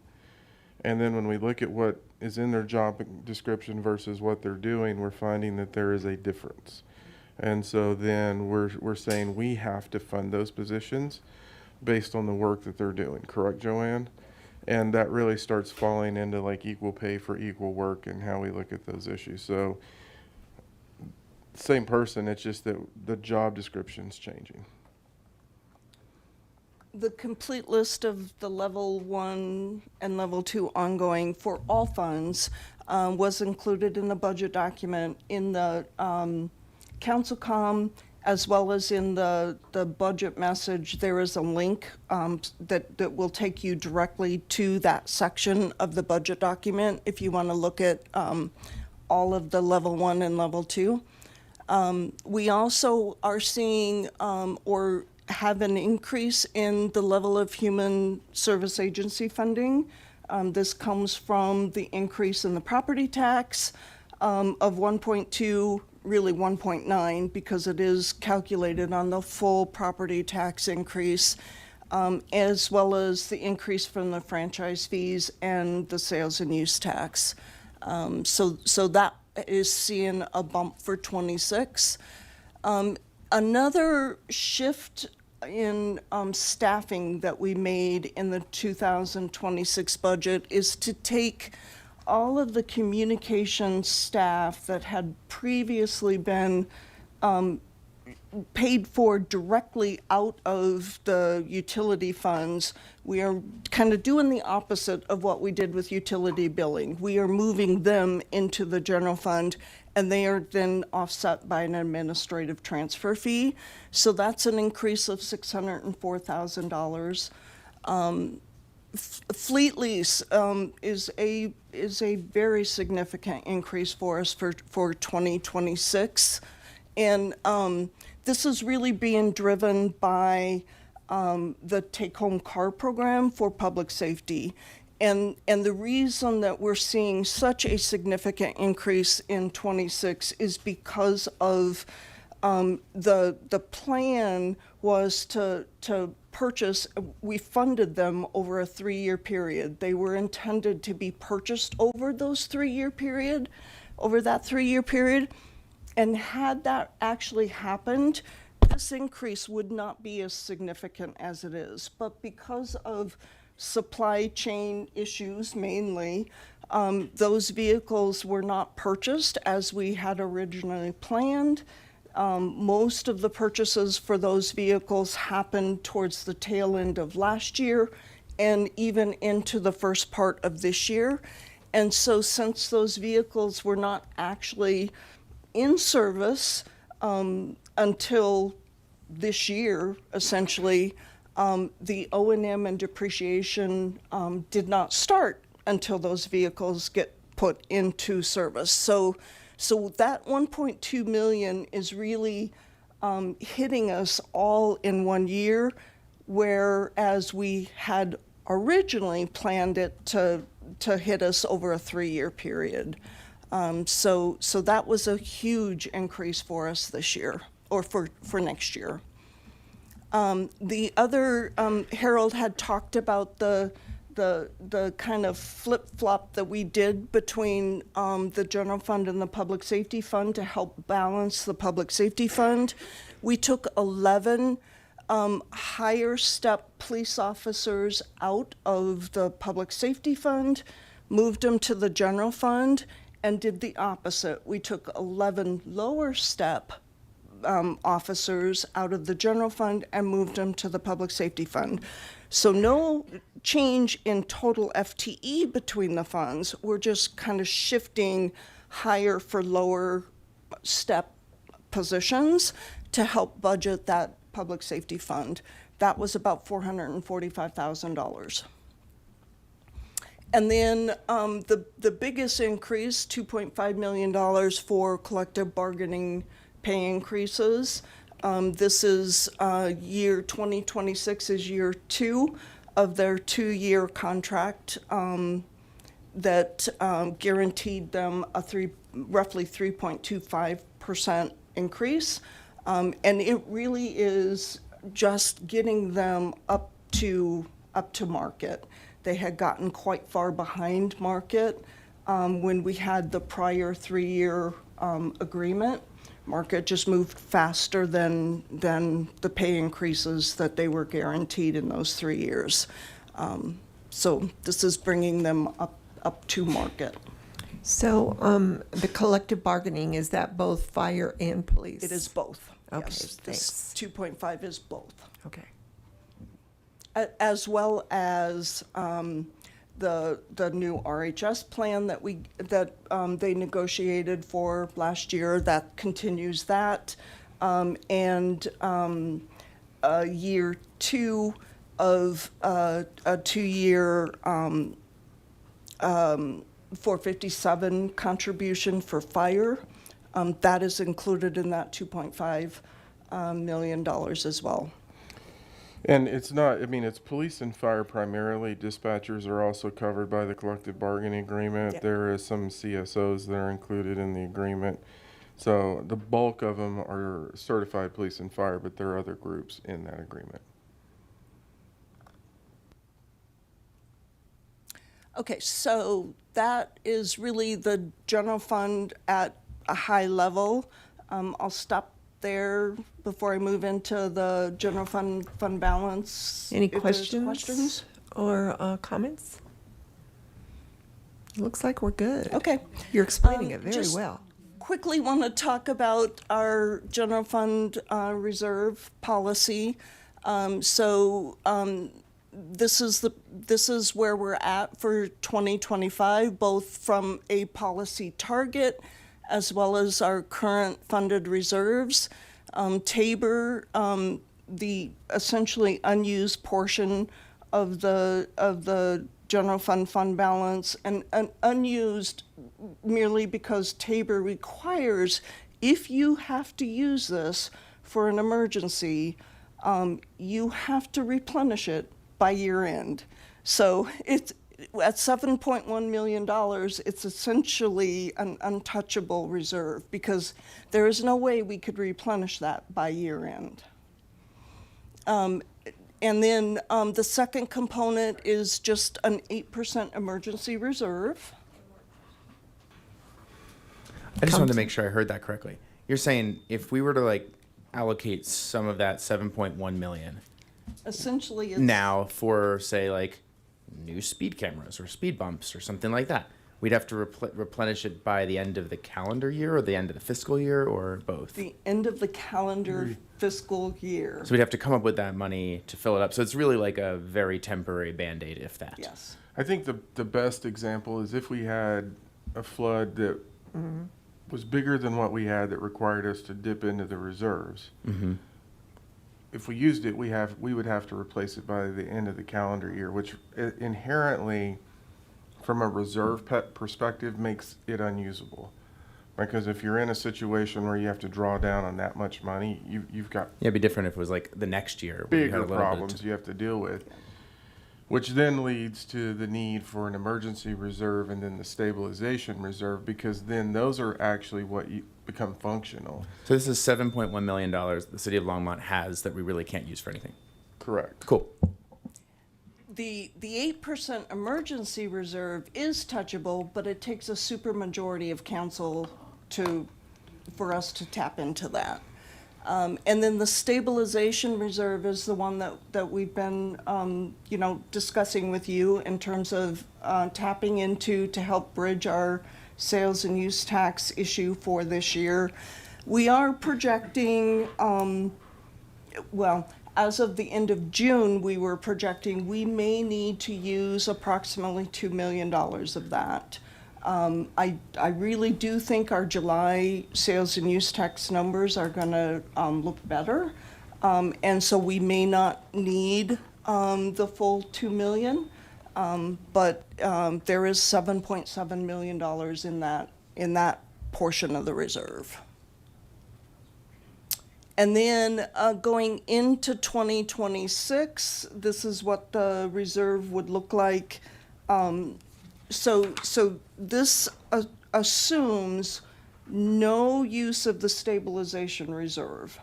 and then when we look at what is in their job description versus what they're doing, we're finding that there is a difference. And so then we're saying we have to fund those positions based on the work that they're doing. Correct, Joanne? And that really starts falling into like equal pay for equal work and how we look at those issues. So same person, it's just that the job description's changing. The complete list of the level 1 and level 2 ongoing for all funds was included in the budget document in the council comm, as well as in the budget message. There is a link that will take you directly to that section of the budget document if you want to look at all of the level 1 and level 2. We also are seeing or have an increase in the level of human service agency funding. This comes from the increase in the property tax of 1.2, really 1.9, because it is calculated on the full property tax increase, as well as the increase from the franchise fees and the sales and use tax. So that is seeing a bump for 26. Another shift in staffing that we made in the 2026 budget is to take all of the communication staff that had previously been paid for directly out of the utility funds. We are kind of doing the opposite of what we did with utility billing. We are moving them into the general fund, and they are then offset by an administrative transfer fee. So that's an increase of $604,000. Fleet lease is a very significant increase for us for 2026, and this is really being driven by the take-home car program for public safety. And the reason that we're seeing such a significant increase in 26 is because of the plan was to purchase. We funded them over a 3-year period. They were intended to be purchased over that 3-year period. And had that actually happened, this increase would not be as significant as it is. But because of supply chain issues mainly, those vehicles were not purchased as we had originally planned. Most of the purchases for those vehicles happened towards the tail end of last year and even into the first part of this year. And so since those vehicles were not actually in service until this year, essentially, the O&M and depreciation did not start until those vehicles get put into service. So that 1.2 million is really hitting us all in 1 year, whereas we had originally planned it to hit us over a 3-year period. So that was a huge increase for us this year, or for next year. The other, Harold had talked about the kind of flip-flop that we did between the general fund and the public safety fund to help balance the public safety fund. We took 11 higher step police officers out of the public safety fund, moved them to the general fund, and did the opposite. We took 11 lower step officers out of the general fund and moved them to the public safety fund. So no change in total FTE between the funds. We're just kind of shifting higher for lower step positions to help budget that public safety fund. That was about $445,000. And then the biggest increase, $2.5 million for collective bargaining pay increases. This is year 2026 is year 2 of their 2-year contract that guaranteed them a roughly 3.25% increase. And it really is just getting them up to market. They had gotten quite far behind market when we had the prior 3-year agreement. Market just moved faster than the pay increases that they were guaranteed in those 3 years. So this is bringing them up to market. So the collective bargaining, is that both fire and police? It is both. Okay, Yes, thanks. this 2.5 is both. Okay. As well as the new RHS plan that they negotiated for last year, that continues that, and year 2 of a 2-year 457 contribution for fire. That is included in that $2.5 million as well. And it's not, I mean, it's police and fire primarily. Dispatchers are also covered by the collective bargaining agreement. Yeah. There is some CSOs that are included in the agreement. So the bulk of them are certified police and fire, but there are other groups in that agreement. Okay, so that is really the general fund at a high level. I'll stop there before I move into the general fund balance. Any if there's questions or comments? Looks like we're good. Okay. You're explaining it very just well. Quickly want to talk about our general fund reserve policy. This is where we're at for 2025, both from a policy target as well as our current funded reserves. Tabor, the essentially unused portion of the general fund balance, and unused merely because Tabor requires, if you have to use this for an emergency, you have to replenish it by year end. So it's at $7.1 million, it's essentially an untouchable reserve because there is no way we could replenish that by year end. And then the second component is just an 8% emergency reserve. I just wanted to make sure I heard that correctly. You're saying if we were to like allocate some of that 7.1 million Essentially, it's now for say like new speed cameras or speed bumps or something like that, we'd have to replenish it by the end of the calendar year or the end of the fiscal year or both? the end of the calendar fiscal year. So we'd have to come up with that money to fill it up. So it's really like a very temporary Band-Aid, if that. Yes. I think the best example is if we had a flood that was bigger than what we had that required us to dip into the reserves. Mm-hmm. If we used it, we would have to replace it by the end of the calendar year, which inherently, from a reserve perspective, makes it unusable. Because if you're in a situation where you have to draw down on that much money, you've got Yeah, it'd be different if it was like the next year. where you had a bigger little bit of problems you have to deal with, which then leads to the need for an emergency reserve and then the stabilization reserve, because then those are actually what you become functional. So this is $7.1 million the city of Longmont has that we really can't use for anything. Correct. Cool. The 8% emergency reserve is touchable, but it takes a supermajority of council for us to tap into that. And then the stabilization reserve is the one that we've been, discussing with you in terms of tapping into to help bridge our sales and use tax issue for this year. We are projecting, as of the end of June, we were projecting we may need to use approximately $2 million of that. I really do think our July sales and use tax numbers are going to look better. And so we may not need the full $2 million, but there is $7.7 million in that portion of the reserve. And then going into 2026, this is what the reserve would look like. so this assumes no use of the stabilization reserve.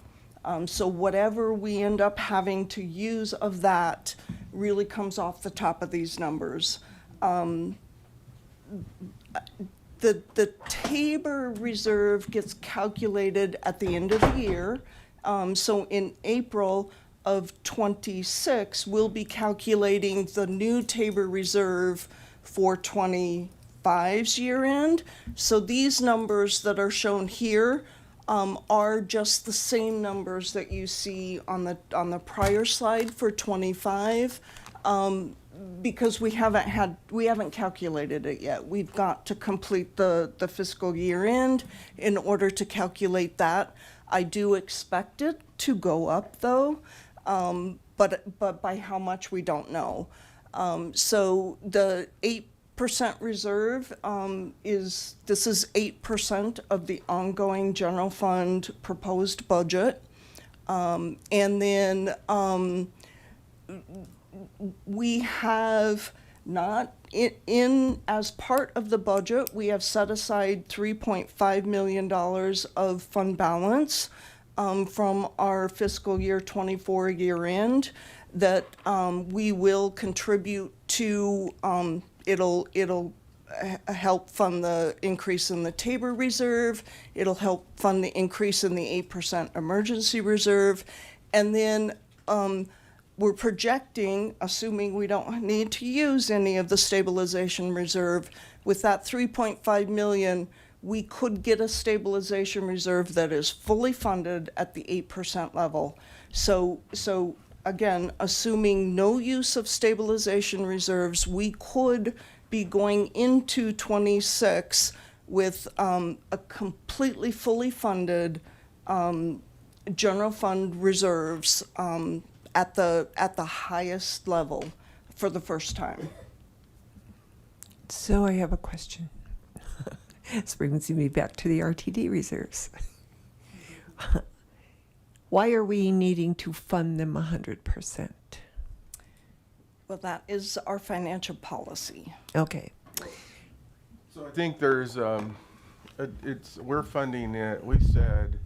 So whatever we end up having to use of that really comes off the top of these numbers. The Tabor reserve gets calculated at the end of the year. So in April of '26, we'll be calculating the new Tabor reserve for '25's year end. So these numbers that are shown here are just the same numbers that you see on the prior slide for '25. Because we haven't calculated it yet. We've got to complete the fiscal year end in order to calculate that. I do expect it to go up though, but by how much we don't know. So the 8% reserve is 8% of the ongoing general fund proposed budget, and then we have not in as part of the budget, we have set aside $3.5 million of fund balance from our fiscal year '24 year end that we will contribute to. It'll help fund the increase in the Tabor reserve. It'll help fund the increase in the 8% emergency reserve, and then we're projecting, assuming we don't need to use any of the stabilization reserve, with that 3.5 million, we could get a stabilization reserve that is fully funded at the 8% level. So again, assuming no use of stabilization reserves, we could be going into '26 with a completely fully funded general fund reserves at the highest level for the first time. So I have a question. This brings me back to the RTD reserves. Why are we needing to fund them 100%? Well, that is our financial policy. Okay. So I think there's, we're funding it, we said,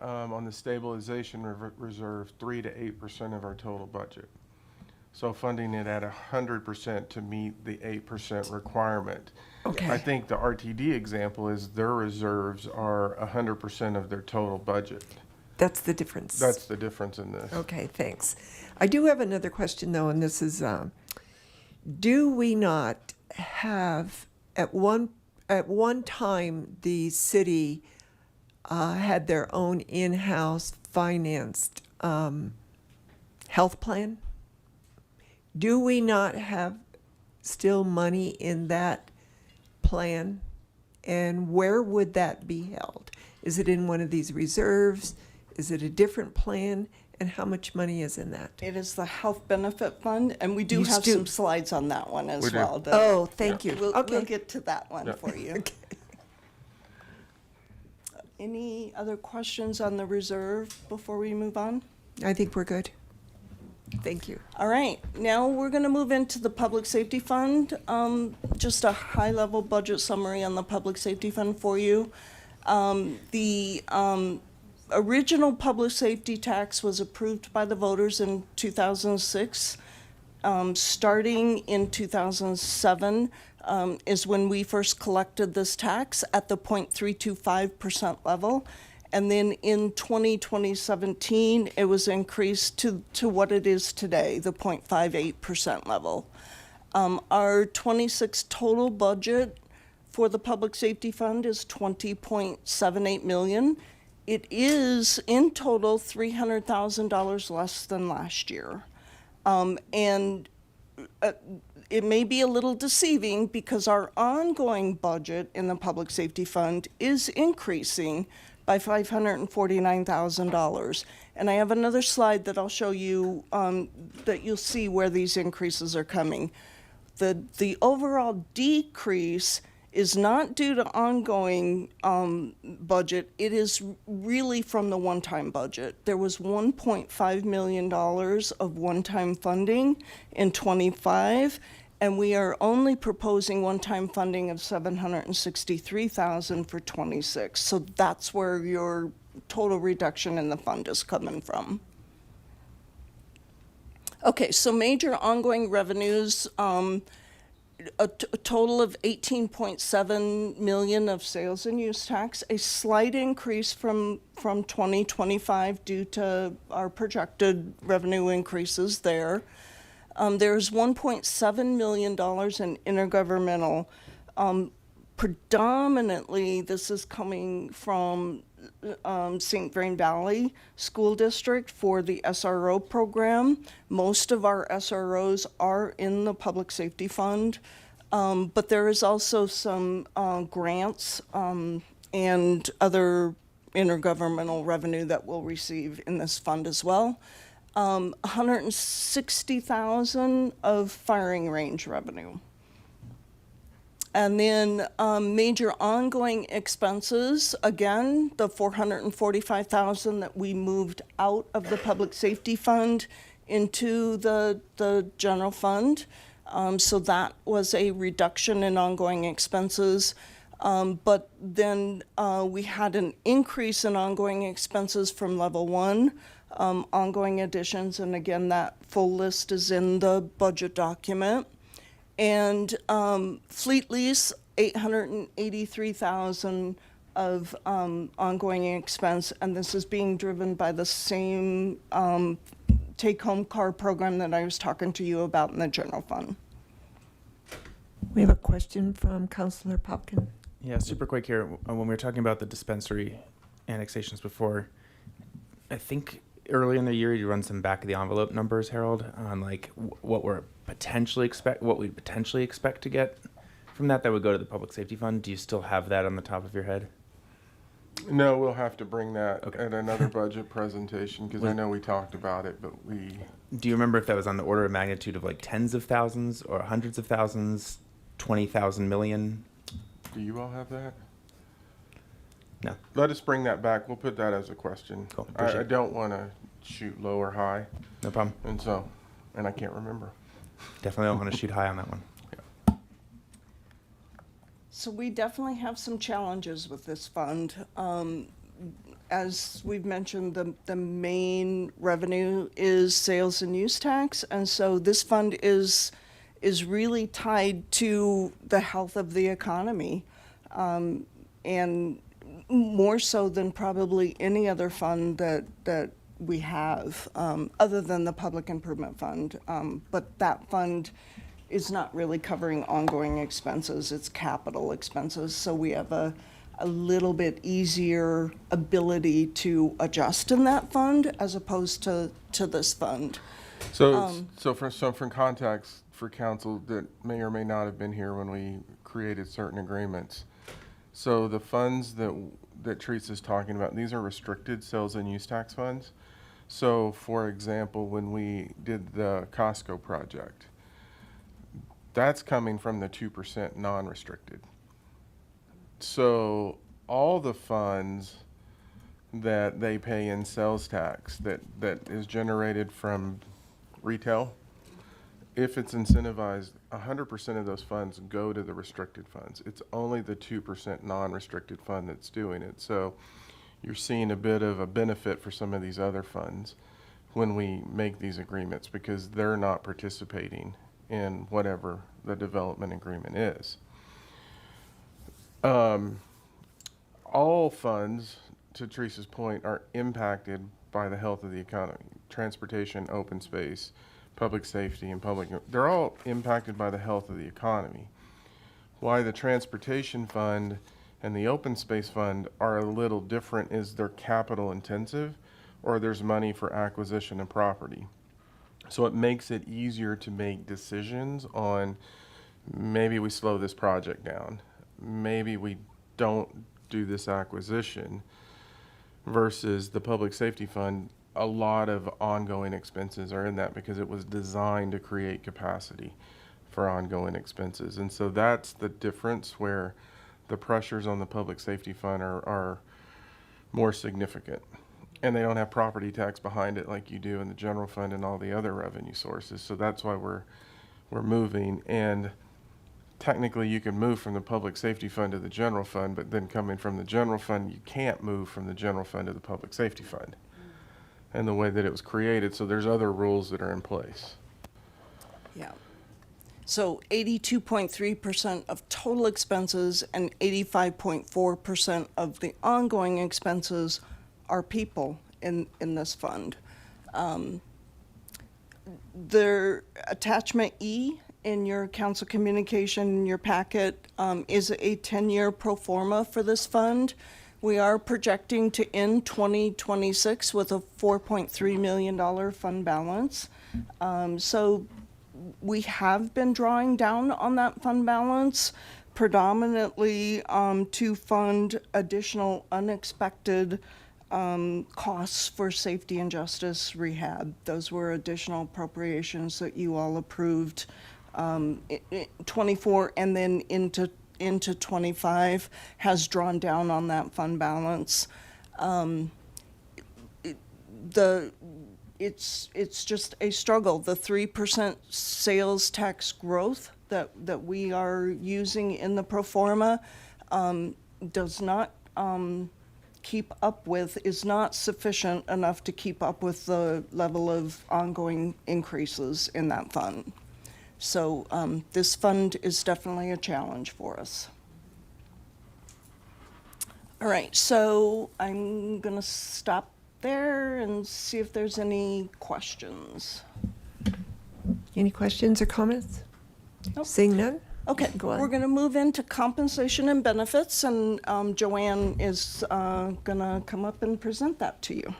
on the stabilization reserve, 3 to 8% of our total budget. So funding it at 100% to meet the 8% requirement. Okay. I think the RTD example is their reserves are 100% of their total budget. That's the difference. That's the difference in this. Okay, thanks. I do have another question though, and this is, do we not have, at one time, the city had their own in-house financed health plan? Do we not have still money in that plan? And where would that be held? Is it in one of these reserves? Is it a different plan? And how much money is in that? It is the health benefit fund, and we do have some slides on that one as We do. well. Oh, thank you. We'll Okay. get to that one Yeah. for you. Any other questions on the reserve before we move on? I think we're good. Thank you. All right, now we're going to move into the public safety fund. Just a high-level budget summary on the public safety fund for you. The original public safety tax was approved by the voters in 2006. Starting in 2007 is when we first collected this tax at the 0.325% level. And then in 2017, it was increased to what it is today, the 0.58% level. Our '26 total budget for the public safety fund is $20.78 million. It is in total $300,000 less than last year. And it may be a little deceiving because our ongoing budget in the public safety fund is increasing by $549,000. And I have another slide that I'll show you that you'll see where these increases are coming. The overall decrease is not due to ongoing budget. It is really from the one-time budget. There was $1.5 million of one-time funding in '25, And we are only proposing one-time funding of $763,000 for 26. So that's where your total reduction in the fund is coming from. Okay, so major ongoing revenues, a total of 18.7 million of sales and use tax, a slight increase from 2025 due to our projected revenue increases there. There's $1.7 million in intergovernmental. Predominantly, this is coming from St. Vrain Valley School District for the SRO program. Most of our SROs are in the Public Safety Fund, but there is also some grants and other intergovernmental revenue that we'll receive in this fund as well. 160,000 of firing range revenue. And then major ongoing expenses, again, the 445,000 that we moved out of the public safety fund into the general fund. So that was a reduction in ongoing expenses. But then we had an increase in ongoing expenses from level 1, ongoing additions, and again, that full list is in the budget document. And fleet lease, 883,000 of ongoing expense, and this is being driven by the same take-home car program that I was talking to you about in the general fund. We have a question from Councillor Popkin. Yeah, super quick here. When we were talking about the dispensary annexations before, I think early in the year you run some back of the envelope numbers, Harold, on like what we'd potentially expect to get from that would go to the public safety fund. Do you still have that on the top of your head? No, we'll have to bring that at another budget presentation, because I know we talked about it, but we... Do you remember if that was on the order of magnitude of like tens of thousands or hundreds of thousands, 20,000 million? Do you all have that? No. Let us bring that back. We'll put that as a question. Cool. I don't want to shoot low or high. No problem. And I can't remember. Definitely don't want to shoot high on that one. So we definitely have some challenges with this fund. As we've mentioned, the main revenue is sales and use tax, and so this fund is really tied to the health of the economy, and more so than probably any other fund that we have, other than the Public Improvement Fund. But that fund is not really covering ongoing expenses, it's capital expenses. So we have a little bit easier ability to adjust in that fund as opposed to this fund. So for context for council that may or may not have been here when we created certain agreements. So the funds that Teresa's talking about, these are restricted sales and use tax funds. So for example, when we did the Costco project, that's coming from the 2% non-restricted. So all the funds that they pay in sales tax that is generated from retail, if it's incentivized, 100% of those funds go to the restricted funds. It's only the 2% non-restricted fund that's doing it. So you're seeing a bit of a benefit for some of these other funds when we make these agreements, because they're not participating in whatever the development agreement is. All funds, to Teresa's point, are impacted by the health of the economy. Transportation, open space, public safety, and they're all impacted by the health of the economy. Why the transportation fund and the open space fund are a little different is they're capital intensive, or there's money for acquisition of property. So it makes it easier to make decisions on maybe we slow this project down, maybe we don't do this acquisition, versus the public safety fund. A lot of ongoing expenses are in that because it was designed to create capacity for ongoing expenses. And so that's the difference, where the pressures on the public safety fund are more significant. And they don't have property tax behind it like you do in the general fund and all the other revenue sources. So that's why we're moving, and technically you can move from the public safety fund to the general fund, but then coming from the general fund, you can't move from the general fund to the public safety fund. And the way that it was created, so there's other rules that are in place. Yeah. So 82.3% of total expenses and 85.4% of the ongoing expenses are people in this fund. The attachment E in your council communication, in your packet, is a 10-year pro forma for this fund. We are projecting to end 2026 with a $4.3 million fund balance. So we have been drawing down on that fund balance predominantly to fund additional unexpected costs for safety and justice rehab. Those were additional appropriations that you all approved 24 and then into 25 has drawn down on that fund balance. It's just a struggle. The 3% sales tax growth that we are using in the pro forma does not is not sufficient enough to keep up with the level of ongoing increases in that fund. So this fund is definitely a challenge for us. All right, so I'm gonna stop there and see if there's any questions. Any questions or comments? Nope. Seeing none? Okay, Go on. we're going to move into compensation and benefits, and Joanne is going to come up and present that to you.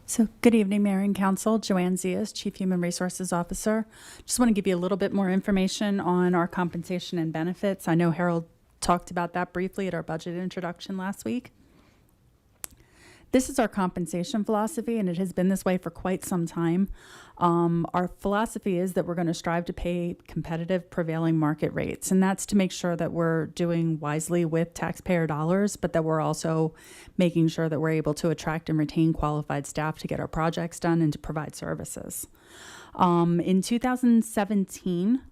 So good evening, Mayor and Council. Joanne Zias, Chief Human Resources Officer. Just want to give you a little bit more information on our compensation and benefits. I know Harold talked about that briefly at our budget introduction last week. This is our compensation philosophy, and it has been this way for quite some time. Our philosophy is that we're going to strive to pay competitive prevailing market rates, and that's to make sure that we're doing wisely with taxpayer dollars, but that we're also making sure that we're able to attract and retain qualified staff to get our projects done and to provide services. In 2017,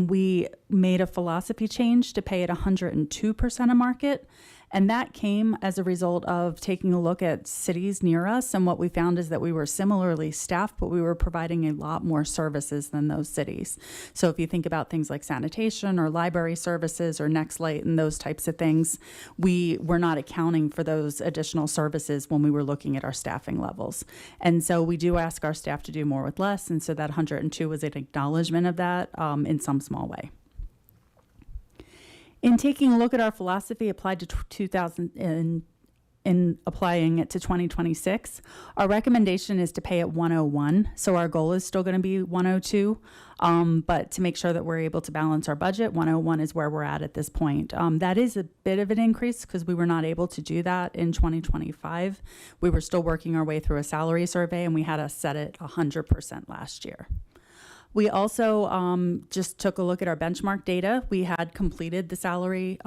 we made a philosophy change to pay at 102% of market. And that came as a result of taking a look at cities near us. And what we found is that we were similarly staffed, but we were providing a lot more services than those cities. So if you think about things like sanitation or library services or NextLight and those types of things, we were not accounting for those additional services when we were looking at our staffing levels. And so we do ask our staff to do more with less. And so that 102 was an acknowledgement of that in some small way. In taking a look at our philosophy applied to 2000 in applying it to 2026, our recommendation is to pay at 101. So our goal is still going to be 102, but to make sure that we're able to balance our budget, 101 is where we're at this point. That is a bit of an increase because we were not able to do that in 2025. We were still working our way through a salary survey, and we had us set it 100% last year. We also just took a look at our benchmark data. We had completed the salary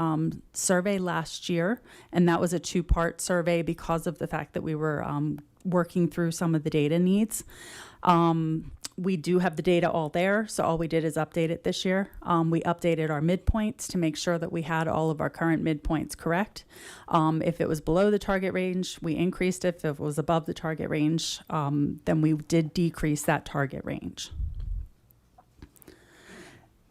survey last year, and that was a two-part survey because of the fact that we were working through some of the data needs. We do have the data all there, so all we did is update it this year. We updated our midpoints to make sure that we had all of our current midpoints correct. If it was below the target range, we increased it. If it was above the target range, then we did decrease that target range.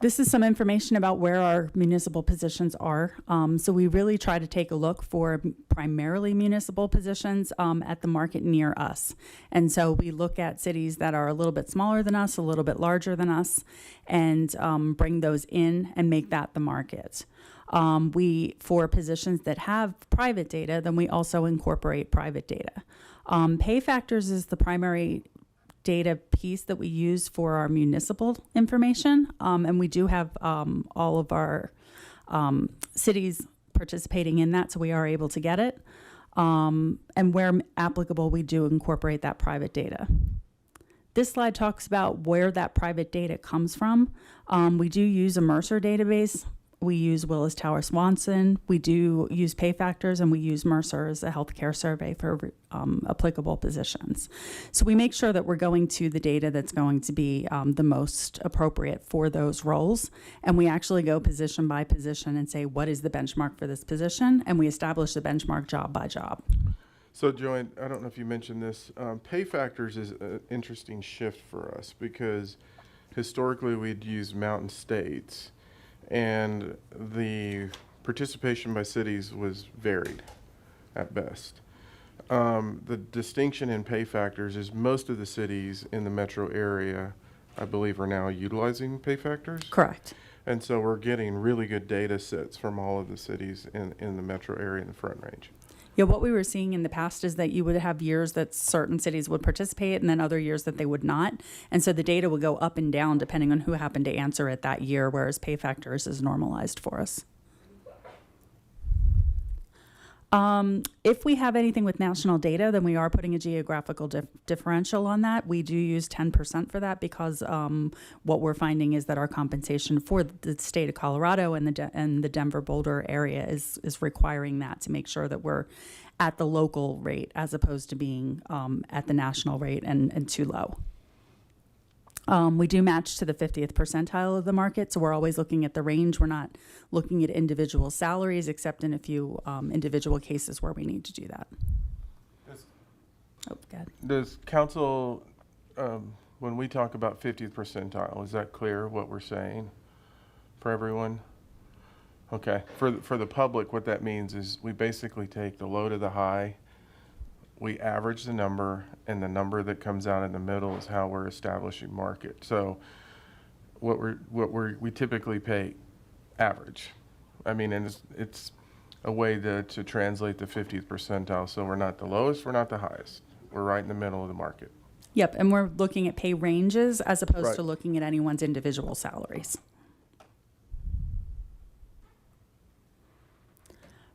This is some information about where our municipal positions are. So we really try to take a look for primarily municipal positions at the market near us. And so we look at cities that are a little bit smaller than us, a little bit larger than us, and bring those in and make that the market. For positions that have private data, then we also incorporate private data. Pay factors is the primary data piece that we use for our municipal information, and we do have all of our cities participating in that, so we are able to get it. And where applicable, we do incorporate that private data. This slide talks about where that private data comes from. We do use a Mercer database we use Willis Tower Swanson, we do use pay factors, and we use Mercer as a healthcare survey for applicable positions. So we make sure that we're going to the data that's going to be the most appropriate for those roles. And we actually go position by position and say, what is the benchmark for this position? And we establish the benchmark job by job. So Joanne, I don't know if you mentioned this, pay factors is an interesting shift for us because historically we'd use Mountain States and the participation by cities was varied at best. The distinction in pay factors is most of the cities in the metro area, I believe, are now utilizing pay factors. Correct. And so we're getting really good data sets from all of the cities in the metro area in the Front Range. Yeah, what we were seeing in the past is that you would have years that certain cities would participate and then other years that they would not. And so the data would go up and down depending on who happened to answer it that year, whereas pay factors is normalized for us. If we have anything with national data, then we are putting a geographical differential on that. We do use 10% for that because what we're finding is that our compensation for the state of Colorado and the Denver Boulder area is requiring that to make sure that we're at the local rate as opposed to being at the national rate and too low. We do match to the 50th percentile of the market, so we're always looking at the range. We're not looking at individual salaries, except in a few individual cases where we need to do that. Does council, when we talk about 50th percentile, is that clear what we're saying for everyone? Okay, for the public, what that means is we basically take the low to the high, we average the number, and the number that comes out in the middle is how we're establishing market. So we typically pay average. I mean, and it's a way to translate the 50th percentile. So we're not the lowest, we're not the highest. We're right in the middle of the market. Yep, and we're looking at pay ranges as opposed to Right. looking at anyone's individual salaries.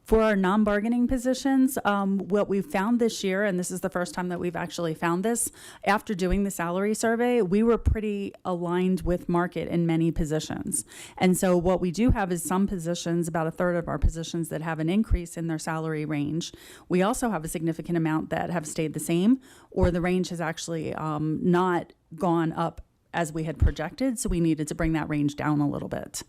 For our non-bargaining positions, what we've found this year, and this is the first time that we've actually found this, after doing the salary survey, we were pretty aligned with market in many positions. And so what we do have is some positions, about a third of our positions, that have an increase in their salary range. We also have a significant amount that have stayed the same, or the range has actually not gone up as we had projected, so we needed to bring that range down a little bit.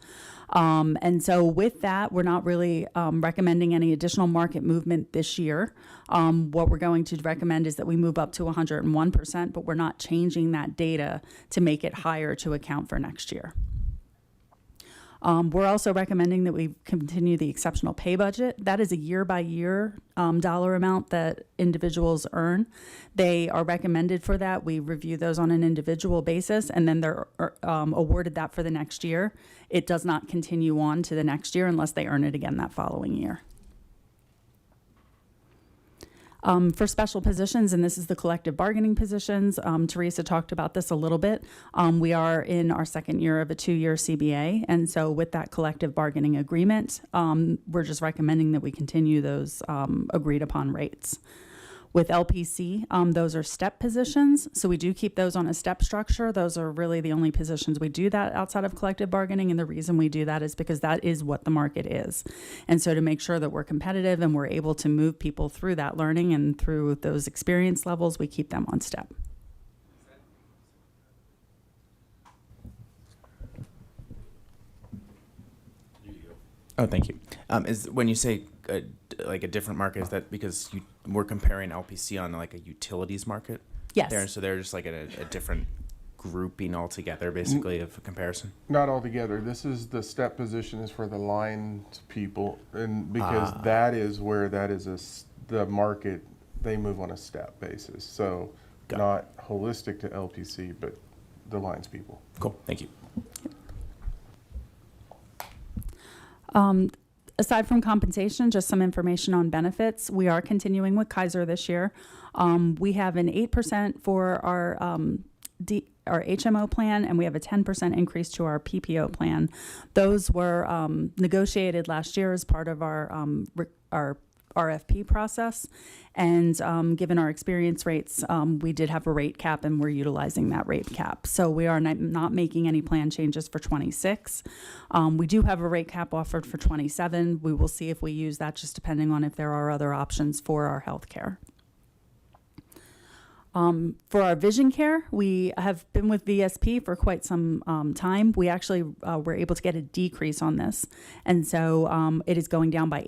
And so with that, we're not really recommending any additional market movement this year. What we're going to recommend is that we move up to 101%, but we're not changing that data to make it higher to account for next year. We're also recommending that we continue the exceptional pay budget. That is a year-by-year dollar amount that individuals earn. They are recommended for that. We review those on an individual basis, and then they're awarded that for the next year. It does not continue on to the next year unless they earn it again that following year. For special positions, and this is the collective bargaining positions, Teresa talked about this a little bit. We are in our second year of a 2-year CBA, and so with that collective bargaining agreement, we're just recommending that we continue those agreed upon rates. With LPC, those are step positions, so we do keep those on a step structure. Those are really the only positions we do that outside of collective bargaining, and the reason we do that is because that is what the market is. And so to make sure that we're competitive and we're able to move people through that learning and through those experience levels, we keep them on step. Oh, thank you. Is when you say like a different market, is that because we're comparing LPC on like a utilities market? Yes. So they're just like a different grouping altogether, basically, of a comparison? Not altogether. This is the step position is for the lines people, and because that is where that is the market, they move on a step basis. So not holistic to LPC, but the lines people. Cool, thank you. Aside from compensation, just some information on benefits. We are continuing with Kaiser this year. We have an 8% for our HMO plan, and we have a 10% increase to our PPO plan. Those were negotiated last year as part of our RFP process. And given our experience rates, we did have a rate cap and we're utilizing that rate cap. So we are not making any plan changes for 26. We do have a rate cap offered for 27. We will see if we use that, just depending on if there are other options for our health care. For our vision care, we have been with VSP for quite some time. We actually were able to get a decrease on this. And so it is going down by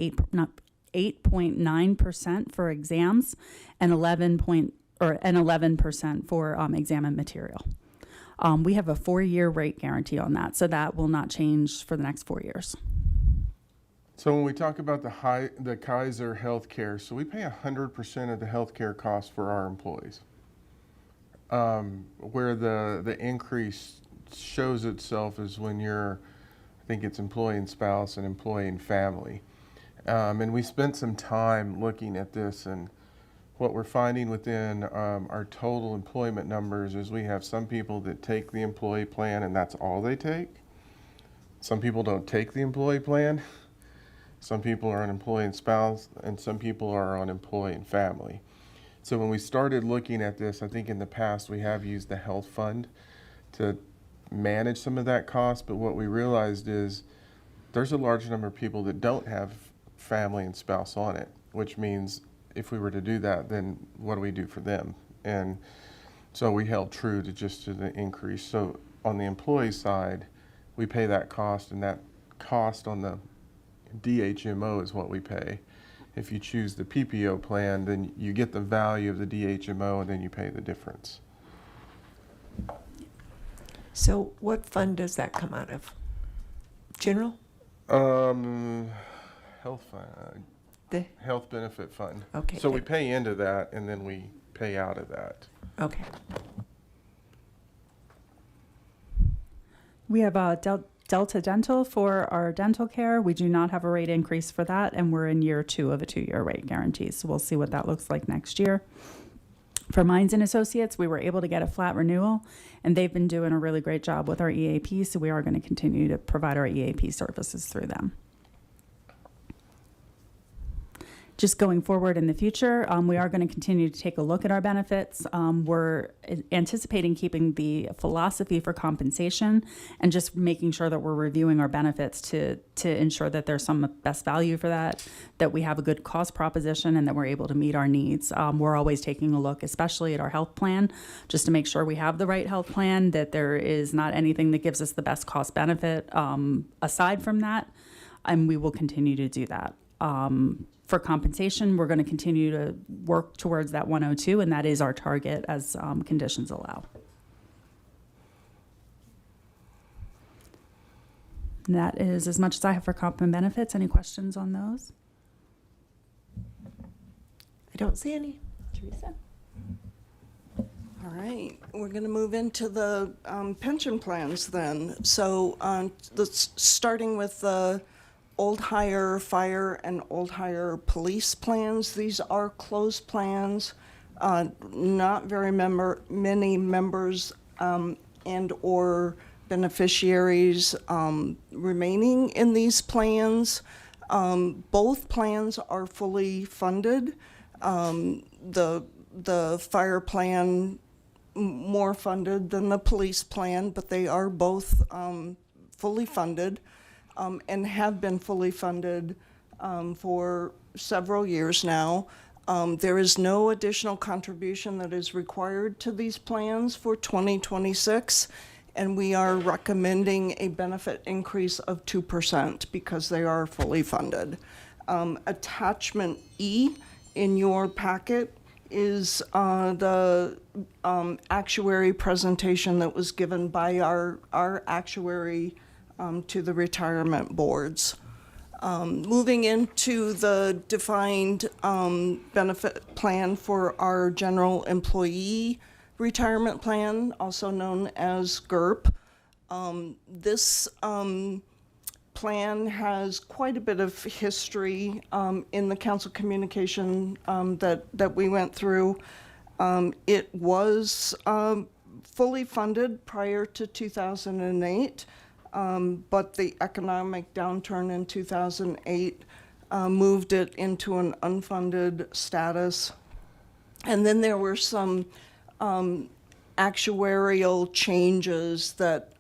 8.9% for exams and 11% for exam material. We have a 4-year rate guarantee on that, so that will not change for the next 4 years. So when we talk about the Kaiser Healthcare, so we pay 100% of the healthcare costs for our employees. Where the increase shows itself is when you're, I think it's employee and spouse and employee and family. And we spent some time looking at this, and what we're finding within our total employment numbers is we have some people that take the employee plan and that's all they take. Some people don't take the employee plan. Some people are on employee and spouse, and some people are on employee and family. So when we started looking at this, I think in the past we have used the health fund to manage some of that cost, but what we realized is there's a large number of people that don't have family and spouse on it, which means if we were to do that, then what do we do for them? And so we held true to the increase. So on the employee side, we pay that cost, and that cost on the DHMO is what we pay. If you choose the PPO plan, then you get the value of the DHMO and then you pay the difference. So what fund does that come out of? General? Health fund. The Health benefit fund. Okay. So we pay into that and then we pay out of that. Okay. We have Delta Dental for our dental care. We do not have a rate increase for that, and we're in year 2 of a 2-year rate guarantee. So we'll see what that looks like next year. For Mines and Associates, we were able to get a flat renewal, and they've been doing a really great job with our EAP, so we are going to continue to provide our EAP services through them. Just going forward in the future, we are going to continue to take a look at our benefits. We're anticipating keeping the philosophy for compensation and just making sure that we're reviewing our benefits to ensure that there's some best value for that we have a good cost proposition, and that we're able to meet our needs. We're always taking a look, especially at our health plan, just to make sure we have the right health plan, that there is not anything that gives us the best cost benefit aside from that, and we will continue to do that. For compensation, we're going to continue to work towards that 102, and that is our target as conditions allow. And that is as much as I have for comp and benefits. Any questions on those? I don't see any. Teresa? All right, we're going to move into the pension plans then. So starting with the Old Hire Fire and Old Hire Police plans. These are closed plans, not very many members and or beneficiaries remaining in these plans. Both plans are fully funded. The fire plan more funded than the police plan, but they are both fully funded. And have been fully funded for several years now. There is no additional contribution that is required to these plans for 2026, and we are recommending a benefit increase of 2% because they are fully funded. Attachment E in your packet is the actuary presentation that was given by our actuary to the retirement boards. Moving into the defined benefit plan for our general employee retirement plan, also known as GERP. This plan has quite a bit of history in the council communication that we went through. It was fully funded prior to 2008. But the economic downturn in 2008 moved it into an unfunded status. And then there were some actuarial changes that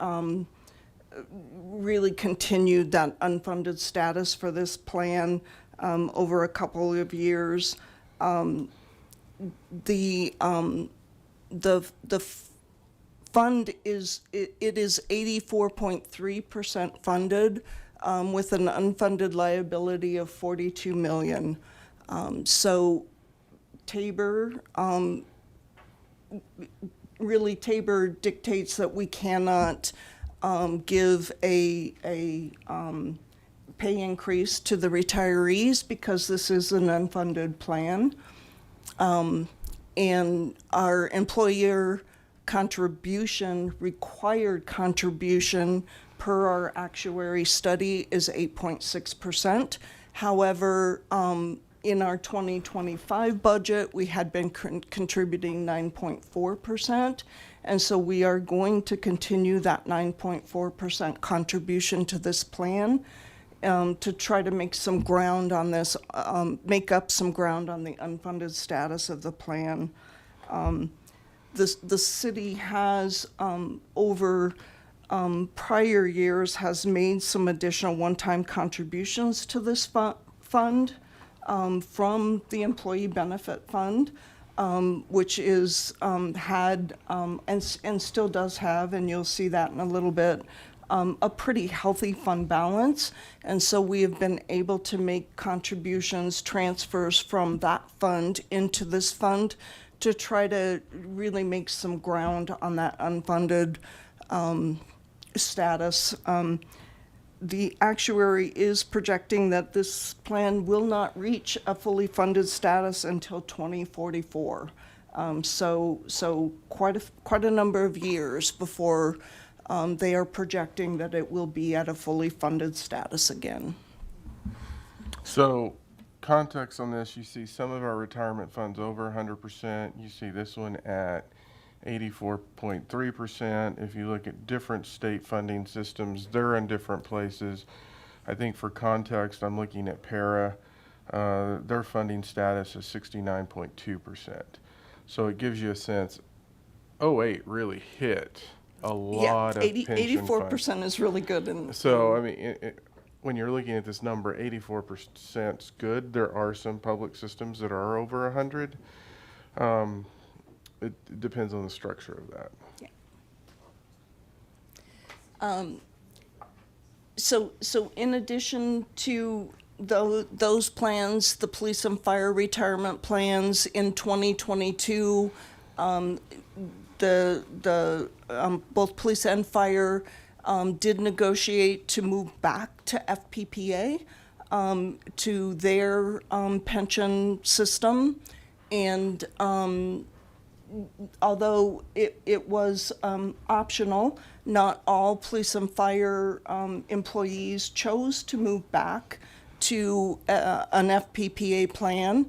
really continued that unfunded status for this plan over a couple of years. The fund is 84.3% funded with an unfunded liability of 42 million. So Tabor really Tabor dictates that we cannot give a pay increase to the retirees because this is an unfunded plan. And our employer contribution, required contribution per our actuary study is 8.6%. However, in our 2025 budget, we had been contributing 9.4%. And so we are going to continue that 9.4% contribution to this plan to try to make some ground on this, make up some ground on the unfunded status of the plan. The city has, over prior years, has made some additional one-time contributions to this fund from the Employee Benefit Fund, which is had and still does have, and you'll see that in a little bit, a pretty healthy fund balance. And so we have been able to make contributions, transfers from that fund into this fund to try to really make some ground on that unfunded status. The actuary is projecting that this plan will not reach a fully funded status until 2044. So quite a number of years before they are projecting that it will be at a fully funded status again. So, context on this, you see some of our retirement funds over 100%. You see this one at 84.3%. If you look at different state funding systems, they're in different places. I think for context, I'm looking at Para. Their funding status is 69.2%. So it gives you a sense, 08 really hit a lot of pension 84% funds. is really good. So, I mean, when you're looking at this number, 84% is good. There are some public systems that are over 100. It depends on the structure of that. Yeah. So in addition to those plans, the police and fire retirement plans in 2022, both police and fire did negotiate to move back to FPPA, to their pension system, and although it was optional, not all police and fire employees chose to move back to an FPPA plan.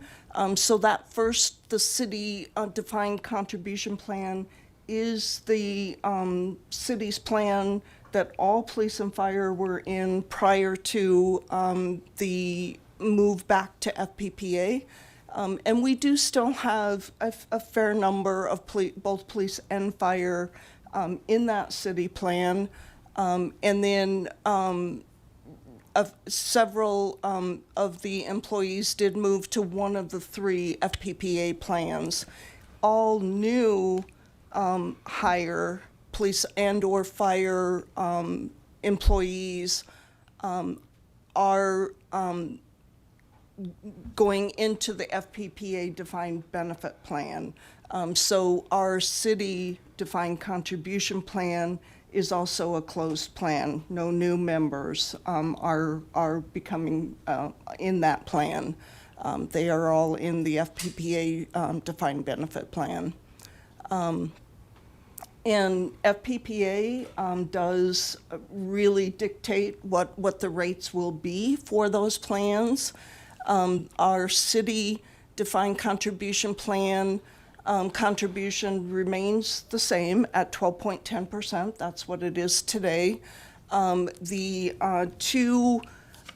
So that first, the city defined contribution plan is the city's plan that all police and fire were in prior to the move back to FPPA. And we do still have a fair number of both police and fire in that city plan. And then several of the employees did move to one of the three FPPA plans. All new hire police and or fire employees are going into the FPPA defined benefit plan. So our city defined contribution plan is also a closed plan. No new members are becoming in that plan. They are all in the FPPA defined benefit plan. And FPPA does really dictate what the rates will be for those plans. Our city defined contribution plan contribution remains the same at 12.10%. That's what it is today. The two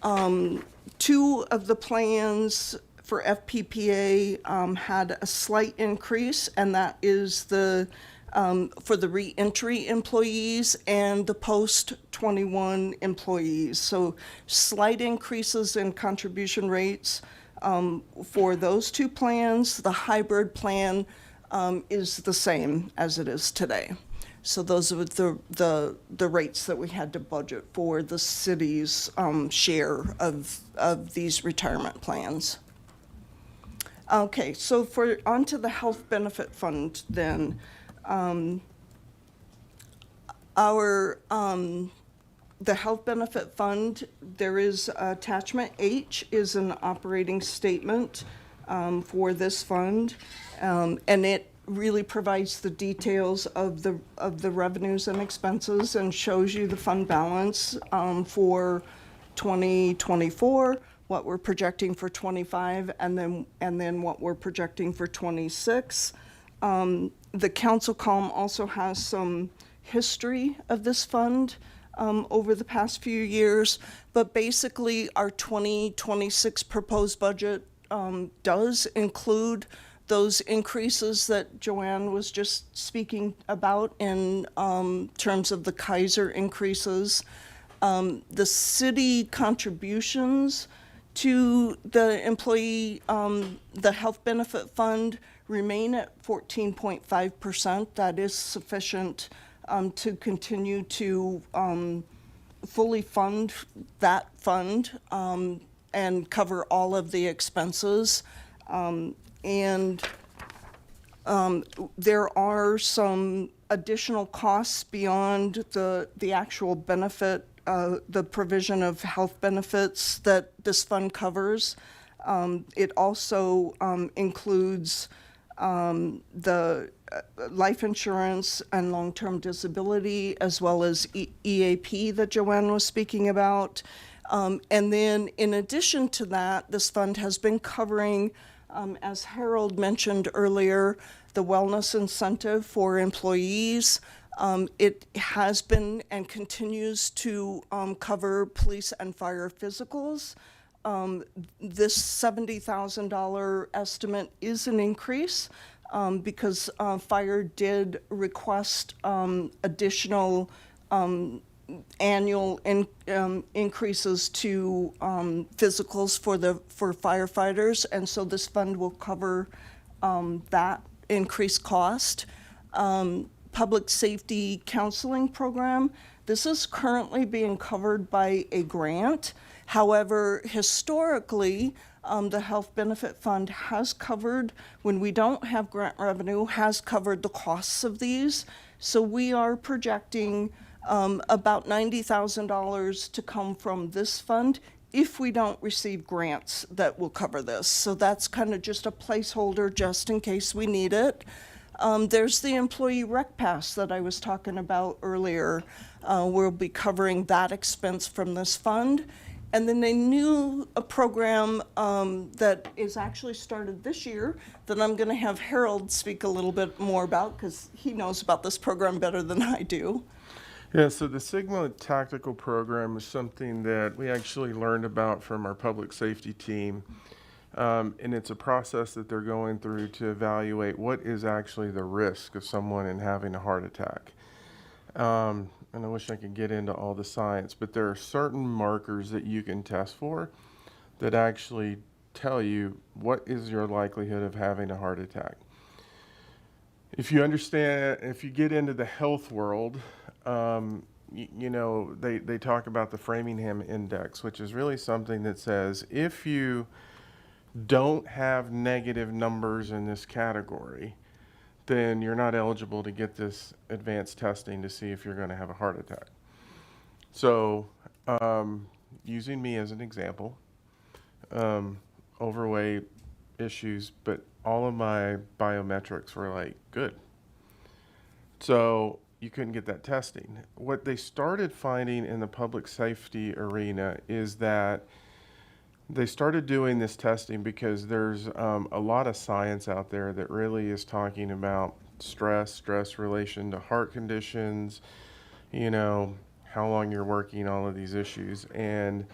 Two of the plans for FPPA had a slight increase, and that is the for the reentry employees and the post-21 employees. So slight increases in contribution rates for those two plans. The hybrid plan is the same as it is today. So those are the rates that we had to budget for the city's share of these retirement plans. Okay, so onto the health benefit fund then. The health benefit fund, there is attachment H is an operating statement for this fund, and it really provides the details of the revenues and expenses and shows you the fund balance for 2024, what we're projecting for 25, and then what we're projecting for 26. The council column also has some history of this fund over the past few years, but basically our 2026 proposed budget does include those increases that Joanne was just speaking about in terms of the Kaiser increases. The city contributions to the employee, the health benefit fund remain at 14.5%. That is sufficient to continue to fully fund that fund and cover all of the expenses. And there are some additional costs beyond the actual benefit, the provision of health benefits that this fund covers. It also includes the life insurance and long-term disability, as well as EAP that Joanne was speaking about. And then in addition to that, this fund has been covering, as Harold mentioned earlier, the wellness incentive for employees. It has been and continues to cover police and fire physicals. This $70,000 estimate is an increase because fire did request additional annual increases to physicals for firefighters, and so this fund will cover that increased cost. Public safety counseling program. This is currently being covered by a grant. However, historically, the health benefit fund has covered, when we don't have grant revenue, has covered the costs of these. So we are projecting about $90,000 to come from this fund if we don't receive grants that will cover this. So that's kind of just a placeholder just in case we need it. There's the employee rec pass that I was talking about earlier. We'll be covering that expense from this fund. And then a new program that is actually started this year that I'm going to have Harold speak a little bit more about because he knows about this program better than I do. Yeah, so the Sigma Tactical Program is something that we actually learned about from our public safety team. And it's a process that they're going through to evaluate what is actually the risk of someone in having a heart attack. And I wish I could get into all the science, but there are certain markers that you can test for that actually tell you what is your likelihood of having a heart attack. If you understand, if you get into the health world, you know, they talk about the Framingham Index, which is really something that says if you don't have negative numbers in this category, then you're not eligible to get this advanced testing to see if you're going to have a heart attack. So, using me as an example, overweight issues, but all of my biometrics were like good. So you couldn't get that testing. What they started finding in the public safety arena is that they started doing this testing because there's a lot of science out there that really is talking about stress relation to heart conditions, you know, how long you're working, all of these issues. And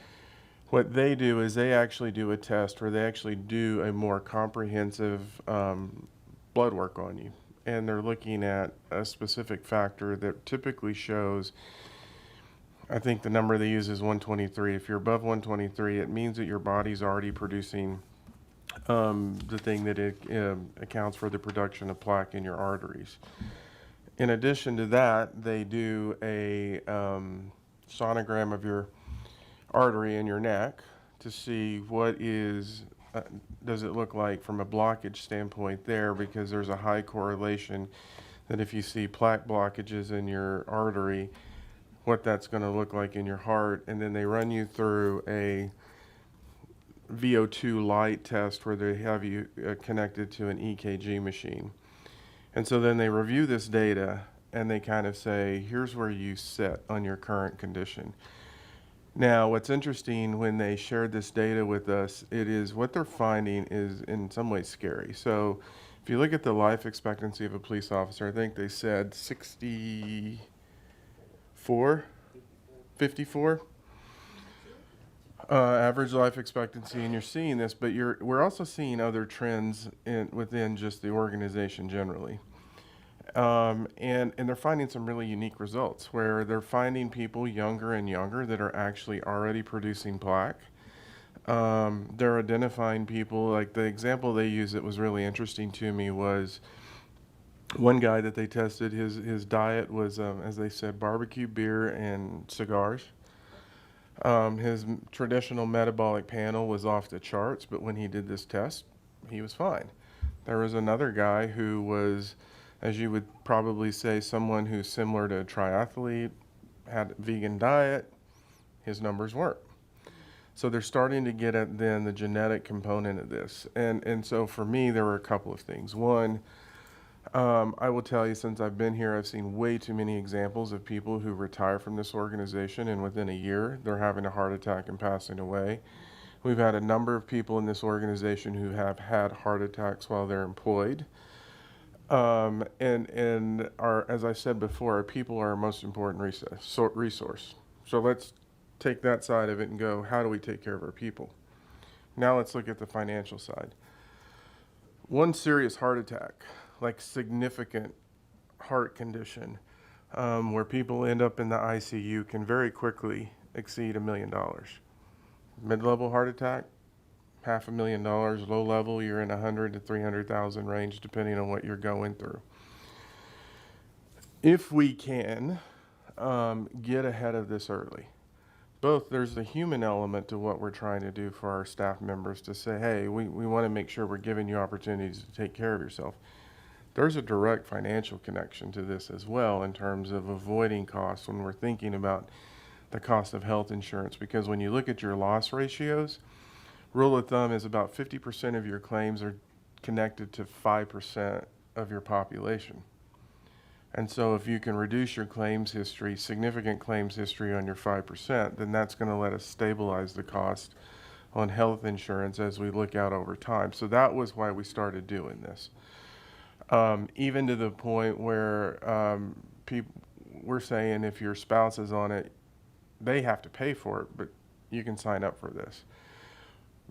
What they do is they actually do a test where they actually do a more comprehensive blood work on you. And they're looking at a specific factor that typically shows, I think the number they use is 123. If you're above 123, it means that your body's already producing the thing that it accounts for the production of plaque in your arteries. In addition to that, they do a sonogram of your artery in your neck to see what is, does it look like from a blockage standpoint there, because there's a high correlation that if you see plaque blockages in your artery, what that's going to look like in your heart. And then they run you through a VO2 light test where they have you connected to an EKG machine. And so then they review this data and they kind of say, here's where you sit on your current condition. Now, what's interesting when they shared this data with us, it is what they're finding is in some ways scary. So if you look at the life expectancy of a police officer, I think they said 54. Average life expectancy, and you're seeing this, but we're also seeing other trends within just the organization generally. And they're finding some really unique results where they're finding people younger and younger that are actually already producing plaque. They're identifying people, like the example they used that was really interesting to me was one guy that they tested, his diet was, as they said, barbecue, beer, and cigars. His traditional metabolic panel was off the charts, but when he did this test, he was fine. There was another guy who was, as you would probably say, someone who's similar to a triathlete, had a vegan diet, his numbers weren't. So they're starting to get at then the genetic component of this. And so for me, there were a couple of things. One, I will tell you, since I've been here, I've seen way too many examples of people who retire from this organization and within a year, they're having a heart attack and passing away. We've had a number of people in this organization who have had heart attacks while they're employed. And our, as I said before, our people are our most important resource. So let's take that side of it and go, how do we take care of our people? Now let's look at the financial side. One serious heart attack, like significant heart condition, where people end up in the ICU, can very quickly exceed $1 million. Mid-level heart attack, $500,000. Low level, you're in 100 to 300,000 range, depending on what you're going through. If we can get ahead of this early, both there's the human element to what we're trying to do for our staff members to say, hey, we want to make sure we're giving you opportunities to take care of yourself. There's a direct financial connection to this as well in terms of avoiding costs when we're thinking about the cost of health insurance, because when you look at your loss ratios, rule of thumb is about 50% of your claims are connected to 5% of your population. And so if you can reduce your claims history, significant claims history on your 5%, then that's going to let us stabilize the cost on health insurance as we look out over time. So that was why we started doing this. Even to the point where we're saying if your spouse is on it, they have to pay for it, but you can sign up for this.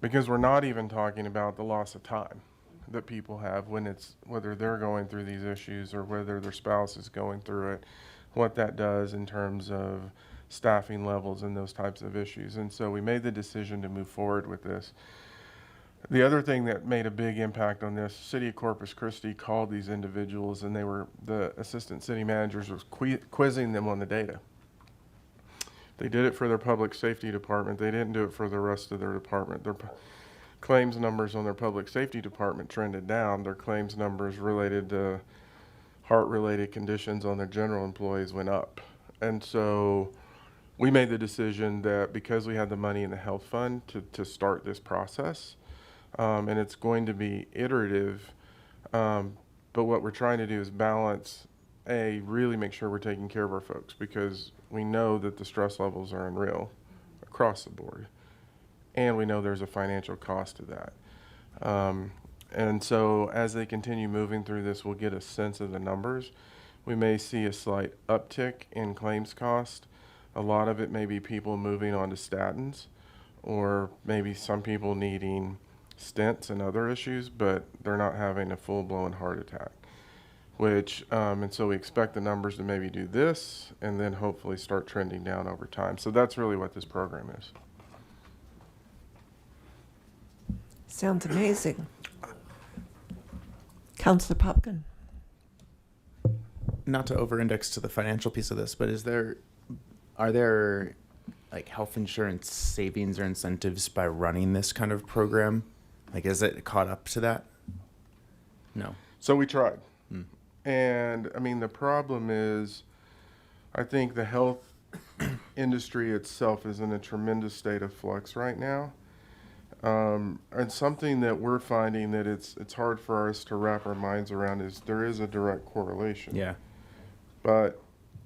Because we're not even talking about the loss of time that people have when whether they're going through these issues or whether their spouse is going through it, what that does in terms of staffing levels and those types of issues. And so we made the decision to move forward with this. The other thing that made a big impact on this, City of Corpus Christi called these individuals, and the assistant city managers was quizzing them on the data. They did it for their public safety department. They didn't do it for the rest of their department. Their claims numbers on their public safety department trended down. Their claims numbers related to heart-related conditions on their general employees went up. And so we made the decision that because we had the money in the health fund to start this process, and it's going to be iterative, but what we're trying to do is balance, really make sure we're taking care of our folks, because we know that the stress levels are unreal across the board. And we know there's a financial cost to that. And so as they continue moving through this, we'll get a sense of the numbers. We may see a slight uptick in claims cost. A lot of it may be people moving on to statins or maybe some people needing stents and other issues, but they're not having a full-blown heart attack. And so we expect the numbers to maybe do this and then hopefully start trending down over time. So that's really what this program is. Sounds amazing. Councillor Popkin. Not to over-index to the financial piece of this, but are there like health insurance savings or incentives by running this kind of program? Like, is it caught up to that? No. So we tried. And I mean, the problem is, I think the health industry itself is in a tremendous state of flux right now. And something that we're finding that it's hard for us to wrap our minds around is there is a direct correlation. Yeah. But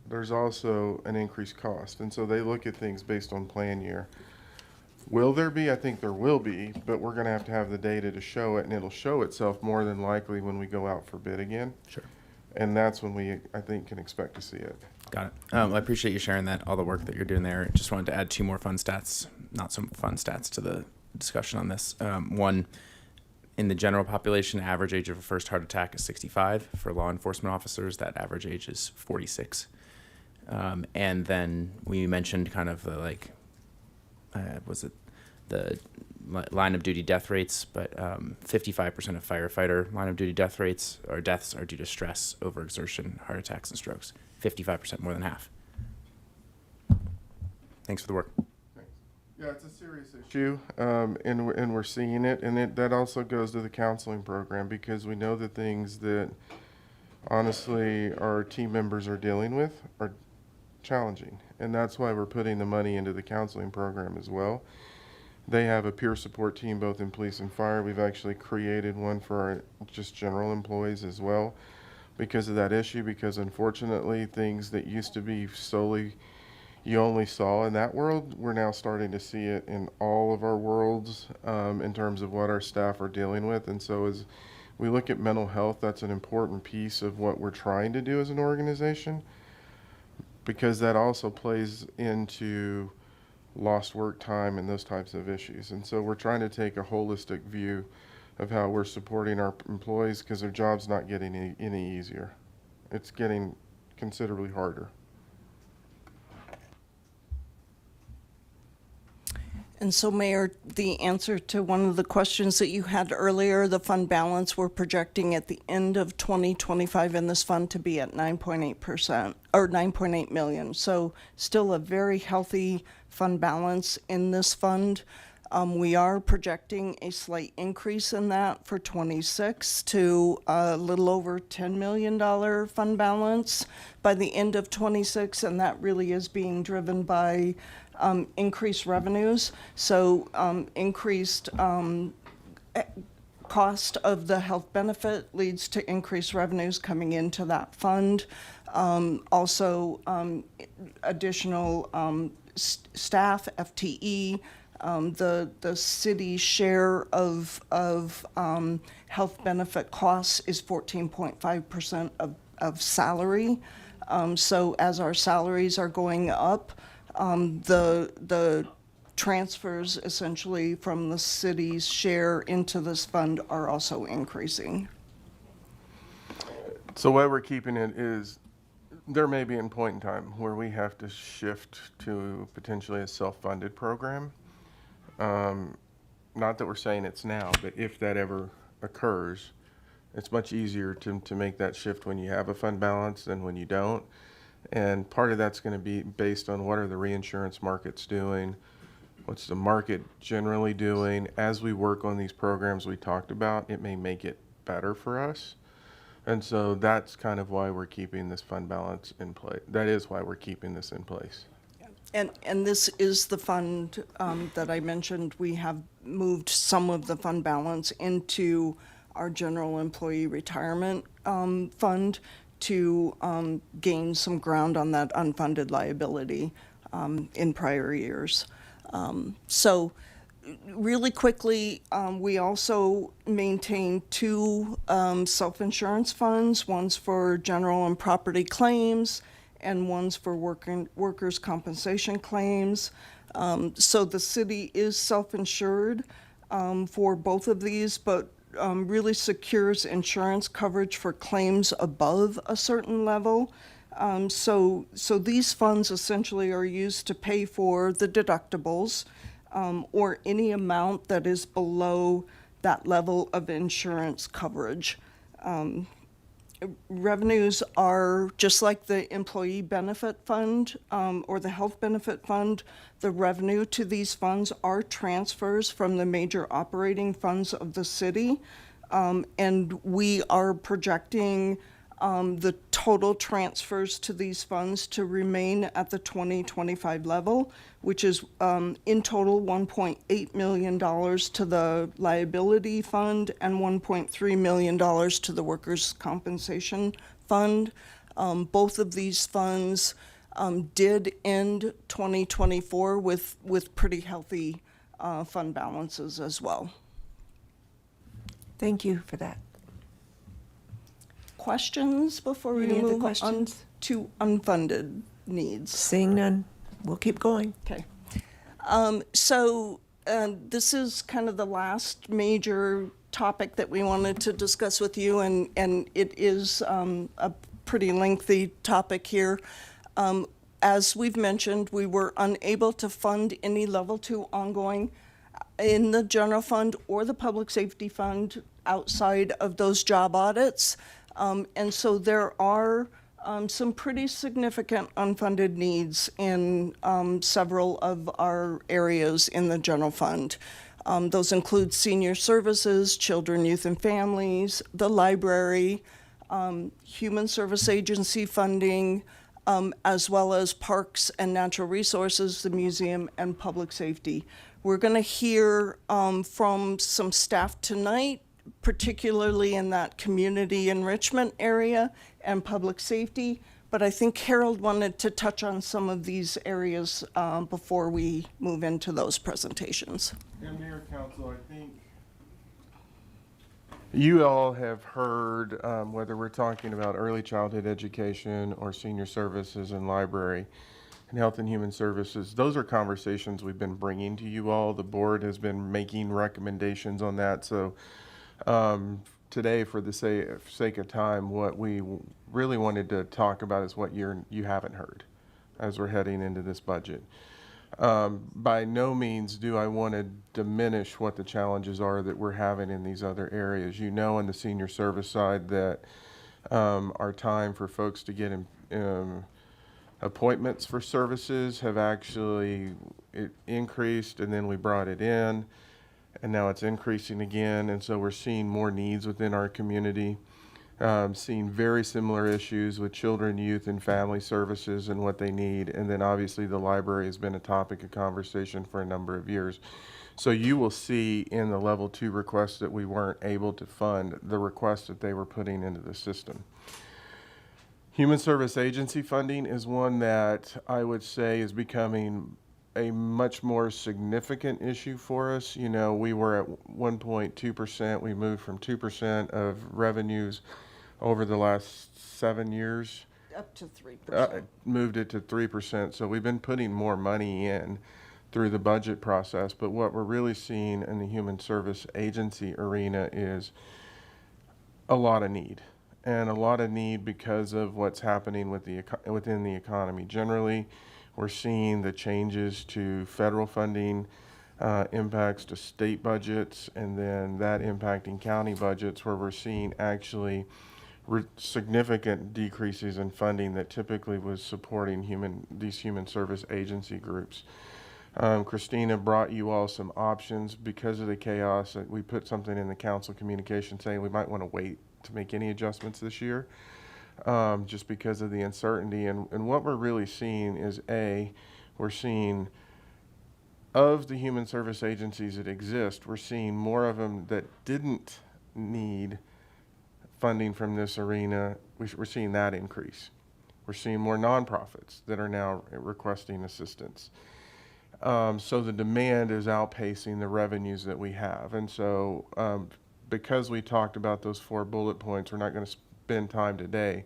there's also an increased cost. And so they look at things based on plan year. Will there be? I think there will be, but we're going to have the data to show it, and it'll show itself more than likely when we go out for bid again. Sure. And that's when we, I think, can expect to see it. Got it. I appreciate you sharing that, all the work that you're doing there. Just wanted to add two more fun stats, not some fun stats to the discussion on this. One, in the general population, average age of a first heart attack is 65. For law enforcement officers, that average age is 46. And then we mentioned kind of the was it the line of duty death rates, but 55% of firefighter line of duty death rates or deaths are due to stress, overexertion, heart attacks, and strokes. 55%, more than half. Thanks for the work. Yeah, it's a serious issue, and we're seeing it, and that also goes to the counseling program, because we know the things that honestly our team members are dealing with are challenging, and that's why we're putting the money into the counseling program as well. They have a peer support team both in police and fire. We've actually created one for our just general employees as well because of that issue, because unfortunately things that used to be solely you only saw in that world, we're now starting to see it in all of our worlds in terms of what our staff are dealing with. And so as we look at mental health, that's an important piece of what we're trying to do as an organization, because that also plays into lost work time and those types of issues. And so we're trying to take a holistic view of how we're supporting our employees, because their job's not getting any easier. It's getting considerably harder. And so, Mayor, the answer to one of the questions that you had earlier, the fund balance, we're projecting at the end of 2025 in this fund to be at 9.8% or 9.8 million. So still a very healthy fund balance in this fund. We are projecting a slight increase in that for 26 to a little over $10 million fund balance by the end of 26, and that really is being driven by increased revenues. So increased cost of the health benefit leads to increased revenues coming into that fund. Also additional staff, FTE, the city's share of health benefit costs is 14.5% of salary. So as our salaries are going up, the transfers essentially from the city's share into this fund are also increasing. So why we're keeping it is there may be a point in time where we have to shift to potentially a self-funded program. Not that we're saying it's now, but if that ever occurs, it's much easier to make that shift when you have a fund balance than when you don't. And part of that's going to be based on what are the reinsurance markets doing, what's the market generally doing. As we work on these programs we talked about, it may make it better for us. And so that's kind of why we're keeping this fund balance in place. That is why we're keeping this in place. And this is the fund that I mentioned. We have moved some of the fund balance into our general employee retirement fund to gain some ground on that unfunded liability in prior years. So really quickly, we also maintain two self-insurance funds. One's for general and property claims, and one's for workers' compensation claims. So the city is self-insured for both of these, but really secures insurance coverage for claims above a certain level. So these funds essentially are used to pay for the deductibles or any amount that is below that level of insurance coverage. Revenues are just like the employee benefit fund or the health benefit fund. The revenue to these funds are transfers from the major operating funds of the city. And we are projecting the total transfers to these funds to remain at the 2025 level, which is in total $1.8 million to the liability fund and $1.3 million to the workers' compensation fund. Both of these funds did end 2024 with pretty healthy fund balances as well. Thank you for that. Questions before we Any other move on questions? to unfunded needs? Seeing none, we'll keep going. Okay. This is kind of the last major topic that we wanted to discuss with you, and it is a pretty lengthy topic here. As we've mentioned, we were unable to fund any level 2 ongoing in the general fund or the public safety fund outside of those job audits. And so there are some pretty significant unfunded needs in several of our areas in the general fund. Those include senior services, children, youth, and families, the library, human service agency funding, as well as parks and natural resources, the museum, and public safety. We're going to hear from some staff tonight, particularly in that community enrichment area and public safety. But I think Harold wanted to touch on some of these areas before we move into those presentations. Yeah, Mayor, Council, I think you all have heard, whether we're talking about early childhood education or senior services and library and health and human services, those are conversations we've been bringing to you all. The board has been making recommendations on that. So today, for the sake of time, what we really wanted to talk about is what you haven't heard as we're heading into this budget. By no means do I want to diminish what the challenges are that we're having in these other areas. You know, on the senior service side that our time for folks to get appointments for services have actually increased, and then we brought it in, and now it's increasing again. And so we're seeing more needs within our community, seeing very similar issues with children, youth, and family services and what they need. And then obviously the library has been a topic of conversation for a number of years. So you will see in the level 2 requests that we weren't able to fund the requests that they were putting into the system. Human Service Agency funding is one that I would say is becoming a much more significant issue for us. You know, we were at 1.2%. We moved from 2% of revenues over the last 7 years. Up to 3%. Moved it to 3%. So we've been putting more money in through the budget process. But what we're really seeing in the Human Service Agency arena is a lot of need. And a lot of need because of what's happening with within the economy. Generally, we're seeing the changes to federal funding, impacts to state budgets, and then that impacting county budgets, where we're seeing actually significant decreases in funding that typically was supporting these human service agency groups. Christina brought you all some options because of the chaos. We put something in the council communication saying we might want to wait to make any adjustments this year, just because of the uncertainty. And what we're really seeing is, we're seeing of the human service agencies that exist, we're seeing more of them that didn't need funding from this arena. We're seeing that increase. We're seeing more nonprofits that are now requesting assistance. So the demand is outpacing the revenues that we have. And so because we talked about those 4 bullet points, we're not going to spend time today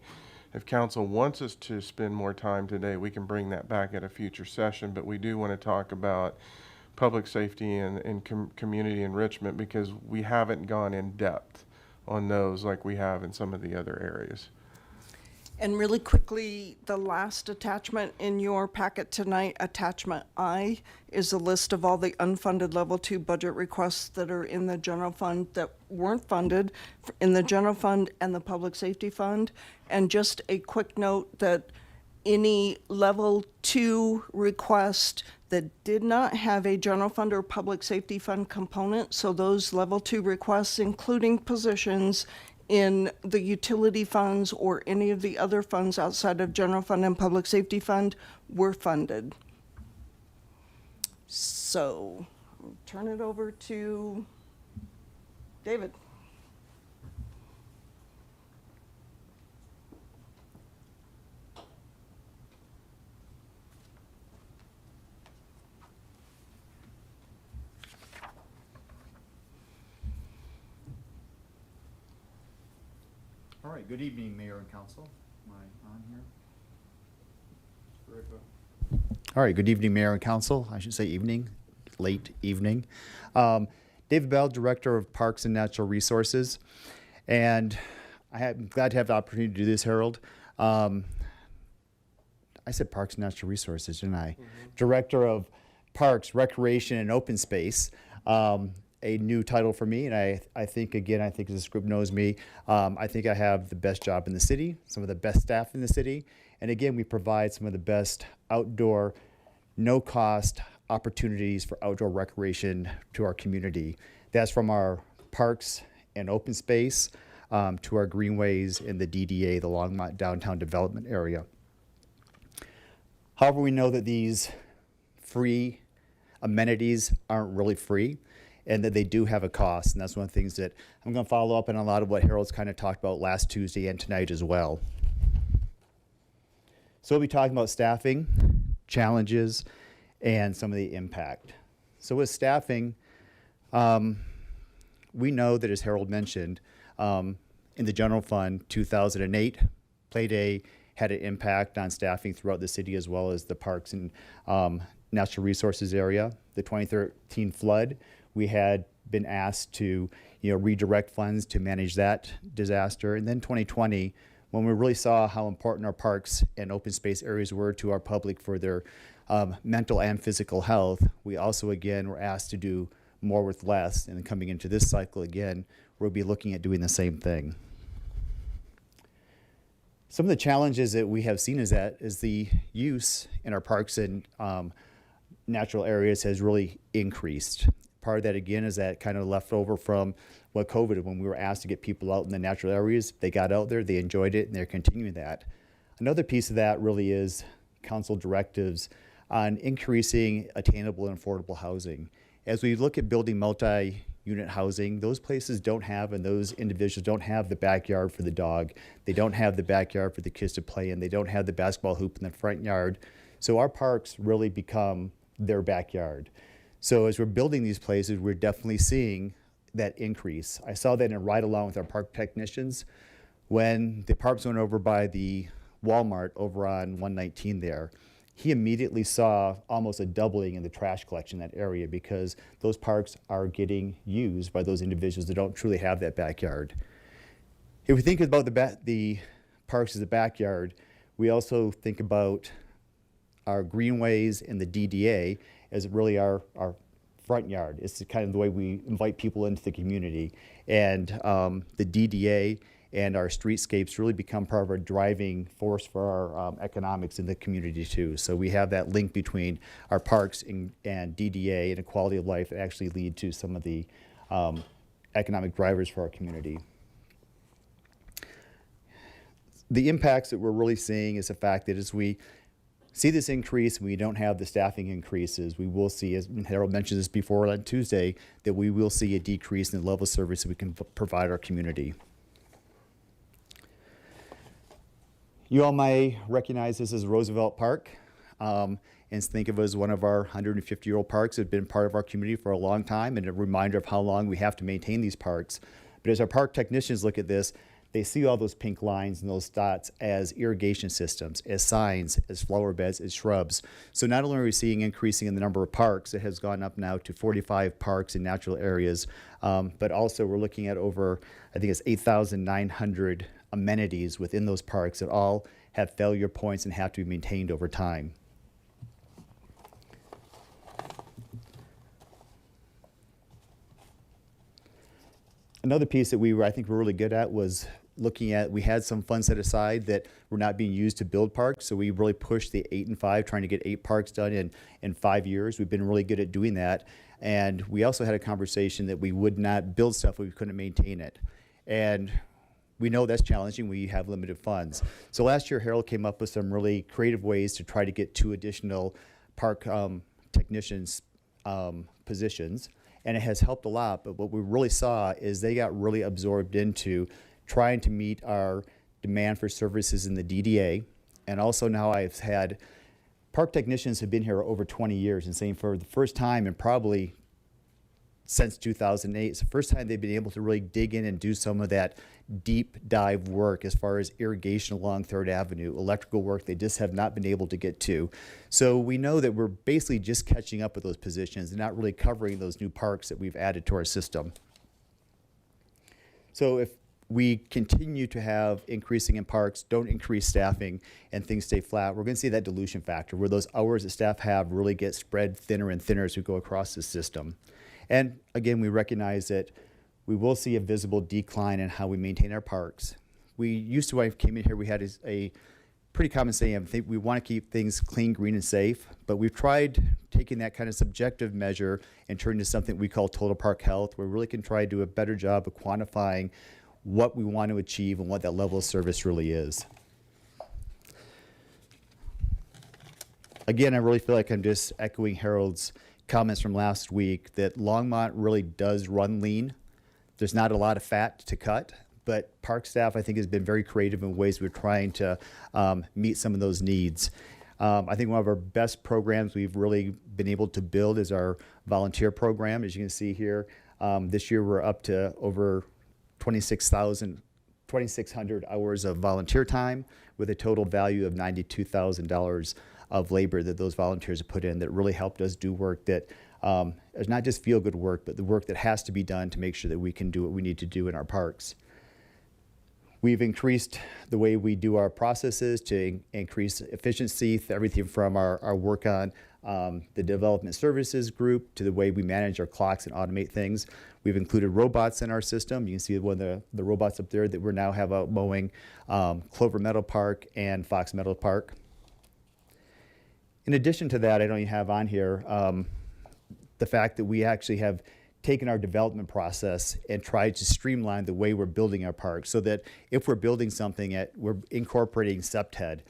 If council wants us to spend more time today, we can bring that back at a future session, but we do want to talk about public safety and community enrichment because we haven't gone in depth on those like we have in some of the other areas. And really quickly, the last attachment in your packet tonight, attachment I, is a list of all the unfunded level 2 budget requests that are in the general fund that weren't funded in the general fund and the public safety fund. And just a quick note that any level 2 request that did not have a general fund or public safety fund component, so those level 2 requests, including positions in the utility funds or any of the other funds outside of general fund and public safety fund, were funded. So, I'll turn it over to David. All right, good evening, Mayor and Council. Am I on here? All right, good evening, Mayor and Council. I should say evening, late evening. David Bell, Director of Parks and Natural Resources. And I'm glad to have the opportunity to do this, Harold. I said Parks and Natural Resources, didn't I? Director of Parks, Recreation, and Open Space. A new title for me, and I think, again, I think this group knows me. I think I have the best job in the city, some of the best staff in the city, and again, we provide some of the best outdoor, no-cost opportunities for outdoor recreation to our community. That's from our parks and open space to our greenways in the DDA, the Longmont Downtown Development Area. However, we know that these free amenities aren't really free, and that they do have a cost, and that's one of the things that I'm going to follow up on a lot of what Harold's kind of talked about last Tuesday and tonight as well. So we'll be talking about staffing, challenges, and some of the impact. So with staffing, we know that, as Harold mentioned, in the general fund, 2008, Play Day had an impact on staffing throughout the city as well as the parks and natural resources area. The 2013 flood, we had been asked to, redirect funds to manage that disaster. And then 2020, when we really saw how important our parks and open space areas were to our public for their mental and physical health, we also, again, were asked to do more with less. And then coming into this cycle again, we'll be looking at doing the same thing. Some of the challenges that we have seen is the use in our parks and natural areas has really increased. Part of that, again, is that kind of left over from what COVID, when we were asked to get people out in the natural areas. They got out there, they enjoyed it, and they're continuing that. Another piece of that really is council directives on increasing attainable and affordable housing. As we look at building multi-unit housing, those places don't have, and those individuals don't have the backyard for the dog. They don't have the backyard for the kids to play in. They don't have the basketball hoop in the front yard. So our parks really become their backyard. So as we're building these places, we're definitely seeing that increase. I saw that in a ride-along with our park technicians when the parks went over by the Walmart over on 119 there. He immediately saw almost a doubling in the trash collection in that area because those parks are getting used by those individuals that don't truly have that backyard. If we think about the parks as a backyard, we also think about our greenways and the DDA as really our front yard. It's kind of the way we invite people into the community. And the DDA and our streetscapes really become part of our driving force for our economics in the community too. So we have that link between our parks and DDA and a quality of life that actually lead to some of the economic drivers for our community. The impacts that we're really seeing is the fact that as we see this increase, we don't have the staffing increases. We will see, as Harold mentioned this before on Tuesday, that we will see a decrease in the level of service that we can provide our community. You all may recognize this as Roosevelt Park and think of it as one of our 150-year-old parks that have been part of our community for a long time and a reminder of how long we have to maintain these parks. But as our park technicians look at this, they see all those pink lines and those dots as irrigation systems, as signs, as flower beds, as shrubs. So not only are we seeing increasing in the number of parks, it has gone up now to 45 parks in natural areas, but also we're looking at over, I think it's 8,900 amenities within those parks that all have failure points and have to be maintained over time. Another piece that I think we're really good at was looking at, we had some funds set aside that were not being used to build parks, so we really pushed the 8 and 5, trying to get 8 parks done in 5 years. We've been really good at doing that. And we also had a conversation that we would not build stuff if we couldn't maintain it. And we know that's challenging. We have limited funds. So last year, Harold came up with some really creative ways to try to get 2 additional park technicians positions. And it has helped a lot, but what we really saw is they got really absorbed into trying to meet our demand for services in the DDA. And also now I've had park technicians who've been here over 20 years and saying for the first time and probably since 2008, it's the first time they've been able to really dig in and do some of that deep dive work as far as irrigation along 3rd Avenue, electrical work they just have not been able to get to. So we know that we're basically just catching up with those positions and not really covering those new parks that we've added to our system. So if we continue to have increasing in parks, don't increase staffing, and things stay flat, we're going to see that dilution factor where those hours that staff have really get spread thinner and thinner as we go across the system. And again, we recognize that we will see a visible decline in how we maintain our parks. We used to, when I came in here, we had a pretty common saying, I think we want to keep things clean, green, and safe, but we've tried taking that kind of subjective measure and turning to something we call total park health, where we really can try to do a better job of quantifying what we want to achieve and what that level of service really is. Again, I really feel like I'm just echoing Harold's comments from last week that Longmont really does run lean. There's not a lot of fat to cut, but park staff I think has been very creative in ways we're trying to meet some of those needs. I think one of our best programs we've really been able to build is our volunteer program. As you can see here, this year we're up to over 2,600 hours of volunteer time with a total value of $92,000 of labor that those volunteers have put in that really helped us do work that is not just feel-good work, but the work that has to be done to make sure that we can do what we need to do in our parks. We've increased the way we do our processes to increase efficiency, everything from our work on the development services group to the way we manage our clocks and automate things. We've included robots in our system. You can see one of the robots up there that we now have out mowing Clover Meadow Park and Fox Meadow Park. In addition to that, I don't even have on here the fact that we actually have taken our development process and tried to streamline the way we're building our parks so that if we're building something, we're incorporating SEPTED,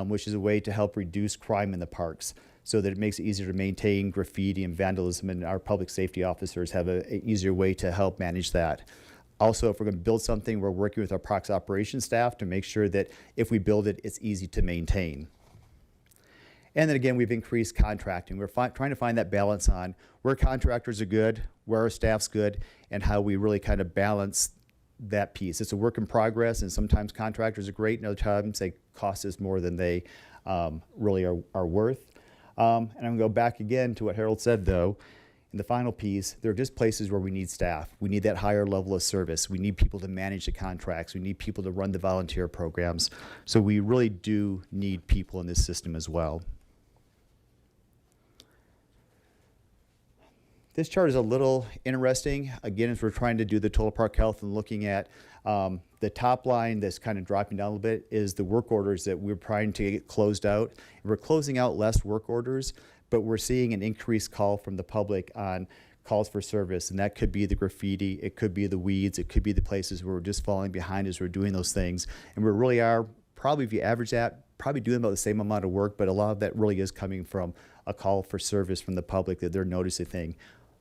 which is a way to help reduce crime in the parks so that it makes it easier to maintain graffiti and vandalism, and our public safety officers have an easier way to help manage that. Also, if we're going to build something, we're working with our parks operations staff to make sure that if we build it, it's easy to maintain. And then again, we've increased contracting. We're trying to find that balance on where contractors are good, where our staff's good, and how we really kind of balance that piece. It's a work in progress, and sometimes contractors are great, and other times they cost us more than they really are worth. And I'm going to go back again to what Harold said, though. In the final piece, there are just places where we need staff. We need that higher level of service. We need people to manage the contracts. We need people to run the volunteer programs. So we really do need people in this system as well. This chart is a little interesting. Again, as we're trying to do the total park health and looking at the top line that's kind of dropping down a little bit is the work orders that we're trying to get closed out. We're closing out less work orders, but we're seeing an increased call from the public on calls for service, and that could be the graffiti, it could be the weeds, it could be the places where we're just falling behind as we're doing those things. And we really are, probably if you average that, probably doing about the same amount of work, but a lot of that really is coming from a call for service from the public that they're noticing thing.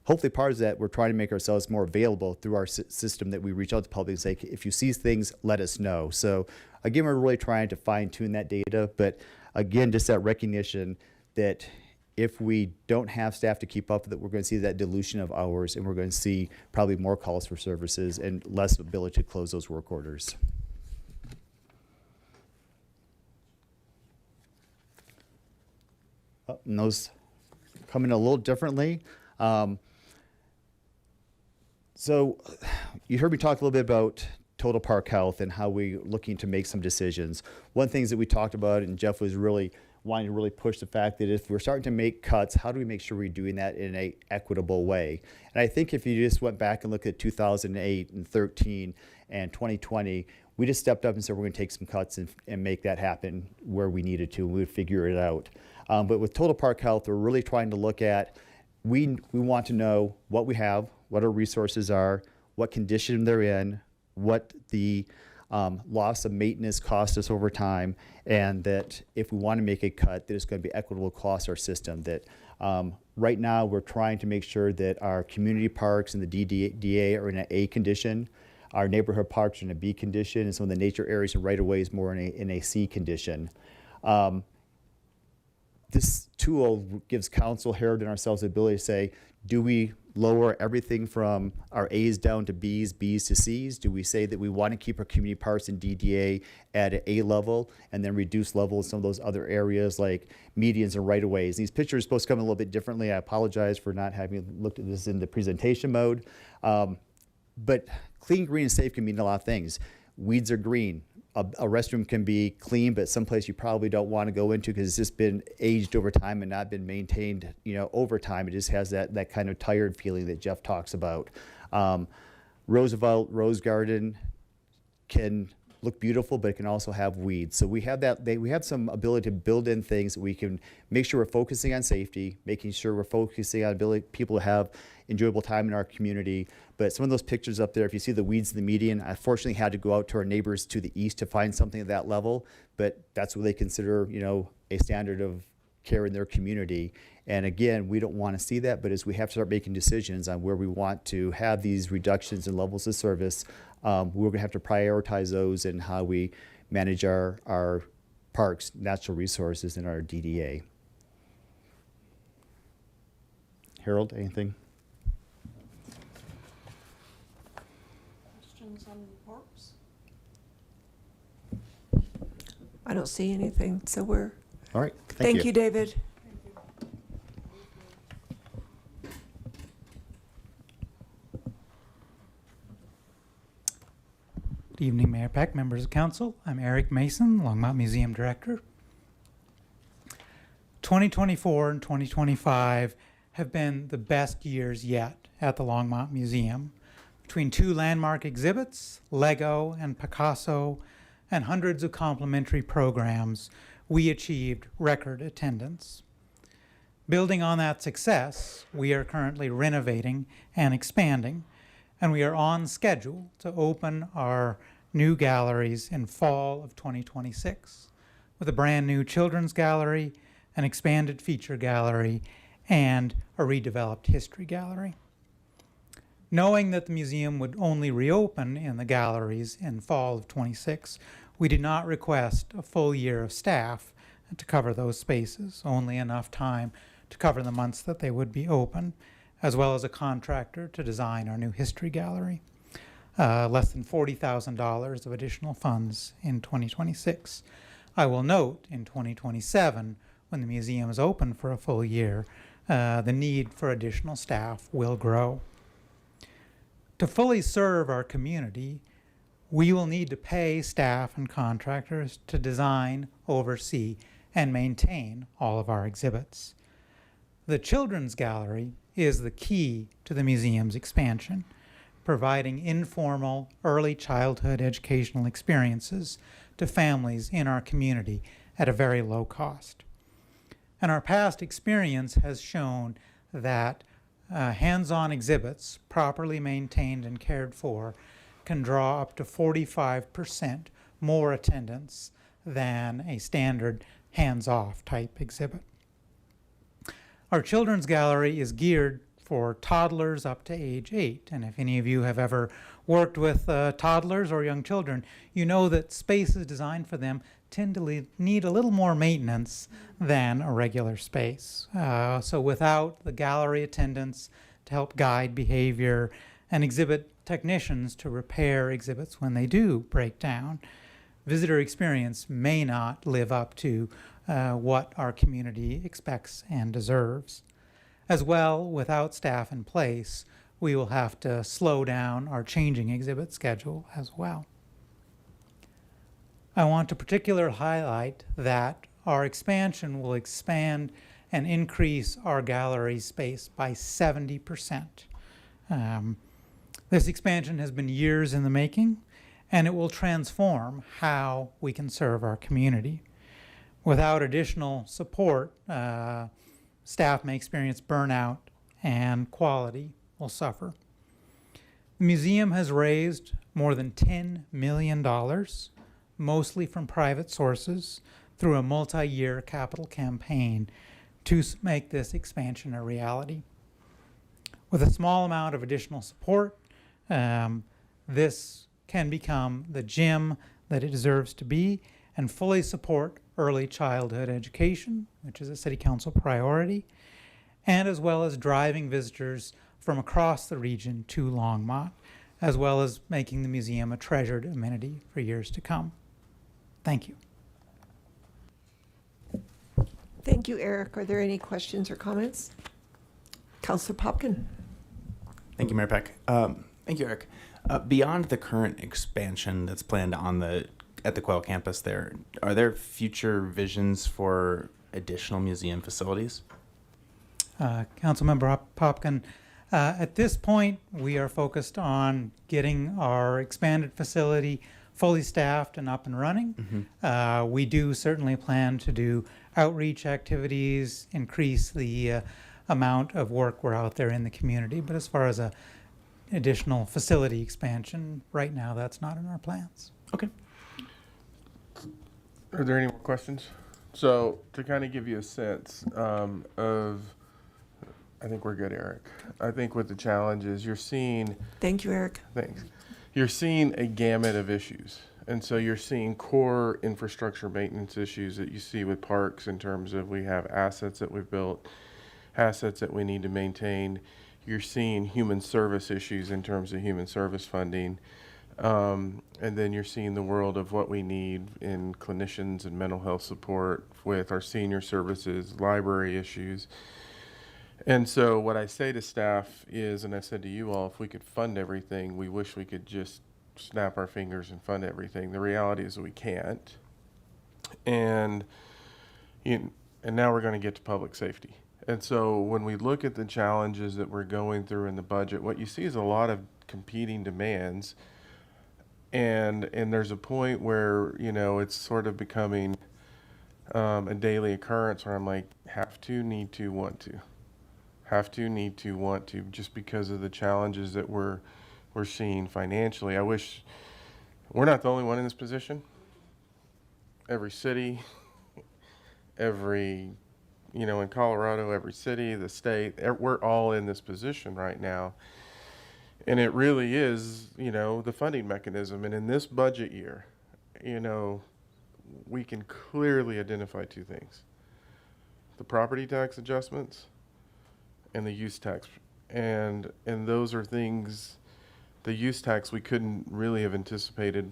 Hopefully part of that, we're trying to make ourselves more available through our system that we reach out to the public and say, if you see things, let us know. So again, we're really trying to fine tune that data, but again, just that recognition that if we don't have staff to keep up with it, we're going to see that dilution of hours, and we're going to see probably more calls for services and less ability to close those work orders. and those come in a little differently. So you heard me talk a little bit about total park health and how we're looking to make some decisions. One of the things that we talked about, and Jeff was really wanting to really push the fact that if we're starting to make cuts, how do we make sure we're doing that in an equitable way? And I think if you just went back and looked at 2008 and 13 and 2020, we just stepped up and said we're going to take some cuts and make that happen where we needed to, and we would figure it out. But with total park health, we're really trying to look at, we want to know what we have, what our resources are, what condition they're in, what the loss of maintenance cost us over time, and that if we want to make a cut, that it's going to be equitable across our system. That right now we're trying to make sure that our community parks and the DDA are in an A condition, our neighborhood parks are in a B condition, and some of the nature areas and right-of-ways more in a C condition. This tool gives council, Harold, and ourselves the ability to say, do we lower everything from our A's down to B's, B's to C's? Do we say that we want to keep our community parks and DDA at an A level and then reduce level in some of those other areas like medians and right-of-ways? These pictures are supposed to come in a little bit differently. I apologize for not having looked at this in the presentation mode. But clean, green, and safe can mean a lot of things. Weeds are green. A restroom can be clean, but someplace you probably don't want to go into because it's just been aged over time and not been maintained, over time. It just has that kind of tired feeling that Jeff talks about. Roosevelt Rose Garden can look beautiful, but it can also have weeds. So we have we have some ability to build in things that we can make sure we're focusing on safety, making sure we're focusing on ability people to have enjoyable time in our community. But some of those pictures up there, if you see the weeds in the median, I fortunately had to go out to our neighbors to the east to find something at that level, but that's what they consider, a standard of care in their community. And again, we don't want to see that, but as we have to start making decisions on where we want to have these reductions in levels of service, we're going to have to prioritize those in how we manage our parks, natural resources, and our DDA. Harold, anything? Questions on parks? I don't see anything, so we're... All right, Thank you, David. Good evening, Mayor Peck, members of council. I'm Eric Mason, Longmont Museum Director. 2024 and 2025 have been the best years yet at the Longmont Museum. Between two landmark exhibits, Lego and Picasso, and hundreds of complimentary programs, we achieved record attendance. Building on that success, we are currently renovating and expanding, and we are on schedule to open our new galleries in fall of 2026 with a brand new children's gallery, an expanded feature gallery, and a redeveloped history gallery. Knowing that the museum would only reopen in the galleries in fall of 26, we did not request a full year of staff to cover those spaces, only enough time to cover the months that they would be open, as well as a contractor to design our new history gallery. Less than $40,000 of additional funds in 2026. I will note in 2027, when the museum is open for a full year, the need for additional staff will grow. To fully serve our community, we will need to pay staff and contractors to design, oversee, and maintain all of our exhibits. The Children's Gallery is the key to the museum's expansion, providing informal early childhood educational experiences to families in our community at a very low cost. And our past experience has shown that hands-on exhibits, properly maintained and cared for, can draw up to 45% more attendance than a standard hands-off type exhibit. Our children's gallery is geared for toddlers up to age 8, and if any of you have ever worked with toddlers or young children, you know that spaces designed for them tend to need a little more maintenance than a regular space. So without the gallery attendants to help guide behavior and exhibit technicians to repair exhibits when they do break down, visitor experience may not live up to what our community expects and deserves. As well, without staff in place, we will have to slow down our changing exhibit schedule as well. I want to particularly highlight that our expansion will expand and increase our gallery space by 70%. This expansion has been years in the making, and it will transform how we can serve our community. Without additional support, staff may experience burnout and quality will suffer. The museum has raised more than $10 million, mostly from private sources, through a multi-year capital campaign to make this expansion a reality. With a small amount of additional support, this can become the gym that it deserves to be and fully support early childhood education, which is a City Council priority, and as well as driving visitors from across the region to Longmont, as well as making the museum a treasured amenity for years to come. Thank you. Thank you, Eric. Are there any questions or comments? Councillor Popkin. Thank you, Mayor Peck. Thank you, Eric. Beyond the current expansion that's planned at the Quail campus there, are there future visions for additional museum facilities? Councilmember Popkin, at this point, we are focused on getting our expanded facility fully staffed and up and running. We do certainly plan to do outreach activities, increase the amount of work we're out there in the community. But as far as a additional facility expansion, right now, that's not in our plans. Okay. Are there any more questions? So to kind of give you a sense of, I think we're good, Eric. I think with the challenges you're seeing. Thank you, Eric. Thanks. You're seeing a gamut of issues. And so you're seeing core infrastructure maintenance issues that you see with parks in terms of we have assets that we've built, assets that we need to maintain. You're seeing human service issues in terms of human service funding. And then you're seeing the world of what we need in clinicians and mental health support with our senior services, library issues. And so what I say to staff is, and I said to you all, if we could fund everything, we wish we could just snap our fingers and fund everything. The reality is we can't. And now we're going to get to public safety. And so when we look at the challenges that we're going through in the budget, what you see is a lot of competing demands. And there's a point where, it's sort of becoming a daily occurrence where I'm like, have to, need to, want to. Have to, need to, want to, just because of the challenges that we're seeing financially. I wish we're not the only one in this position. Every city, in Colorado, every city, the state, we're all in this position right now. And it really is, the funding mechanism. And in this budget year, we can clearly identify two things: the property tax adjustments and the use tax. And those are things, the use tax, we couldn't really have anticipated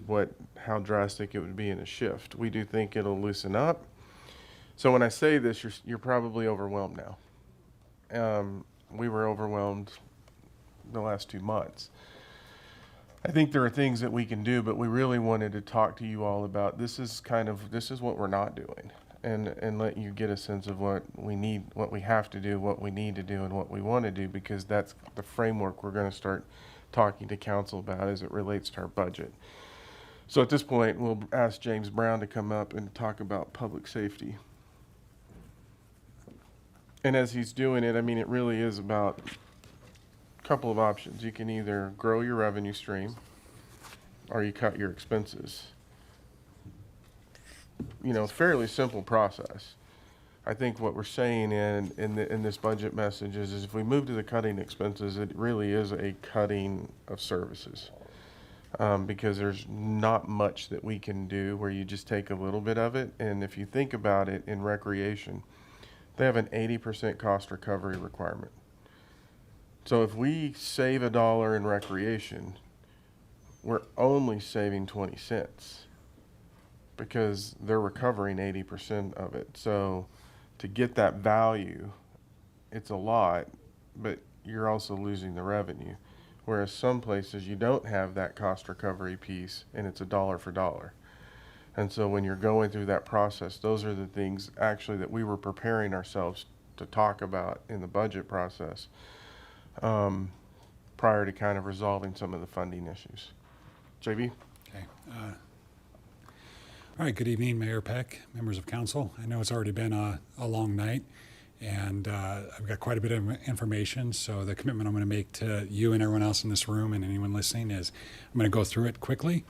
how drastic it would be in a shift. We do think it'll loosen up. So when I say this, you're probably overwhelmed now. We were overwhelmed the last 2 months. I think there are things that we can do, but we really wanted to talk to you all about this is what we're not doing, and let you get a sense of what we need, what we have to do, what we need to do, and what we want to do, because that's the framework we're going to start talking to council about as it relates to our budget. So at this point, we'll ask James Brown to come up and talk about public safety. And as he's doing it, it really is about a couple of options. You can either grow your revenue stream or you cut your expenses. Fairly simple process. I think what we're saying in this budget message is if we move to the cutting expenses, it really is a cutting of services. Because there's not much that we can do where you just take a little bit of it. And if you think about it, in recreation, they have an 80% cost recovery requirement. So if we save $1 in recreation, we're only saving 20 cents. because they're recovering 80% of it. So to get that value, it's a lot, but you're also losing the revenue. Whereas some places you don't have that cost recovery piece and it's a dollar for dollar. And so when you're going through that process, those are the things actually that we were preparing ourselves to talk about in the budget process prior to kind of resolving some of the funding issues. JB? Okay. All right, good evening, Mayor Peck, members of council. I know it's already been a long night, and I've got quite a bit of information, so the commitment I'm going to make to you and everyone else in this room and anyone listening is I'm going to go through it quickly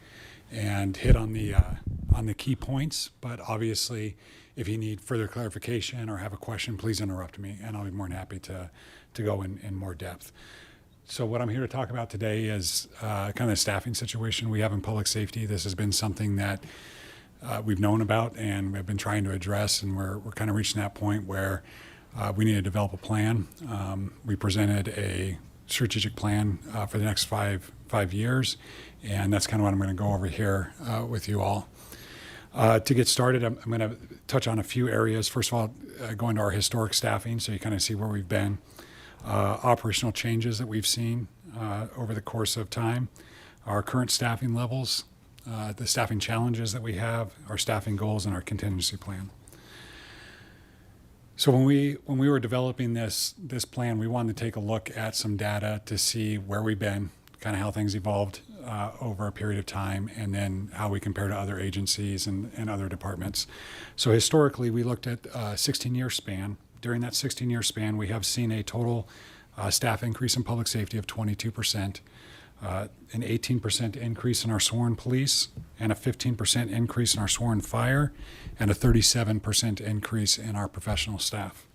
and hit on the key points, but obviously if you need further clarification or have a question, please interrupt me, and I'll be more than happy to go in more depth. So what I'm here to talk about today is kind of the staffing situation we have in public safety. This has been something that we've known about and we've been trying to address, and we're kind of reaching that point where we need to develop a plan. We presented a strategic plan for the next five years, and that's kind of what I'm going to go over here with you all. To get started, I'm going to touch on a few areas. First of all, go into our historic staffing so you kind of see where we've been. Operational changes that we've seen over the course of time, our current staffing levels, the staffing challenges that we have, our staffing goals, and our contingency plan. So when we were developing this plan, we wanted to take a look at some data to see where we've been, kind of how things evolved over a period of time, and then how we compare to other agencies and other departments. So historically, we looked at a 16-year span. During that 16-year span, we have seen a total staff increase in public safety of 22%, an 18% increase in our sworn police, and a 15% increase in our sworn fire, and a 37% increase in our professional staff.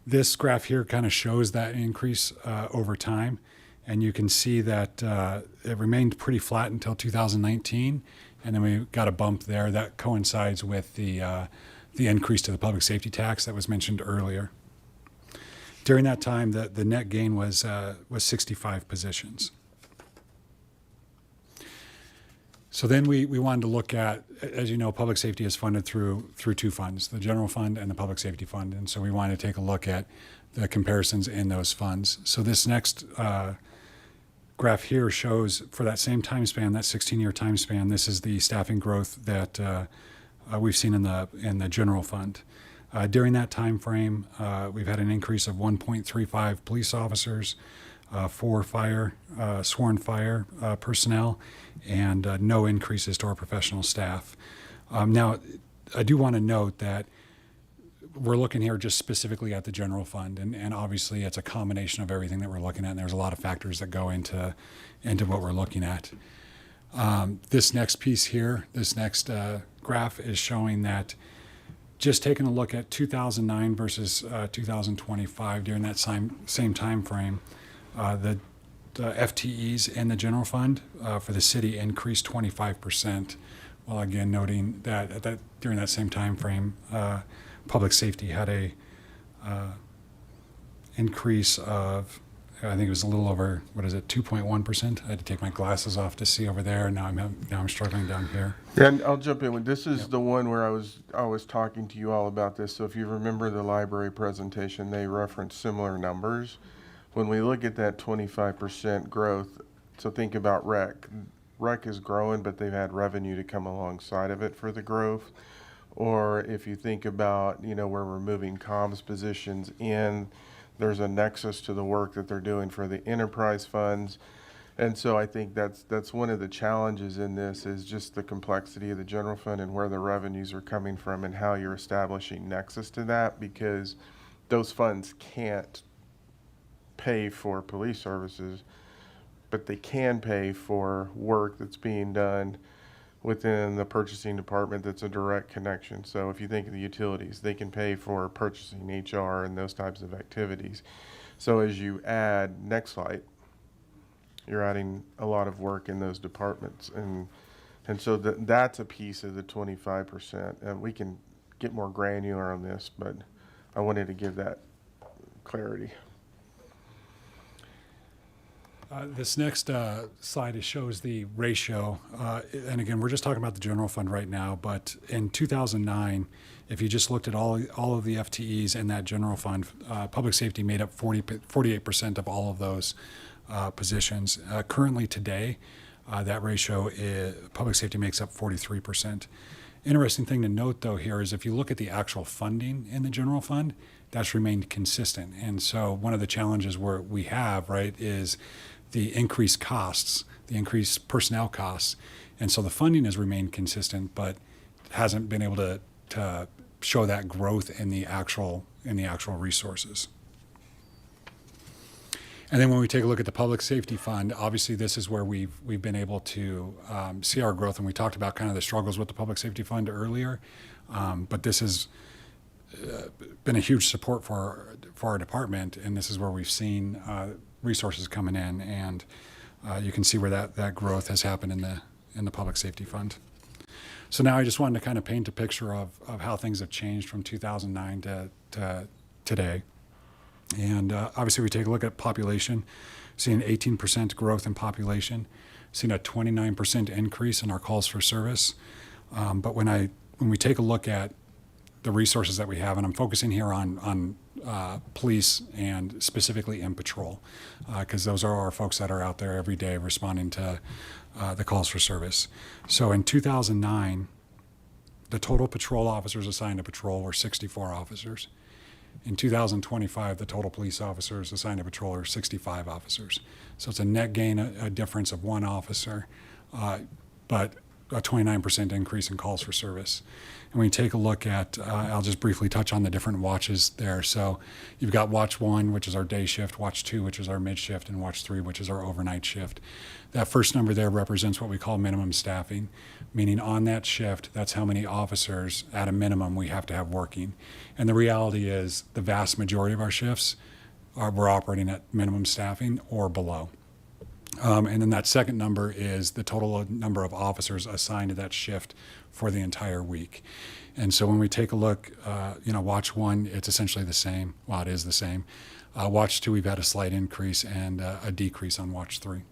This graph here kind of shows that increase over time, and you can see that it remained pretty flat until 2019, and then we got a bump there that coincides with the increase to the public safety tax that was mentioned earlier. During that time, the net gain was 65 positions. So then we wanted to look at, as you know, public safety is funded through two funds, the general fund and the public safety fund. And so we wanted to take a look at the comparisons in those funds. So this next graph here shows for that same time span, that 16-year time span, this is the staffing growth that we've seen in the general fund. During that time frame, we've had an increase of 1.35 police officers, 4 sworn fire personnel, and no increases to our professional staff. Now, I do want to note that we're looking here just specifically at the general fund, and obviously it's a combination of everything that we're looking at, and there's a lot of factors that go into what we're looking at. This next piece here, this next graph is showing that just taking a look at 2009 versus 2025 during that same time frame, the FTEs in the general fund for the city increased 25%, while again noting that during that same time frame, public safety had a increase of, I think it was a little over, 2.1%? I had to take my glasses off to see over there. Now I'm struggling down here. Yeah, and I'll jump in. This is the one where I was talking to you all about this. So if you remember the library presentation, they referenced similar numbers. When we look at that 25% growth, so think about rec. Rec is growing, but they've had revenue to come alongside of it for the growth. Or if you think about, where we're moving comms positions in, there's a nexus to the work that they're doing for the enterprise funds. And so I think that's one of the challenges in this is just the complexity of the general fund and where the revenues are coming from and how you're establishing nexus to that, because those funds can't pay for police services, but they can pay for work that's being done within the purchasing department that's a direct connection. So if you think of the utilities, they can pay for purchasing, HR, and those types of activities. So as you add Nextlight, you're adding a lot of work in those departments. And so that's a piece of the 25%. And we can get more granular on this, but I wanted to give that clarity. This next slide shows the ratio, and again, we're just talking about the general fund right now, but in 2009, if you just looked at all of the FTEs in that general fund, public safety made up 48% of all of those positions. Currently today, that ratio public safety makes up 43%. Interesting thing to note though here is if you look at the actual funding in the general fund, that's remained consistent. And so one of the challenges we have, right, is the increased costs, the increased personnel costs. And so the funding has remained consistent, but hasn't been able to show that growth in the actual resources. And then when we take a look at the public safety fund, obviously this is where we've been able to see our growth. And we talked about kind of the struggles with the public safety fund earlier, but this has been a huge support for our department. And this is where we've seen resources coming in, and you can see where that growth has happened in the public safety fund. So now I just wanted to kind of paint a picture of how things have changed from 2009 to today. And obviously we take a look at population, seeing 18% growth in population, seeing a 29% increase in our calls for service. But when we take a look at the resources that we have, and I'm focusing here on police and specifically in patrol, because those are our folks that are out there every day responding to the calls for service. So in 2009, the total patrol officers assigned to patrol were 64 officers. In 2025, the total police officers assigned to patrol are 65 officers. So it's a net gain, a difference of 1 officer, but a 29% increase in calls for service. And when you take a look at, I'll just briefly touch on the different watches there. So you've got Watch 1, which is our day shift, Watch 2, which is our mid shift, and Watch 3, which is our overnight shift. That first number there represents what we call minimum staffing, meaning on that shift, that's how many officers at a minimum we have to have working. And the reality is the vast majority of our shifts we're operating at minimum staffing or below. And then that second number is the total number of officers assigned to that shift for the entire week. And so when we take a look, Watch 1, it's essentially the same. Well, it is the same. Watch 2, we've had a slight increase and a decrease on Watch 3.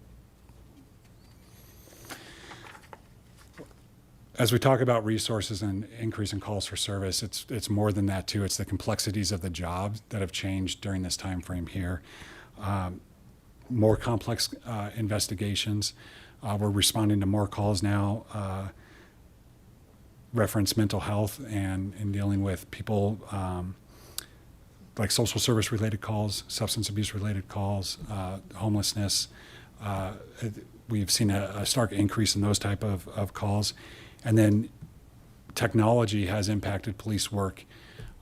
As we talk about resources and increase in calls for service, it's more than that too. It's the complexities of the job that have changed during this time frame here. More complex investigations. We're responding to more calls now, reference mental health and dealing with people like social service related calls, substance abuse related calls, homelessness. We've seen a stark increase in those type of calls. And then technology has impacted police work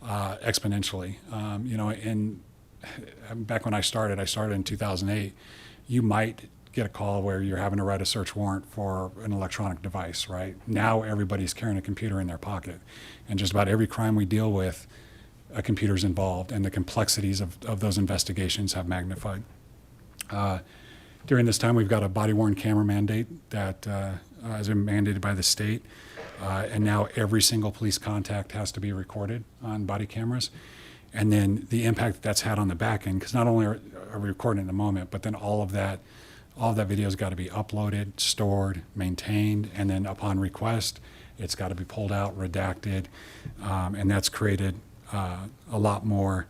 exponentially. Back when I started in 2008, you might get a call where you're having to write a search warrant for an electronic device, right? Now everybody's carrying a computer in their pocket. And just about every crime we deal with, a computer's involved, and the complexities of those investigations have magnified. During this time, we've got a body-worn camera mandate that has been mandated by the state. And now every single police contact has to be recorded on body cameras. And then the impact that's had on the back end, because not only are we recording in the moment, but then all of that video's got to be uploaded, stored, maintained, and then upon request, it's got to be pulled out, redacted, and that's created a lot more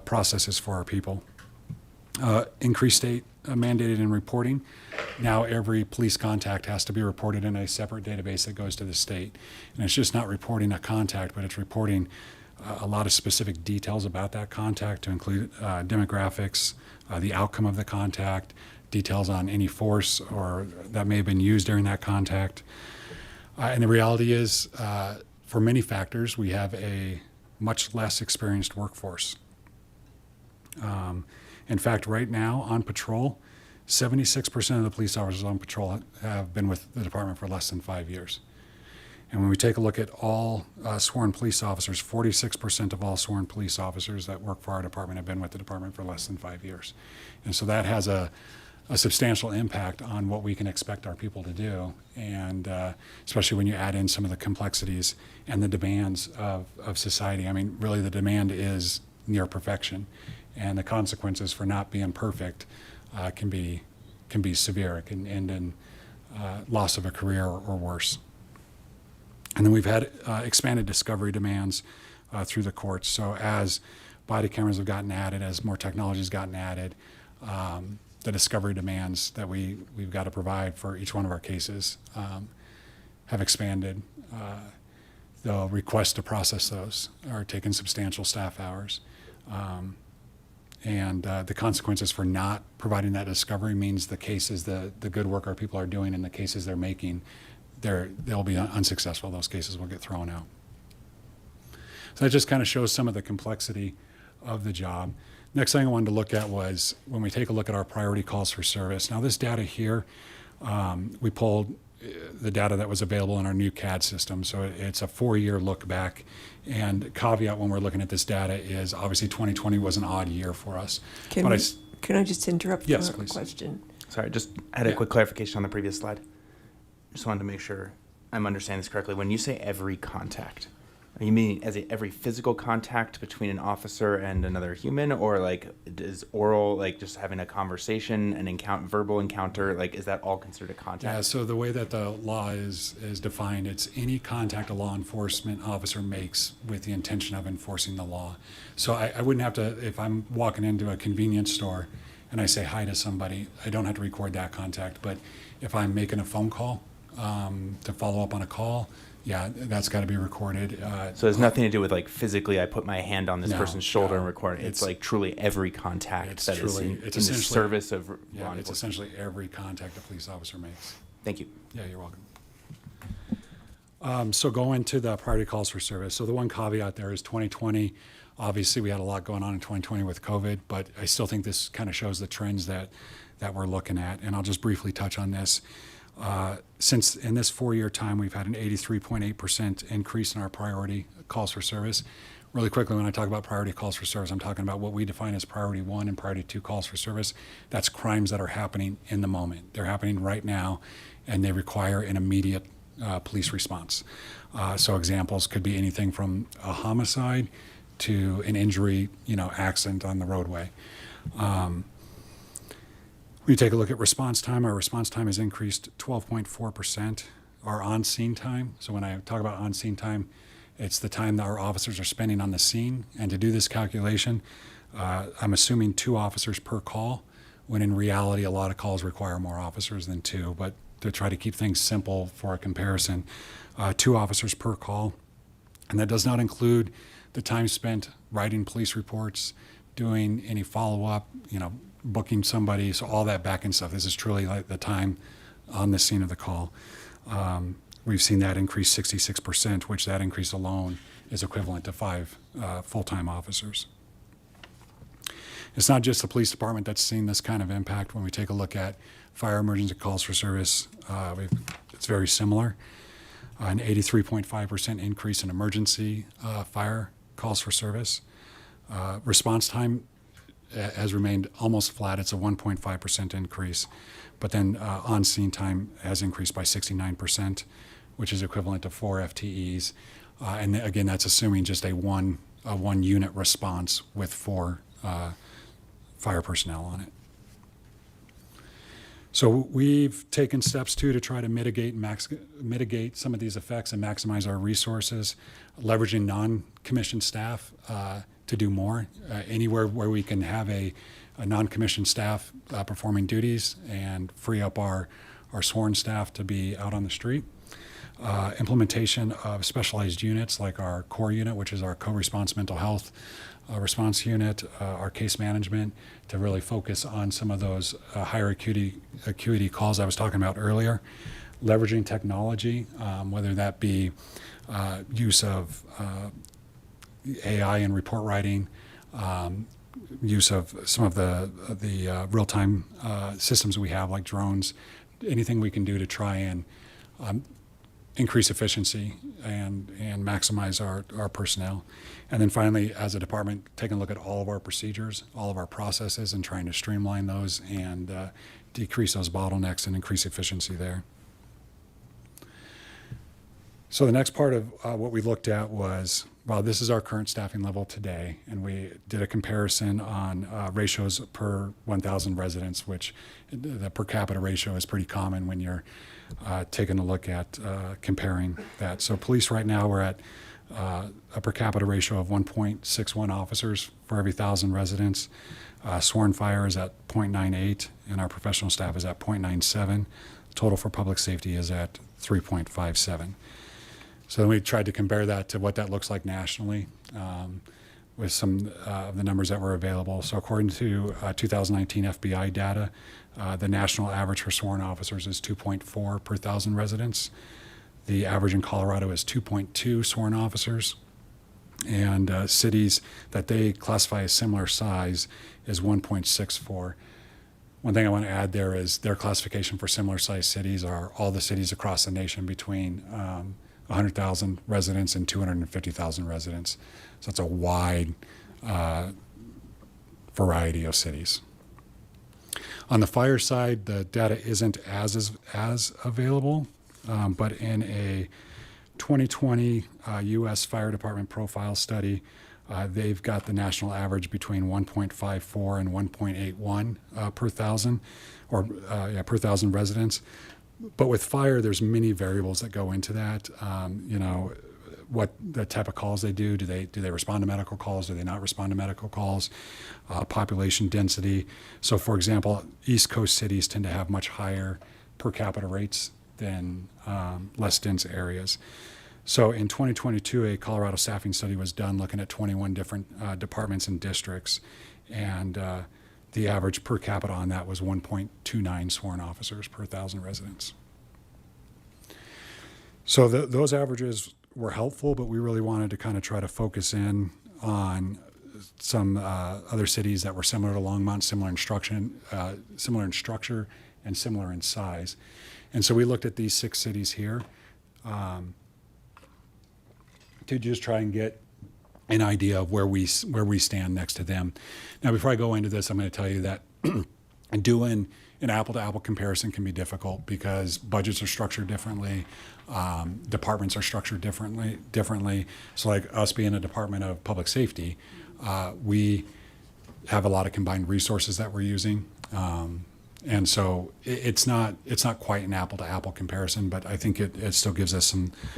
processes for our people. Increased state mandated in reporting. Now every police contact has to be reported in a separate database that goes to the state. And it's just not reporting a contact, but it's reporting a lot of specific details about that contact to include demographics, the outcome of the contact, details on any force or that may have been used during that contact. And the reality is, for many factors, we have a much less experienced workforce. In fact, right now on patrol, 76% of the police officers on patrol have been with the department for less than 5 years. And when we take a look at all sworn police officers, 46% of all sworn police officers that work for our department have been with the department for less than 5 years. And so that has a substantial impact on what we can expect our people to do, and especially when you add in some of the complexities and the demands of society. I mean, really the demand is near perfection, and the consequences for not being perfect can be can be severe. It can end in loss of a career or worse. And then we've had expanded discovery demands through the courts. So as body cameras have gotten added, as more technology has gotten added, the discovery demands that we've got to provide for each one of our cases have expanded. The requests to process those are taking substantial staff hours. And the consequences for not providing that discovery means the cases, the good work our people are doing and the cases they're making, they'll be unsuccessful. Those cases will get thrown out. So that just kind of shows some of the complexity of the job. Next thing I wanted to look at was when we take a look at our priority calls for service. Now this data here, we pulled the data that was available in our new CAD system. So it's a 4-year look back. And caveat when we're looking at this data is obviously 2020 was an odd year for us. Can I just interrupt Yes, for a please. question? Sorry, just had a quick clarification on the previous slide. Just wanted to make sure I'm understanding this correctly. When you say every contact, are you meaning every physical contact between an officer and another human, or like is oral, like just having a conversation, an verbal encounter, like is that all considered a contact? Yeah, so the way that the law is defined, it's any contact a law enforcement officer makes with the intention of enforcing the law. So I wouldn't have to, if I'm walking into a convenience store and I say hi to somebody, I don't have to record that contact. But if I'm making a phone call to follow up on a call, yeah, that's got to be recorded. So it has nothing to do with like physically I put my hand on this No, person's shoulder no, and record it. It's it's- like truly every contact that is in the essentially- service of Yeah, law it's enforcement. essentially every contact a police officer makes. Thank you. Yeah, you're welcome. So going to the priority calls for service. So the one caveat there is 2020. Obviously, we had a lot going on in 2020 with COVID, but I still think this kind of shows the trends that we're looking at. And I'll just briefly touch on this. Since in this 4-year time, we've had an 83.8% increase in our priority calls for service. Really quickly, when I talk about priority calls for service, I'm talking about what we define as priority 1 and priority 2 calls for service. That's crimes that are happening in the moment. They're happening right now, and they require an immediate police response. So examples could be anything from a homicide to an injury, accident on the roadway. We take a look at response time. Our response time has increased 12.4%. Our on-scene time, so when I talk about on-scene time, it's the time that our officers are spending on the scene. And to do this calculation, I'm assuming 2 officers per call, when in reality, a lot of calls require more officers than 2. But to try to keep things simple for a comparison, 2 officers per call. And that does not include the time spent writing police reports, doing any follow-up, booking somebody, so all that back end stuff. This is truly like the time on the scene of the call. We've seen that increase 66%, which that increase alone is equivalent to 5 full-time officers. It's not just the police department that's seen this kind of impact. When we take a look at fire emergency calls for service, it's very similar. An 83.5% increase in emergency fire calls for service. Response time has remained almost flat. It's a 1.5% increase. But then on-scene time has increased by 69%, which is equivalent to 4 FTEs. And again, that's assuming just a one unit response with 4 fire personnel on it. So we've taken steps too to try to mitigate some of these effects and maximize our resources, leveraging non-commissioned staff to do more. Anywhere where we can have a non-commissioned staff performing duties and free up our sworn staff to be out on the street. Implementation of specialized units like our core unit, which is our co-response mental health response unit, our case management, to really focus on some of those higher acuity calls I was talking about earlier. Leveraging technology, whether that be use of AI in report writing, use of some of the real-time systems we have like drones, anything we can do to try and increase efficiency and maximize our personnel. And then finally, as a department, taking a look at all of our procedures, all of our processes, and trying to streamline those and decrease those bottlenecks and increase efficiency there. So the next part of what we looked at was, well, this is our current staffing level today, and we did a comparison on ratios per 1,000 residents, which the per capita ratio is pretty common when you're taking a look at comparing that. So police right now, we're at a per capita ratio of 1.61 officers for every 1,000 residents. Sworn fire is at 0.98, and our professional staff is at 0.97. Total for public safety is at 3.57. So then we tried to compare that to what that looks like nationally with some of the numbers that were available. So according to 2019 FBI data, the national average for sworn officers is 2.4 per 1,000 residents. The average in Colorado is 2.2 sworn officers. And cities that they classify as similar size is 1.64. One thing I want to add there is their classification for similar size cities are all the cities across the nation between 100,000 residents and 250,000 residents. So it's a wide variety of cities. On the fire side, the data isn't as available, but in a 2020 U.S. Fire Department profile study, they've got the national average between 1.54 and 1.81 per thousand, or per thousand residents. But with fire, there's many variables that go into that. You know, what the type of calls they do. Do they respond to medical calls? Do they not respond to medical calls? Population density. So, for example, East Coast cities tend to have much higher per capita rates than less dense areas. So in 2022, a Colorado staffing study was done looking at 21 different departments and districts, and the average per capita on that was 1.29 sworn officers per 1,000 residents. So those averages were helpful, but we really wanted to kind of try to focus in on some other cities that were similar to Longmont, similar in structure, and similar in size. And so we looked at these 6 cities here to just try and get an idea of where we stand next to them. Now, before I go into this, I'm going to tell you that doing an apple-to-apple comparison can be difficult because budgets are structured differently, departments are structured differently. So, like us being a Department of Public Safety, we have a lot of combined resources that we're using, and so it's not quite an apple-to-apple comparison, but I think it still gives us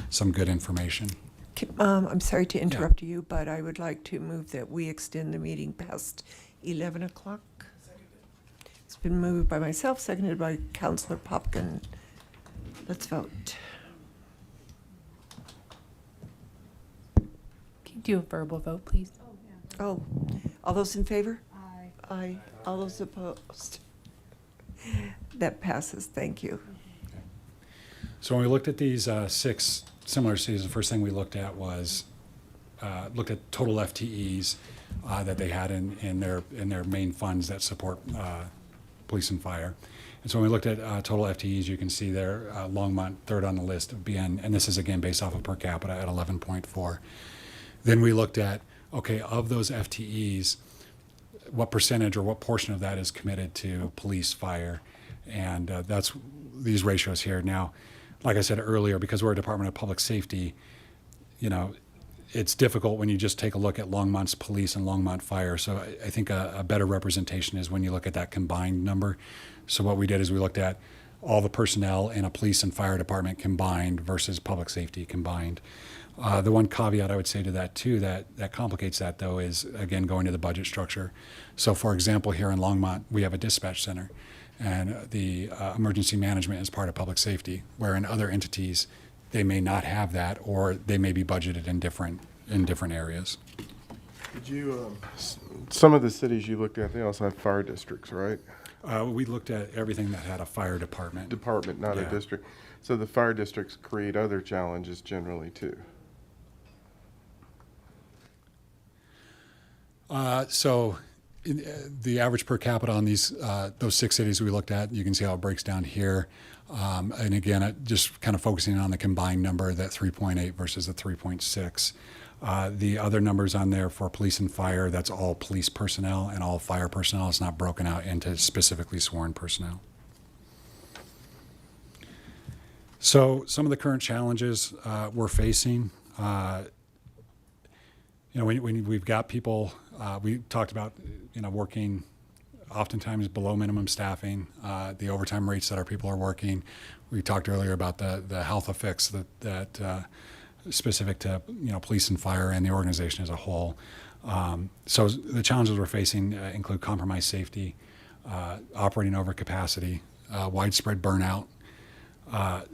some good information. I'm sorry to interrupt you, but I would like to move that we extend the meeting past 11 o'clock. It's been moved by myself, seconded by Councillor Popkin. Let's vote. Can you do a verbal vote, please? Oh, all those in favor? Aye. Aye. All those opposed? That passes. Thank you. So when we looked at these 6 similar cities, the first thing we looked at was looked at total FTEs that they had in their main funds that support police and fire. And so when we looked at total FTEs, you can see there Longmont third on the list of being, and this is again based off of per capita at 11.4. Then we looked at, okay, of those FTEs, what percentage or what portion of that is committed to police, fire, and that's these ratios here. Now, like I said earlier, because we're a Department of Public Safety, you know, it's difficult when you just take a look at Longmont's police and Longmont fire. So I think a better representation is when you look at that combined number. So what we did is we looked at all the personnel in a police and fire department combined versus public safety combined. The one caveat I would say to that too, that complicates that though, is again going to the budget structure. So for example, here in Longmont, we have a dispatch center, and the emergency management is part of public safety, where in other entities, they may not have that, or they may be budgeted in different areas. Did you, some of the cities you looked at, they also have fire districts, right? We looked at everything that had a fire department. Department, not a district. So the fire districts create other challenges generally too. The average per capita on these those 6 cities we looked at, you can see how it breaks down here. And again, just kind of focusing on the combined number, that 3.8 versus the 3.6. The other numbers on there for police and fire, that's all police personnel and all fire personnel. It's not broken out into specifically sworn personnel. So some of the current challenges we're facing, when we've got people, we talked about, working oftentimes below minimum staffing, the overtime rates that our people are working. We talked earlier about the health effects that specific to police and fire and the organization as a whole. So the challenges we're facing include compromised safety, operating over capacity, widespread burnout,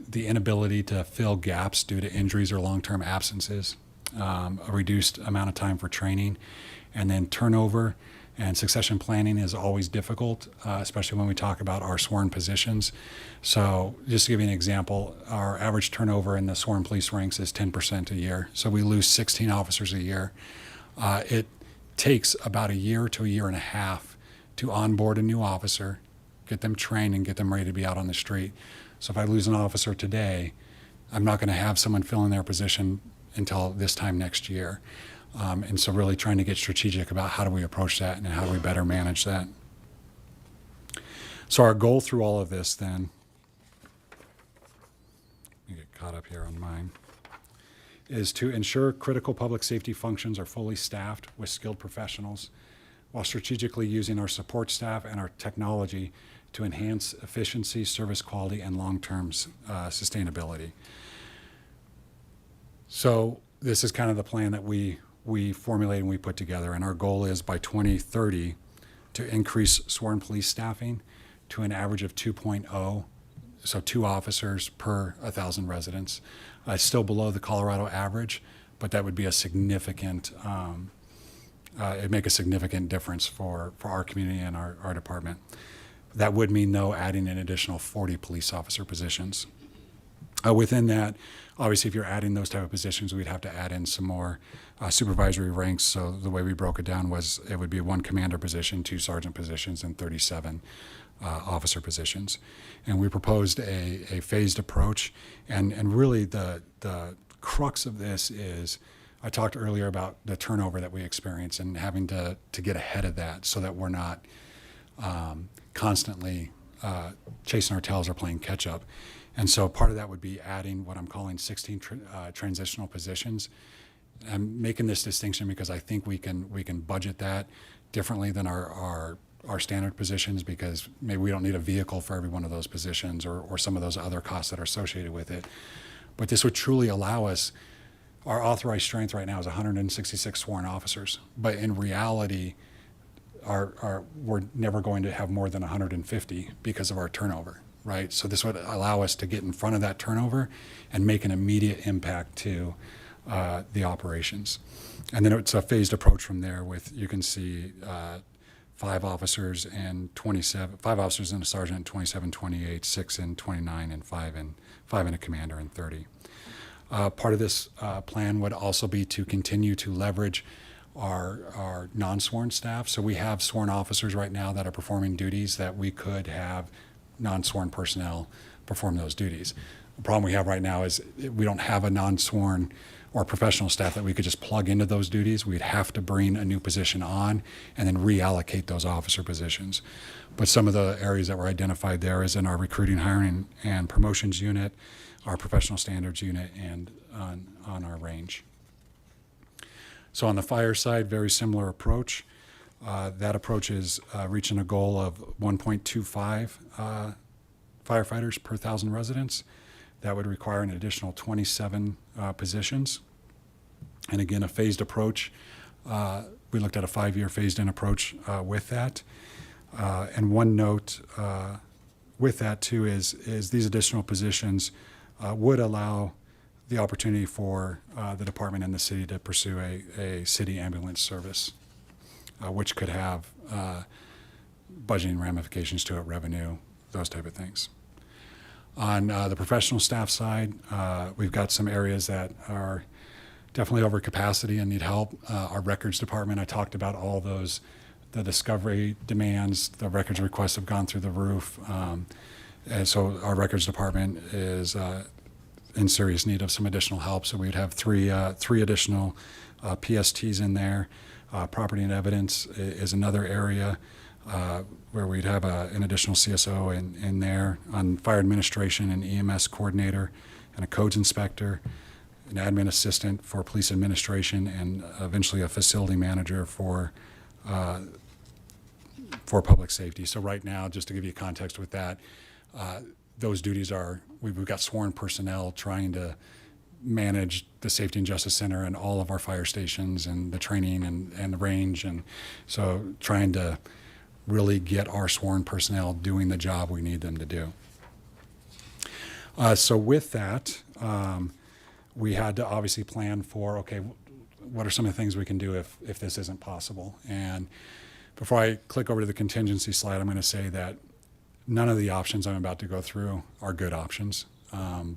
the inability to fill gaps due to injuries or long-term absences, a reduced amount of time for training, and then turnover and succession planning is always difficult, especially when we talk about our sworn positions. So just to give you an example, our average turnover in the sworn police ranks is 10% a year. So we lose 16 officers a year. It takes about a year to a year and a half to onboard a new officer, get them trained and get them ready to be out on the street. So if I lose an officer today, I'm not going to have someone fill in their position until this time next year. And so really trying to get strategic about how do we approach that and how do we better manage that. So our goal through all of this then, let me get caught up here on mine, is to ensure critical public safety functions are fully staffed with skilled professionals while strategically using our support staff and our technology to enhance efficiency, service quality, and long-term sustainability. So this is kind of the plan that we formulate and we put together, and our goal is by 2030 to increase sworn police staffing to an average of 2.0, so 2 officers per 1,000 residents. It's still below the Colorado average, but that would be a significant, it'd make a significant difference for our community and our department. That would mean, though, adding an additional 40 police officer positions. Within that, obviously, if you're adding those type of positions, we'd have to add in some more supervisory ranks. So the way we broke it down was it would be 1 commander position, 2 sergeant positions, and 37 officer positions. And we proposed a phased approach. And really the crux of this is, I talked earlier about the turnover that we experience and having to get ahead of that so that we're not constantly chasing our tails or playing catch up. And so part of that would be adding what I'm calling 16 transitional positions. I'm making this distinction because I think we can budget that differently than our standard positions, because maybe we don't need a vehicle for every one of those positions or some of those other costs that are associated with it. But this would truly allow us, our authorized strength right now is 166 sworn officers, but in reality, we're never going to have more than 150 because of our turnover, right? So this would allow us to get in front of that turnover and make an immediate impact to the operations. And then it's a phased approach from there with, you can see 5 officers and 5 officers and a sergeant, 27, 28, 6 and 29, and 5 and a commander and 30. Part of this plan would also be to continue to leverage our non-sworn staff. So we have sworn officers right now that are performing duties that we could have non-sworn personnel perform those duties. The problem we have right now is we don't have a non-sworn or professional staff that we could just plug into those duties. We'd have to bring a new position on and then reallocate those officer positions. But some of the areas that were identified there is in our recruiting, hiring, and promotions unit, our professional standards unit, and on our range. So on the fire side, very similar approach. That approach is reaching a goal of 1.25 firefighters per 1,000 residents. That would require an additional 27 positions. And again, a phased approach. We looked at a 5-year phased-in approach with that. And one note with that too is these additional positions would allow the opportunity for the department and the city to pursue a city ambulance service, which could have budgeting ramifications to it, revenue, those type of things. On the professional staff side, we've got some areas that are definitely over capacity and need help. Our records department, I talked about all those, the discovery demands, the records requests have gone through the roof. And so our records department is in serious need of some additional help. So we'd have three additional PSTs in there. Property and evidence is another area. where we'd have an additional CSO in there, on fire administration, an EMS coordinator, and a codes inspector, an admin assistant for police administration, and eventually a facility manager for public safety. So right now, just to give you context with that, those duties are, we've got sworn personnel trying to manage the Safety and Justice Center and all of our fire stations and the training and the range. And so trying to really get our sworn personnel doing the job we need them to do. So with that, we had to obviously plan for, okay, what are some of the things we can do if this isn't possible? And before I click over to the contingency slide, I'm going to say that none of the options I'm about to go through are good options.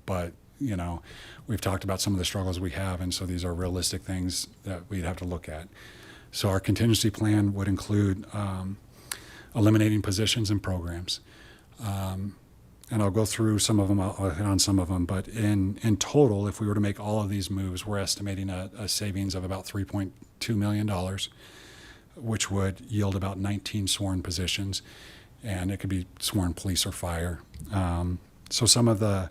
But, you know, we've talked about some of the struggles we have, and so these are realistic things that we'd have to look at. So our contingency plan would include eliminating positions and programs. And I'll go through some of them, I'll hit on some of them, but in total, if we were to make all of these moves, we're estimating a savings of about $3.2 million, which would yield about 19 sworn positions, and it could be sworn police or fire. So some of the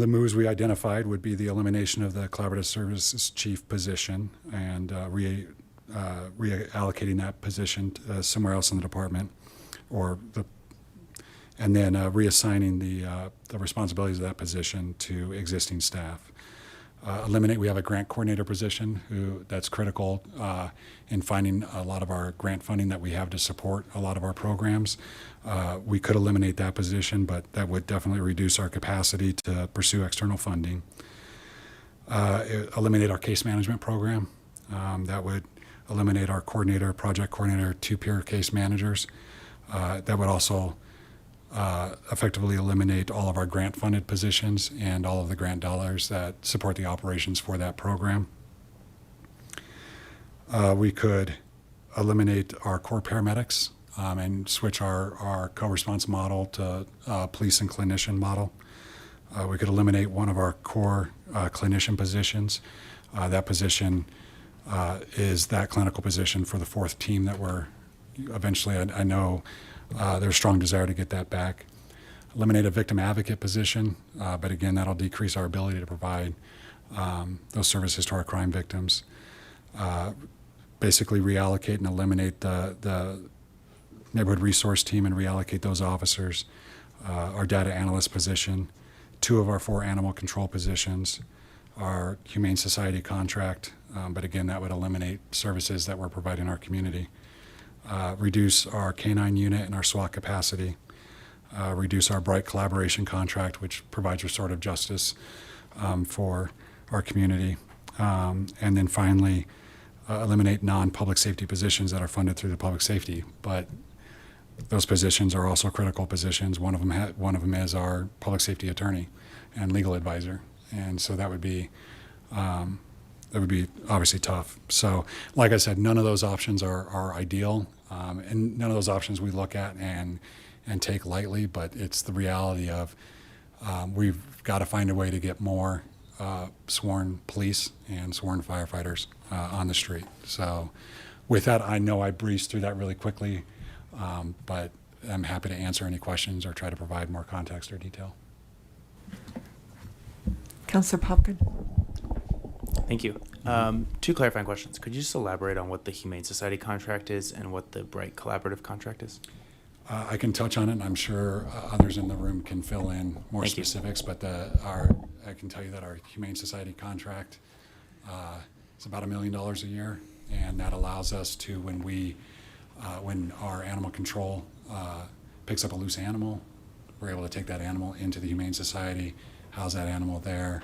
moves we identified would be the elimination of the collaborative services chief position and reallocating that position somewhere else in the department, and then reassigning the responsibilities of that position to existing staff. We have a grant coordinator position that's critical in finding a lot of our grant funding that we have to support a lot of our programs. We could eliminate that position, but that would definitely reduce our capacity to pursue external funding. Eliminate our case management program. That would eliminate our coordinator, project coordinator, 2 peer case managers. That would also effectively eliminate all of our grant-funded positions and all of the grant dollars that support the operations for that program. We could eliminate our core paramedics and switch our co-response model to police and clinician model. We could eliminate one of our core clinician positions. That position is that clinical position for the 4th team that we're eventually, I know there's strong desire to get that back. Eliminate a victim advocate position, but again, that'll decrease our ability to provide those services to our crime victims. Basically reallocate and eliminate the neighborhood resource team and reallocate those officers. Our data analyst position, 2 of our 4 animal control positions, our Humane Society contract, but again, that would eliminate services that we're providing our community. Reduce our K-9 unit and our SWAT capacity, reduce our Bright Collaboration contract, which provides restorative justice for our community, and then finally eliminate non-public safety positions that are funded through the public safety. But those positions are also critical positions. One of them is our public safety attorney and legal advisor, and so that would be obviously tough. So, like I said, none of those options are ideal, and none of those options we look at and take lightly. But it's the reality of we've got to find a way to get more sworn police and sworn firefighters on the street. So, with that, I know I breezed through that really quickly, but I'm happy to answer any questions or try to provide more context or detail. Councilor Popkin. Thank you. 2 clarifying questions. Could you just elaborate on what the Humane Society contract is and what the Bright Collaborative contract is? I can touch on it, and I'm sure others in the room can fill in more specifics, but I can tell you that our Humane Society contract is about $1 million a year, and that allows us to, when our animal control picks up a loose animal, we're able to take that animal into the Humane Society, house that animal there.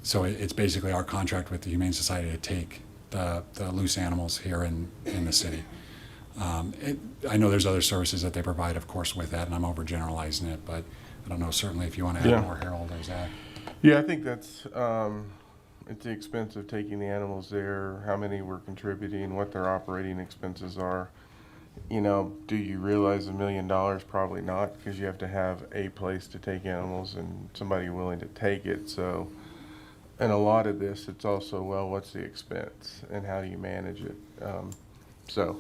So it's basically our contract with the Humane Society to take the loose animals here in the city. I know there's other services that they provide, of course, with that, and I'm overgeneralizing it, but I don't know, certainly if you want to add more, Harold, or Zach. Yeah, I think that's, it's the expense of taking the animals there, how many we're contributing, what their operating expenses are. You know, do you realize $1 million? Probably not, because you have to have a place to take animals and somebody willing to take it. So, and a lot of this, it's also, well, what's the expense and how do you manage it? So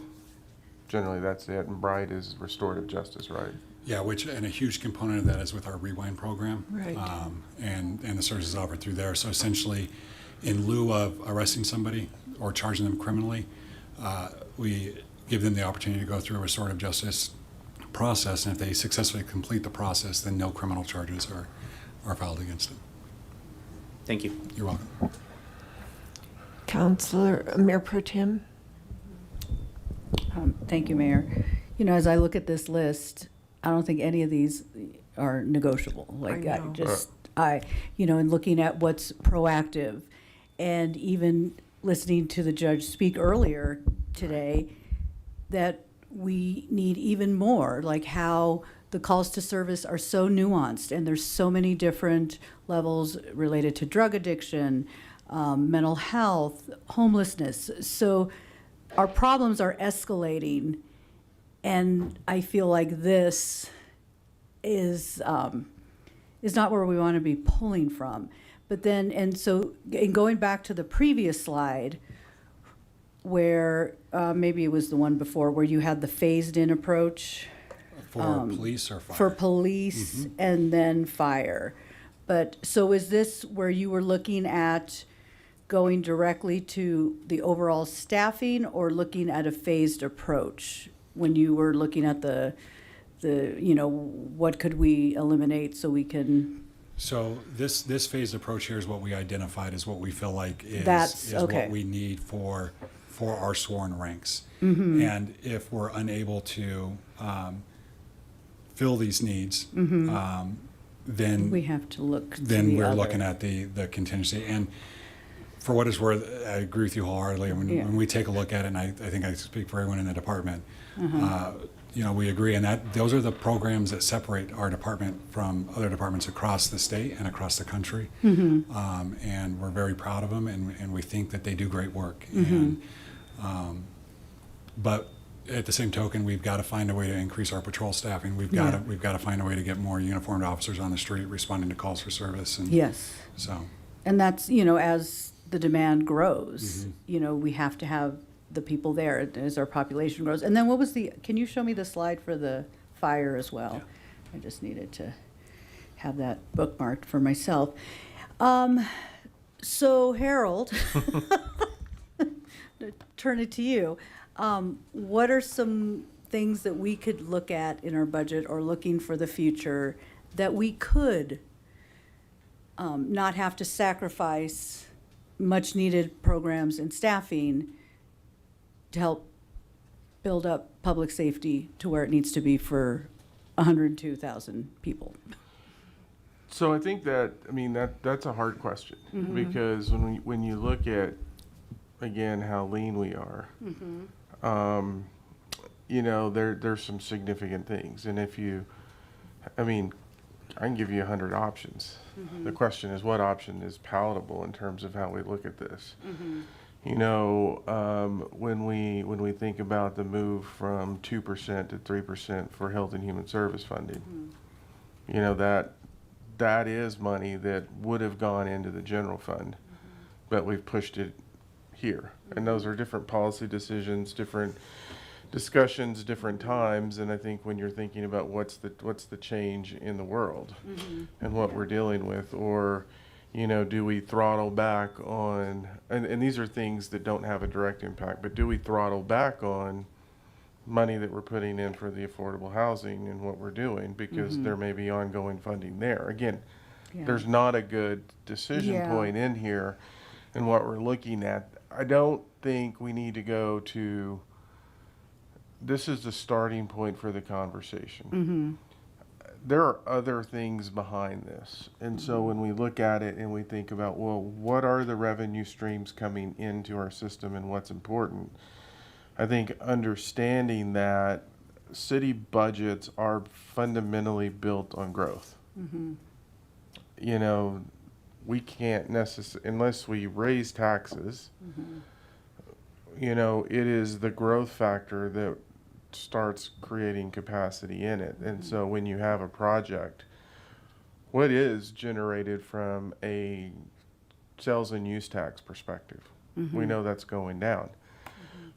generally that's it. And Bright is restorative justice, right? Yeah, and a huge component of that is with our Rewind program. Right. And the services offered through there. So essentially, in lieu of arresting somebody or charging them criminally, we give them the opportunity to go through a restorative justice process, and if they successfully complete the process, then no criminal charges are filed against them. Thank you. You're welcome. Councilor, Mayor Pro Tem. Thank you, Mayor. You know, as I look at this list, I don't think any of these are negotiable. Like, and looking at what's proactive, and even listening to the judge speak earlier today, that we need even more, like how the calls to service are so nuanced, and there's so many different levels related to drug addiction, mental health, homelessness. So our problems are escalating, and I feel like this is not where we want to be pulling from. But then, in going back to the previous slide, where maybe it was the one before, where you had the phased-in approach. For police or fire? For police and then fire. But so is this where you were looking at going directly to the overall staffing, or looking at a phased approach when you were looking at the what could we eliminate so we can? So this phased approach here is what we identified as what we feel like is what we need for our sworn ranks. Mm-hmm. And if we're unable to fill these needs, then we have to look. Then we're looking at the contingency. And for what it's worth, I agree with you wholeheartedly. When we take a look at it, and I think I speak for everyone in the department, we agree. And that those are the programs that separate our department from other departments across the state and across the country. And we're very proud of them, and we think that they do great work. But at the same token, we've got to find a way to increase our patrol staffing. We've got to find a way to get more uniformed officers on the street responding to calls for service. And yes. So. And that's as the demand grows, we have to have the people there as our population grows. And then can you show me the slide for the fire as well? Yeah. I just needed to have that bookmarked for myself. So Harold, turn it to you. What are some things that we could look at in our budget or looking for the future that we could not have to sacrifice much needed programs and staffing to help build up public safety to where it needs to be for 102,000 people? So I think that's a hard question, because when you look at, again, how lean we are, there's some significant things. And I can give you 100 options. The question is, what option is palatable in terms of how we look at this? When we think about the move from 2% to 3% for health and human service funding, that is money that would have gone into the general fund, but we've pushed it here. And those are different policy decisions, different discussions, different times. And I think when you're thinking about what's the change in the world and what we're dealing with, or do we throttle back on, and these are things that don't have a direct impact, but do we throttle back on money that we're putting in for the affordable housing and what we're doing, because there may be ongoing funding there. Again, there's not a good decision point in here and what we're looking at. I don't think we need to go to, this is the starting point for the conversation. There are other things behind this. And so when we look at it and we think about, well, what are the revenue streams coming into our system and what's important? I think understanding that city budgets are fundamentally built on growth. We can't necessarily, unless we raise taxes, it is the growth factor that starts creating capacity in it. And so when you have a project, what is generated from a sales and use tax perspective? We know that's going down.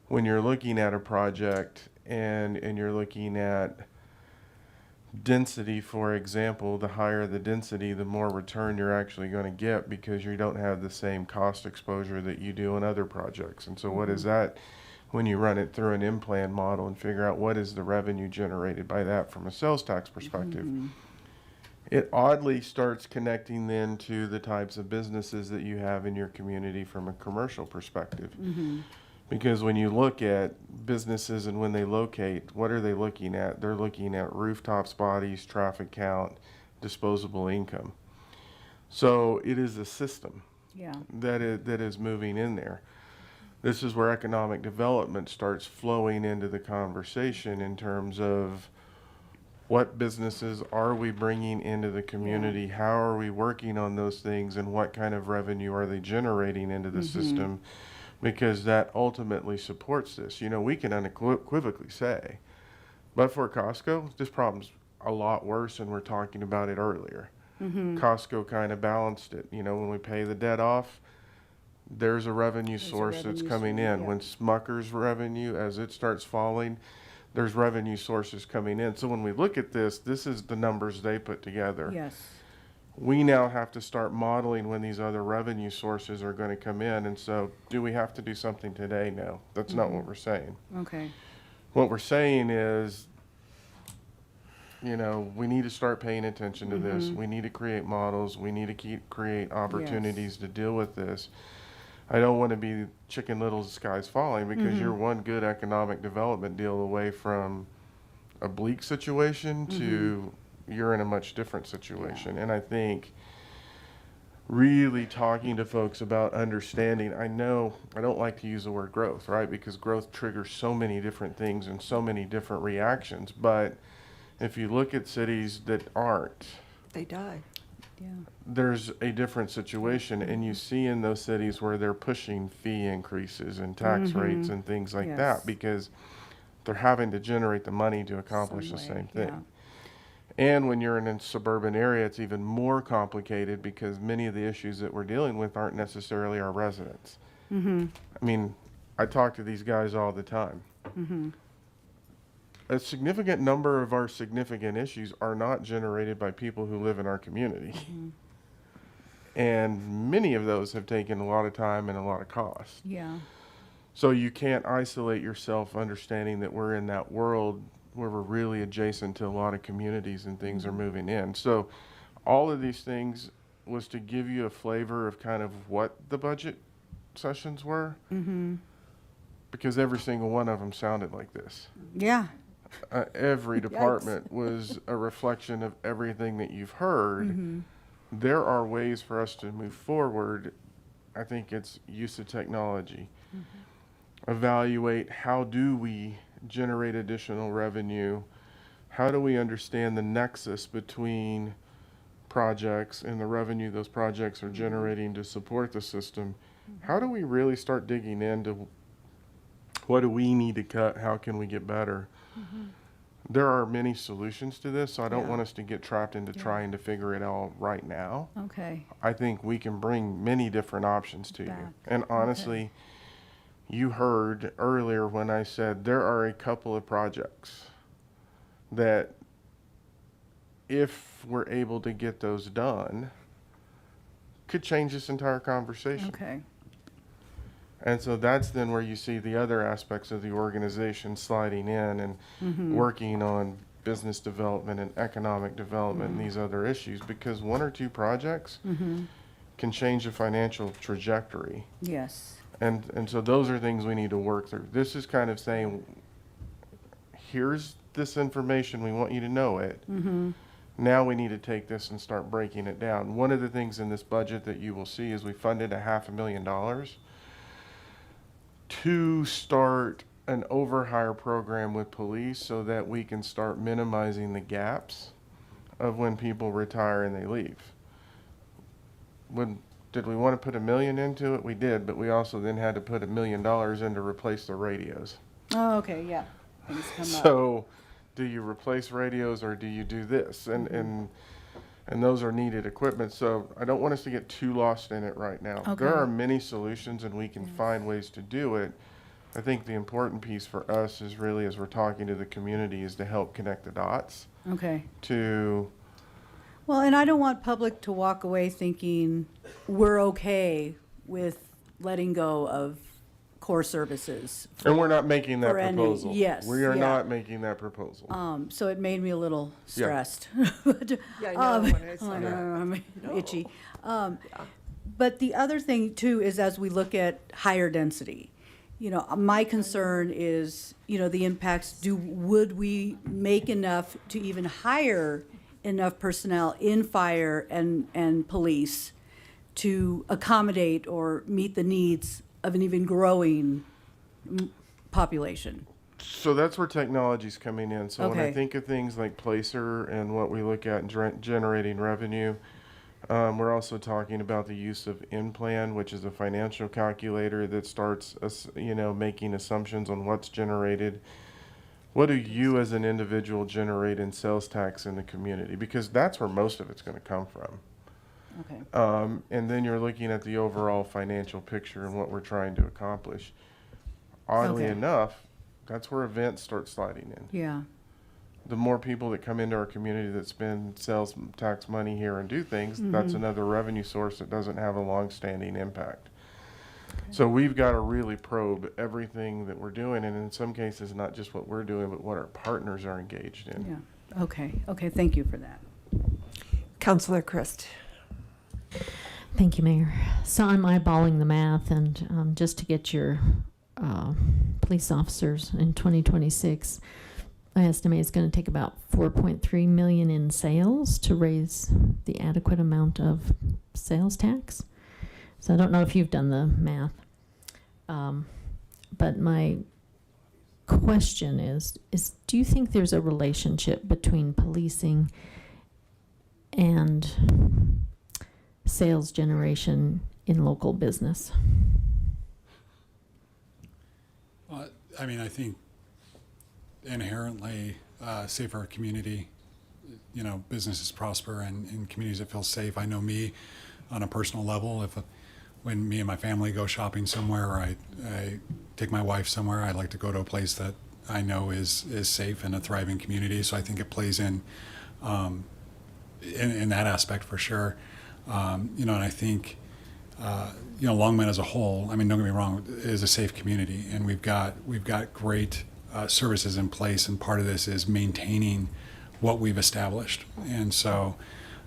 when you're looking at a project and you're looking at density, for example, the higher the density, the more return you're actually going to get because you don't have the same cost exposure that you do in other projects. And so what is that when you run it through an in-plan model and figure out what is the revenue generated by that from a sales tax perspective? It oddly starts connecting then to the types of businesses that you have in your community from a commercial perspective. Because when you look at businesses and when they locate, what are they looking at? They're looking at rooftops, bodies, traffic count, disposable income. So it is a system that is moving in there. This is where economic development starts flowing into the conversation in terms of what businesses are we bringing into the community? How are we working on those things? And what kind of revenue are they generating into the system? Because that ultimately supports this. You know, we can unequivocally say, but for Costco, this problem's a lot worse, and we're talking about it earlier. Costco kind of balanced it. You know, when we pay the debt off, there's a revenue source that's coming in. When Smucker's revenue, as it starts falling, there's revenue sources coming in. So when we look at this, this is the numbers they put together. Yes. We now have to start modeling when these other revenue sources are going to come in. And so do we have to do something today? No, that's not what we're saying. Okay. What we're saying is, you know, we need to start paying attention to this. We need to create models. We need to create opportunities to deal with this. I don't want to be Chicken Little, the sky's falling, because you're one good economic development deal away from a bleak situation to you're in a much different situation. And I think really talking to folks about understanding, I know I don't like to use the word growth, right? Because growth triggers so many different things and so many different reactions. But if you look at cities that aren't, They die. there's a different situation, and you see in those cities where they're pushing fee increases and tax rates and things like that, because they're having to generate the money to accomplish the same thing. And when you're in a suburban area, it's even more complicated because many of the issues that we're dealing with aren't necessarily our residents. I mean, I talk to these guys all the time. A significant number of our significant issues are not generated by people who live in our community. And many of those have taken a lot of time and a lot of cost. Yeah. So you can't isolate yourself understanding that we're in that world where we're really adjacent to a lot of communities and things are moving in. So all of these things was to give you a flavor of kind of what the budget sessions were. Because every single one of them sounded like this. Yeah. Every department was a reflection of everything that you've heard. There are ways for us to move forward. I think it's use of technology. Evaluate how do we generate additional revenue? How do we understand the nexus between projects and the revenue those projects are generating to support the system? How do we really start digging into what do we need to cut? How can we get better? There are many solutions to this, so I don't want us to get trapped into trying to figure it all right now. Okay. I think we can bring many different options to you. And honestly, you heard earlier when I said there are a couple of projects that if we're able to get those done, could change this entire conversation. Okay. And so that's then where you see the other aspects of the organization sliding in and working on business development and economic development and these other issues, because one or two projects can change the financial trajectory. Yes. And so those are things we need to work through. This is kind of saying, here's this information, we want you to know it. Now we need to take this and start breaking it down. One of the things in this budget that you will see is we funded $500,000 to start an overhire program with police so that we can start minimizing the gaps of when people retire and they leave. Did we want to put $1 million into it? We did, but we also then had to put $1 million in to replace the radios. Oh, okay, yeah. Things come up. So do you replace radios or do you do this? And those are needed equipment. So I don't want us to get too lost in it right now. Okay. There are many solutions and we can find ways to do it. I think the important piece for us is really, as we're talking to the community, is to help connect the dots Okay. to, Well, and I don't want public to walk away thinking we're okay with letting go of core services. and we're not making that for any- proposal. yes, We are yeah. not making that proposal. So it made me a little Yeah. stressed. Yeah, I know, when I saw that. I'm itchy. But the other thing too is as we look at higher density, you know, my concern is, you know, the impacts, would we make enough to even hire enough personnel in fire and police to accommodate or meet the needs of an even growing population? So that's where technology's coming in. So when I Okay. think of things like Placer and what we look at in generating revenue, we're also talking about the use of InPlan, which is a financial calculator that starts, making assumptions on what's generated. What do you as an individual generate in sales tax in the community? Because that's where most of it's going to come from. Okay. And then you're looking at the overall financial picture and what we're trying to accomplish. Oddly Okay. enough, that's where events start sliding in. Yeah. The more people that come into our community that spend sales tax money here and do things, that's Mhm. another revenue source that doesn't have a long-standing impact. So we've got to really probe everything that we're doing, and in some cases, not just what we're doing, but what our partners are engaged in. Yeah. Okay, thank you for that. Councillor Christ. Thank you, Mayor. So I'm eyeballing the math, and just to get your police officers in 2026, I estimate it's going to take about 4.3 million in sales to raise the adequate amount of sales tax. So I don't know if you've done the math, but my question is do you think there's a relationship between policing and sales generation in local business? I mean, I think inherently safer our community, you know, businesses prosper and in communities that feel safe. I know me on a personal level, when me and my family go shopping somewhere, or I take my wife somewhere, I like to go to a place that I know is safe and a thriving community. So I think it plays in that aspect for sure. And I think, Longmont as a whole, I mean, don't get me wrong, is a safe community, and we've got great services in place, and part of this is maintaining what we've established. And so,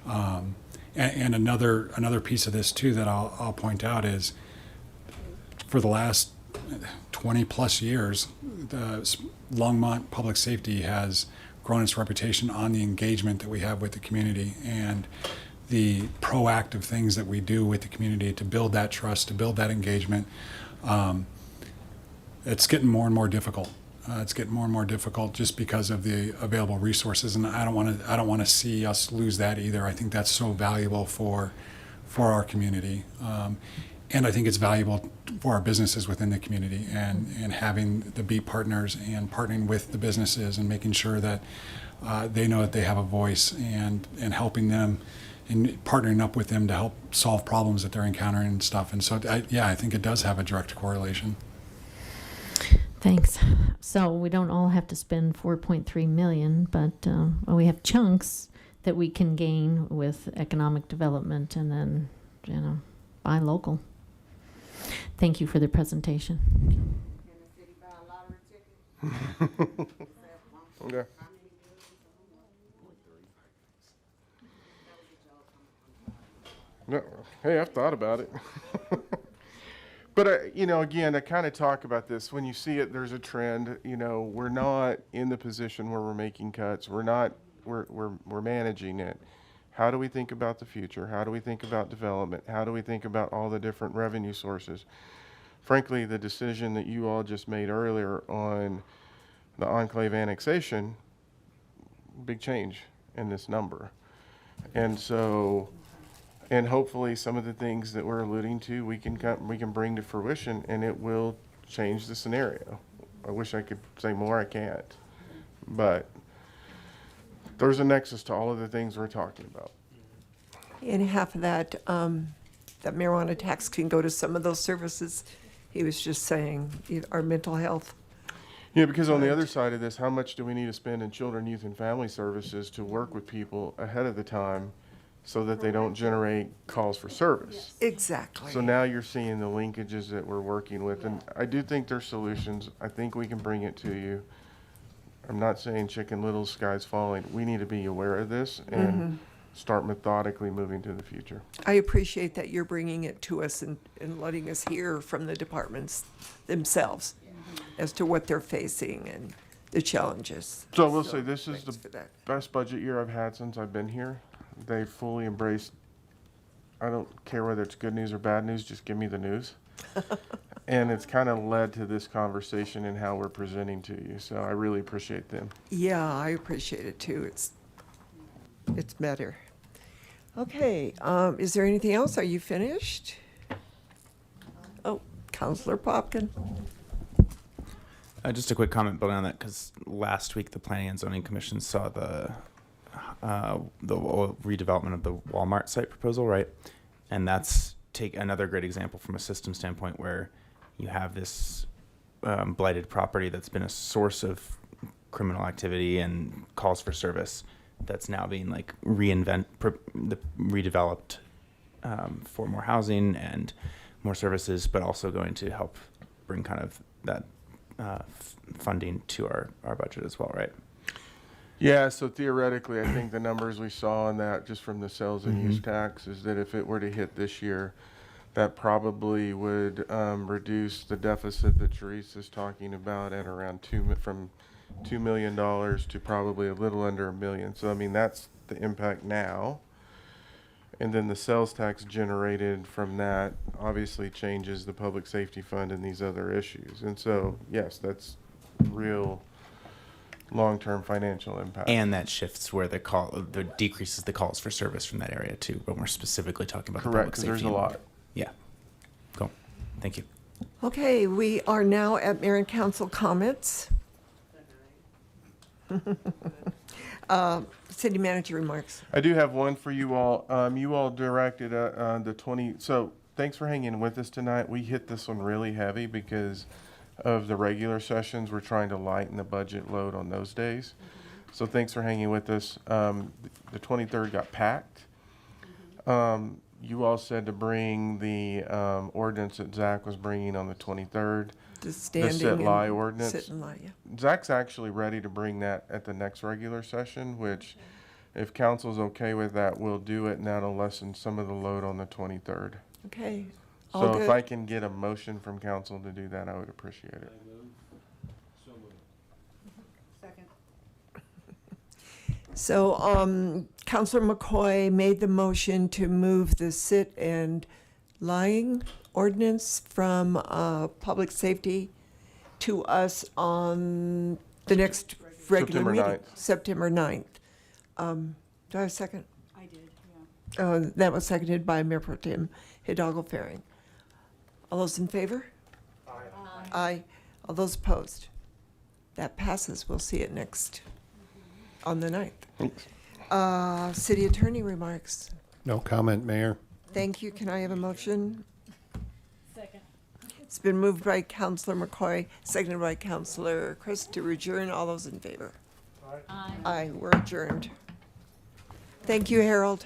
and another piece of this too that I'll point out is, for the last 20 plus years, the Longmont Public Safety has grown its reputation on the engagement that we have with the community and the proactive things that we do with the community to build that trust, to build that engagement. It's getting more and more difficult. It's getting more and more difficult just because of the available resources, and I don't want to see us lose that either. I think that's so valuable for our community, and I think it's valuable for our businesses within the community, and having the beat partners and partnering with the businesses and making sure that they know that they have a voice, and helping them and partnering up with them to help solve problems that they're encountering and stuff. And so, I think it does have a direct correlation. Thanks. So we don't all have to spend 4.3 million, but we have chunks that we can gain with economic development and then, buy local. Thank you for the presentation. Okay. No, hey, I've thought about it. But, again, I kind of talk about this. When you see it, there's a trend. We're not in the position where we're making cuts. We're managing it. How do we think about the future? How do we think about development? How do we think about all the different revenue sources? Frankly, the decision that you all just made earlier on the enclave annexation, big change in this number. And so, and hopefully some of the things that we're alluding to, we can bring to fruition, and it will change the scenario. I wish I could say more, I can't. But there's a nexus to all of the things we're talking about. And half of that marijuana tax can go to some of those services He was just saying our mental health. Yeah, because on the other side of this, how much do we need to spend in children, youth, and family services to work with people ahead of the time so that they don't generate calls for service? Exactly. So now you're seeing the linkages that we're working with, and I do think there's solutions. I think we can bring it to you. I'm not saying Chicken Little, sky's falling. We need to be aware of this and start methodically moving to the future. I appreciate that you're bringing it to us and letting us hear from the departments themselves as to what they're facing and the challenges. So I will say this is thanks the for that. best budget year I've had since I've been here. They fully embraced, I don't care whether it's good news or bad news, just give me the news. And it's kind of led to this conversation and how we're presenting to you. So I really appreciate them. Yeah, I appreciate it too. It's better. Okay, is there anything else? Are you finished? Oh, Counselor Popkin. Just a quick comment building on that, because last week the Planning and Zoning Commission saw the redevelopment of the Walmart site proposal, right? And that's another great example from a system standpoint where you have this blighted property that's been a source of criminal activity and calls for service that's now being like redeveloped for more housing and more services, but also going to help bring kind of that funding to our budget as well, right? Yeah, so theoretically, I think the numbers we saw on that, just from the sales and use tax, is that if it were to hit this year, that probably would reduce the deficit that Therese is talking about at around from $2 million to probably a little under $1 million. So, I mean, that's the impact now. And then the sales tax generated from that obviously changes the public safety fund and these other issues. And so, yes, that's real long-term financial impact. And that shifts where the decreases the calls for service from that area too, but we're specifically talking about Correct, the public 'cause safety. there's a lot. Yeah. Cool. Thank you. Okay, we are now at Mayor and Council comments. City manager remarks. I do have one for you all. You all directed the 20. So thanks for hanging with us tonight. We hit this one really heavy because of the regular sessions. We're trying to lighten the budget load on those days. So thanks for hanging with us. The 23rd got packed. You all said to bring the ordinance that Zach was bringing on the 23rd. The standing sit lie and ordinance. sit and lie, yeah. Zach's actually ready to bring that at the next regular session, which if council's okay with that, we'll do it, and that'll lessen some of the load on the 23rd. Okay. All So good. if I can get a motion from council to do that, I would appreciate it. So, Councilor McCoy made the motion to move the sit and lying ordinance from public safety to us on the next regular September meeting. 9th. September 9th. Do I have a second? I did, yeah. That was seconded by Mayor Pro Tem Hidalgo Faring. All those in favor? Aye. Aye. All those opposed? That passes. We'll see it next on the 9th. Thanks. City Attorney remarks. No comment, Mayor. Thank you. Can I have a motion? Second. It's been moved by Councilor McCoy, seconded by Councilor Chris to adjourn. All those in favor? Aye. Aye. We're adjourned. Thank you, Harold.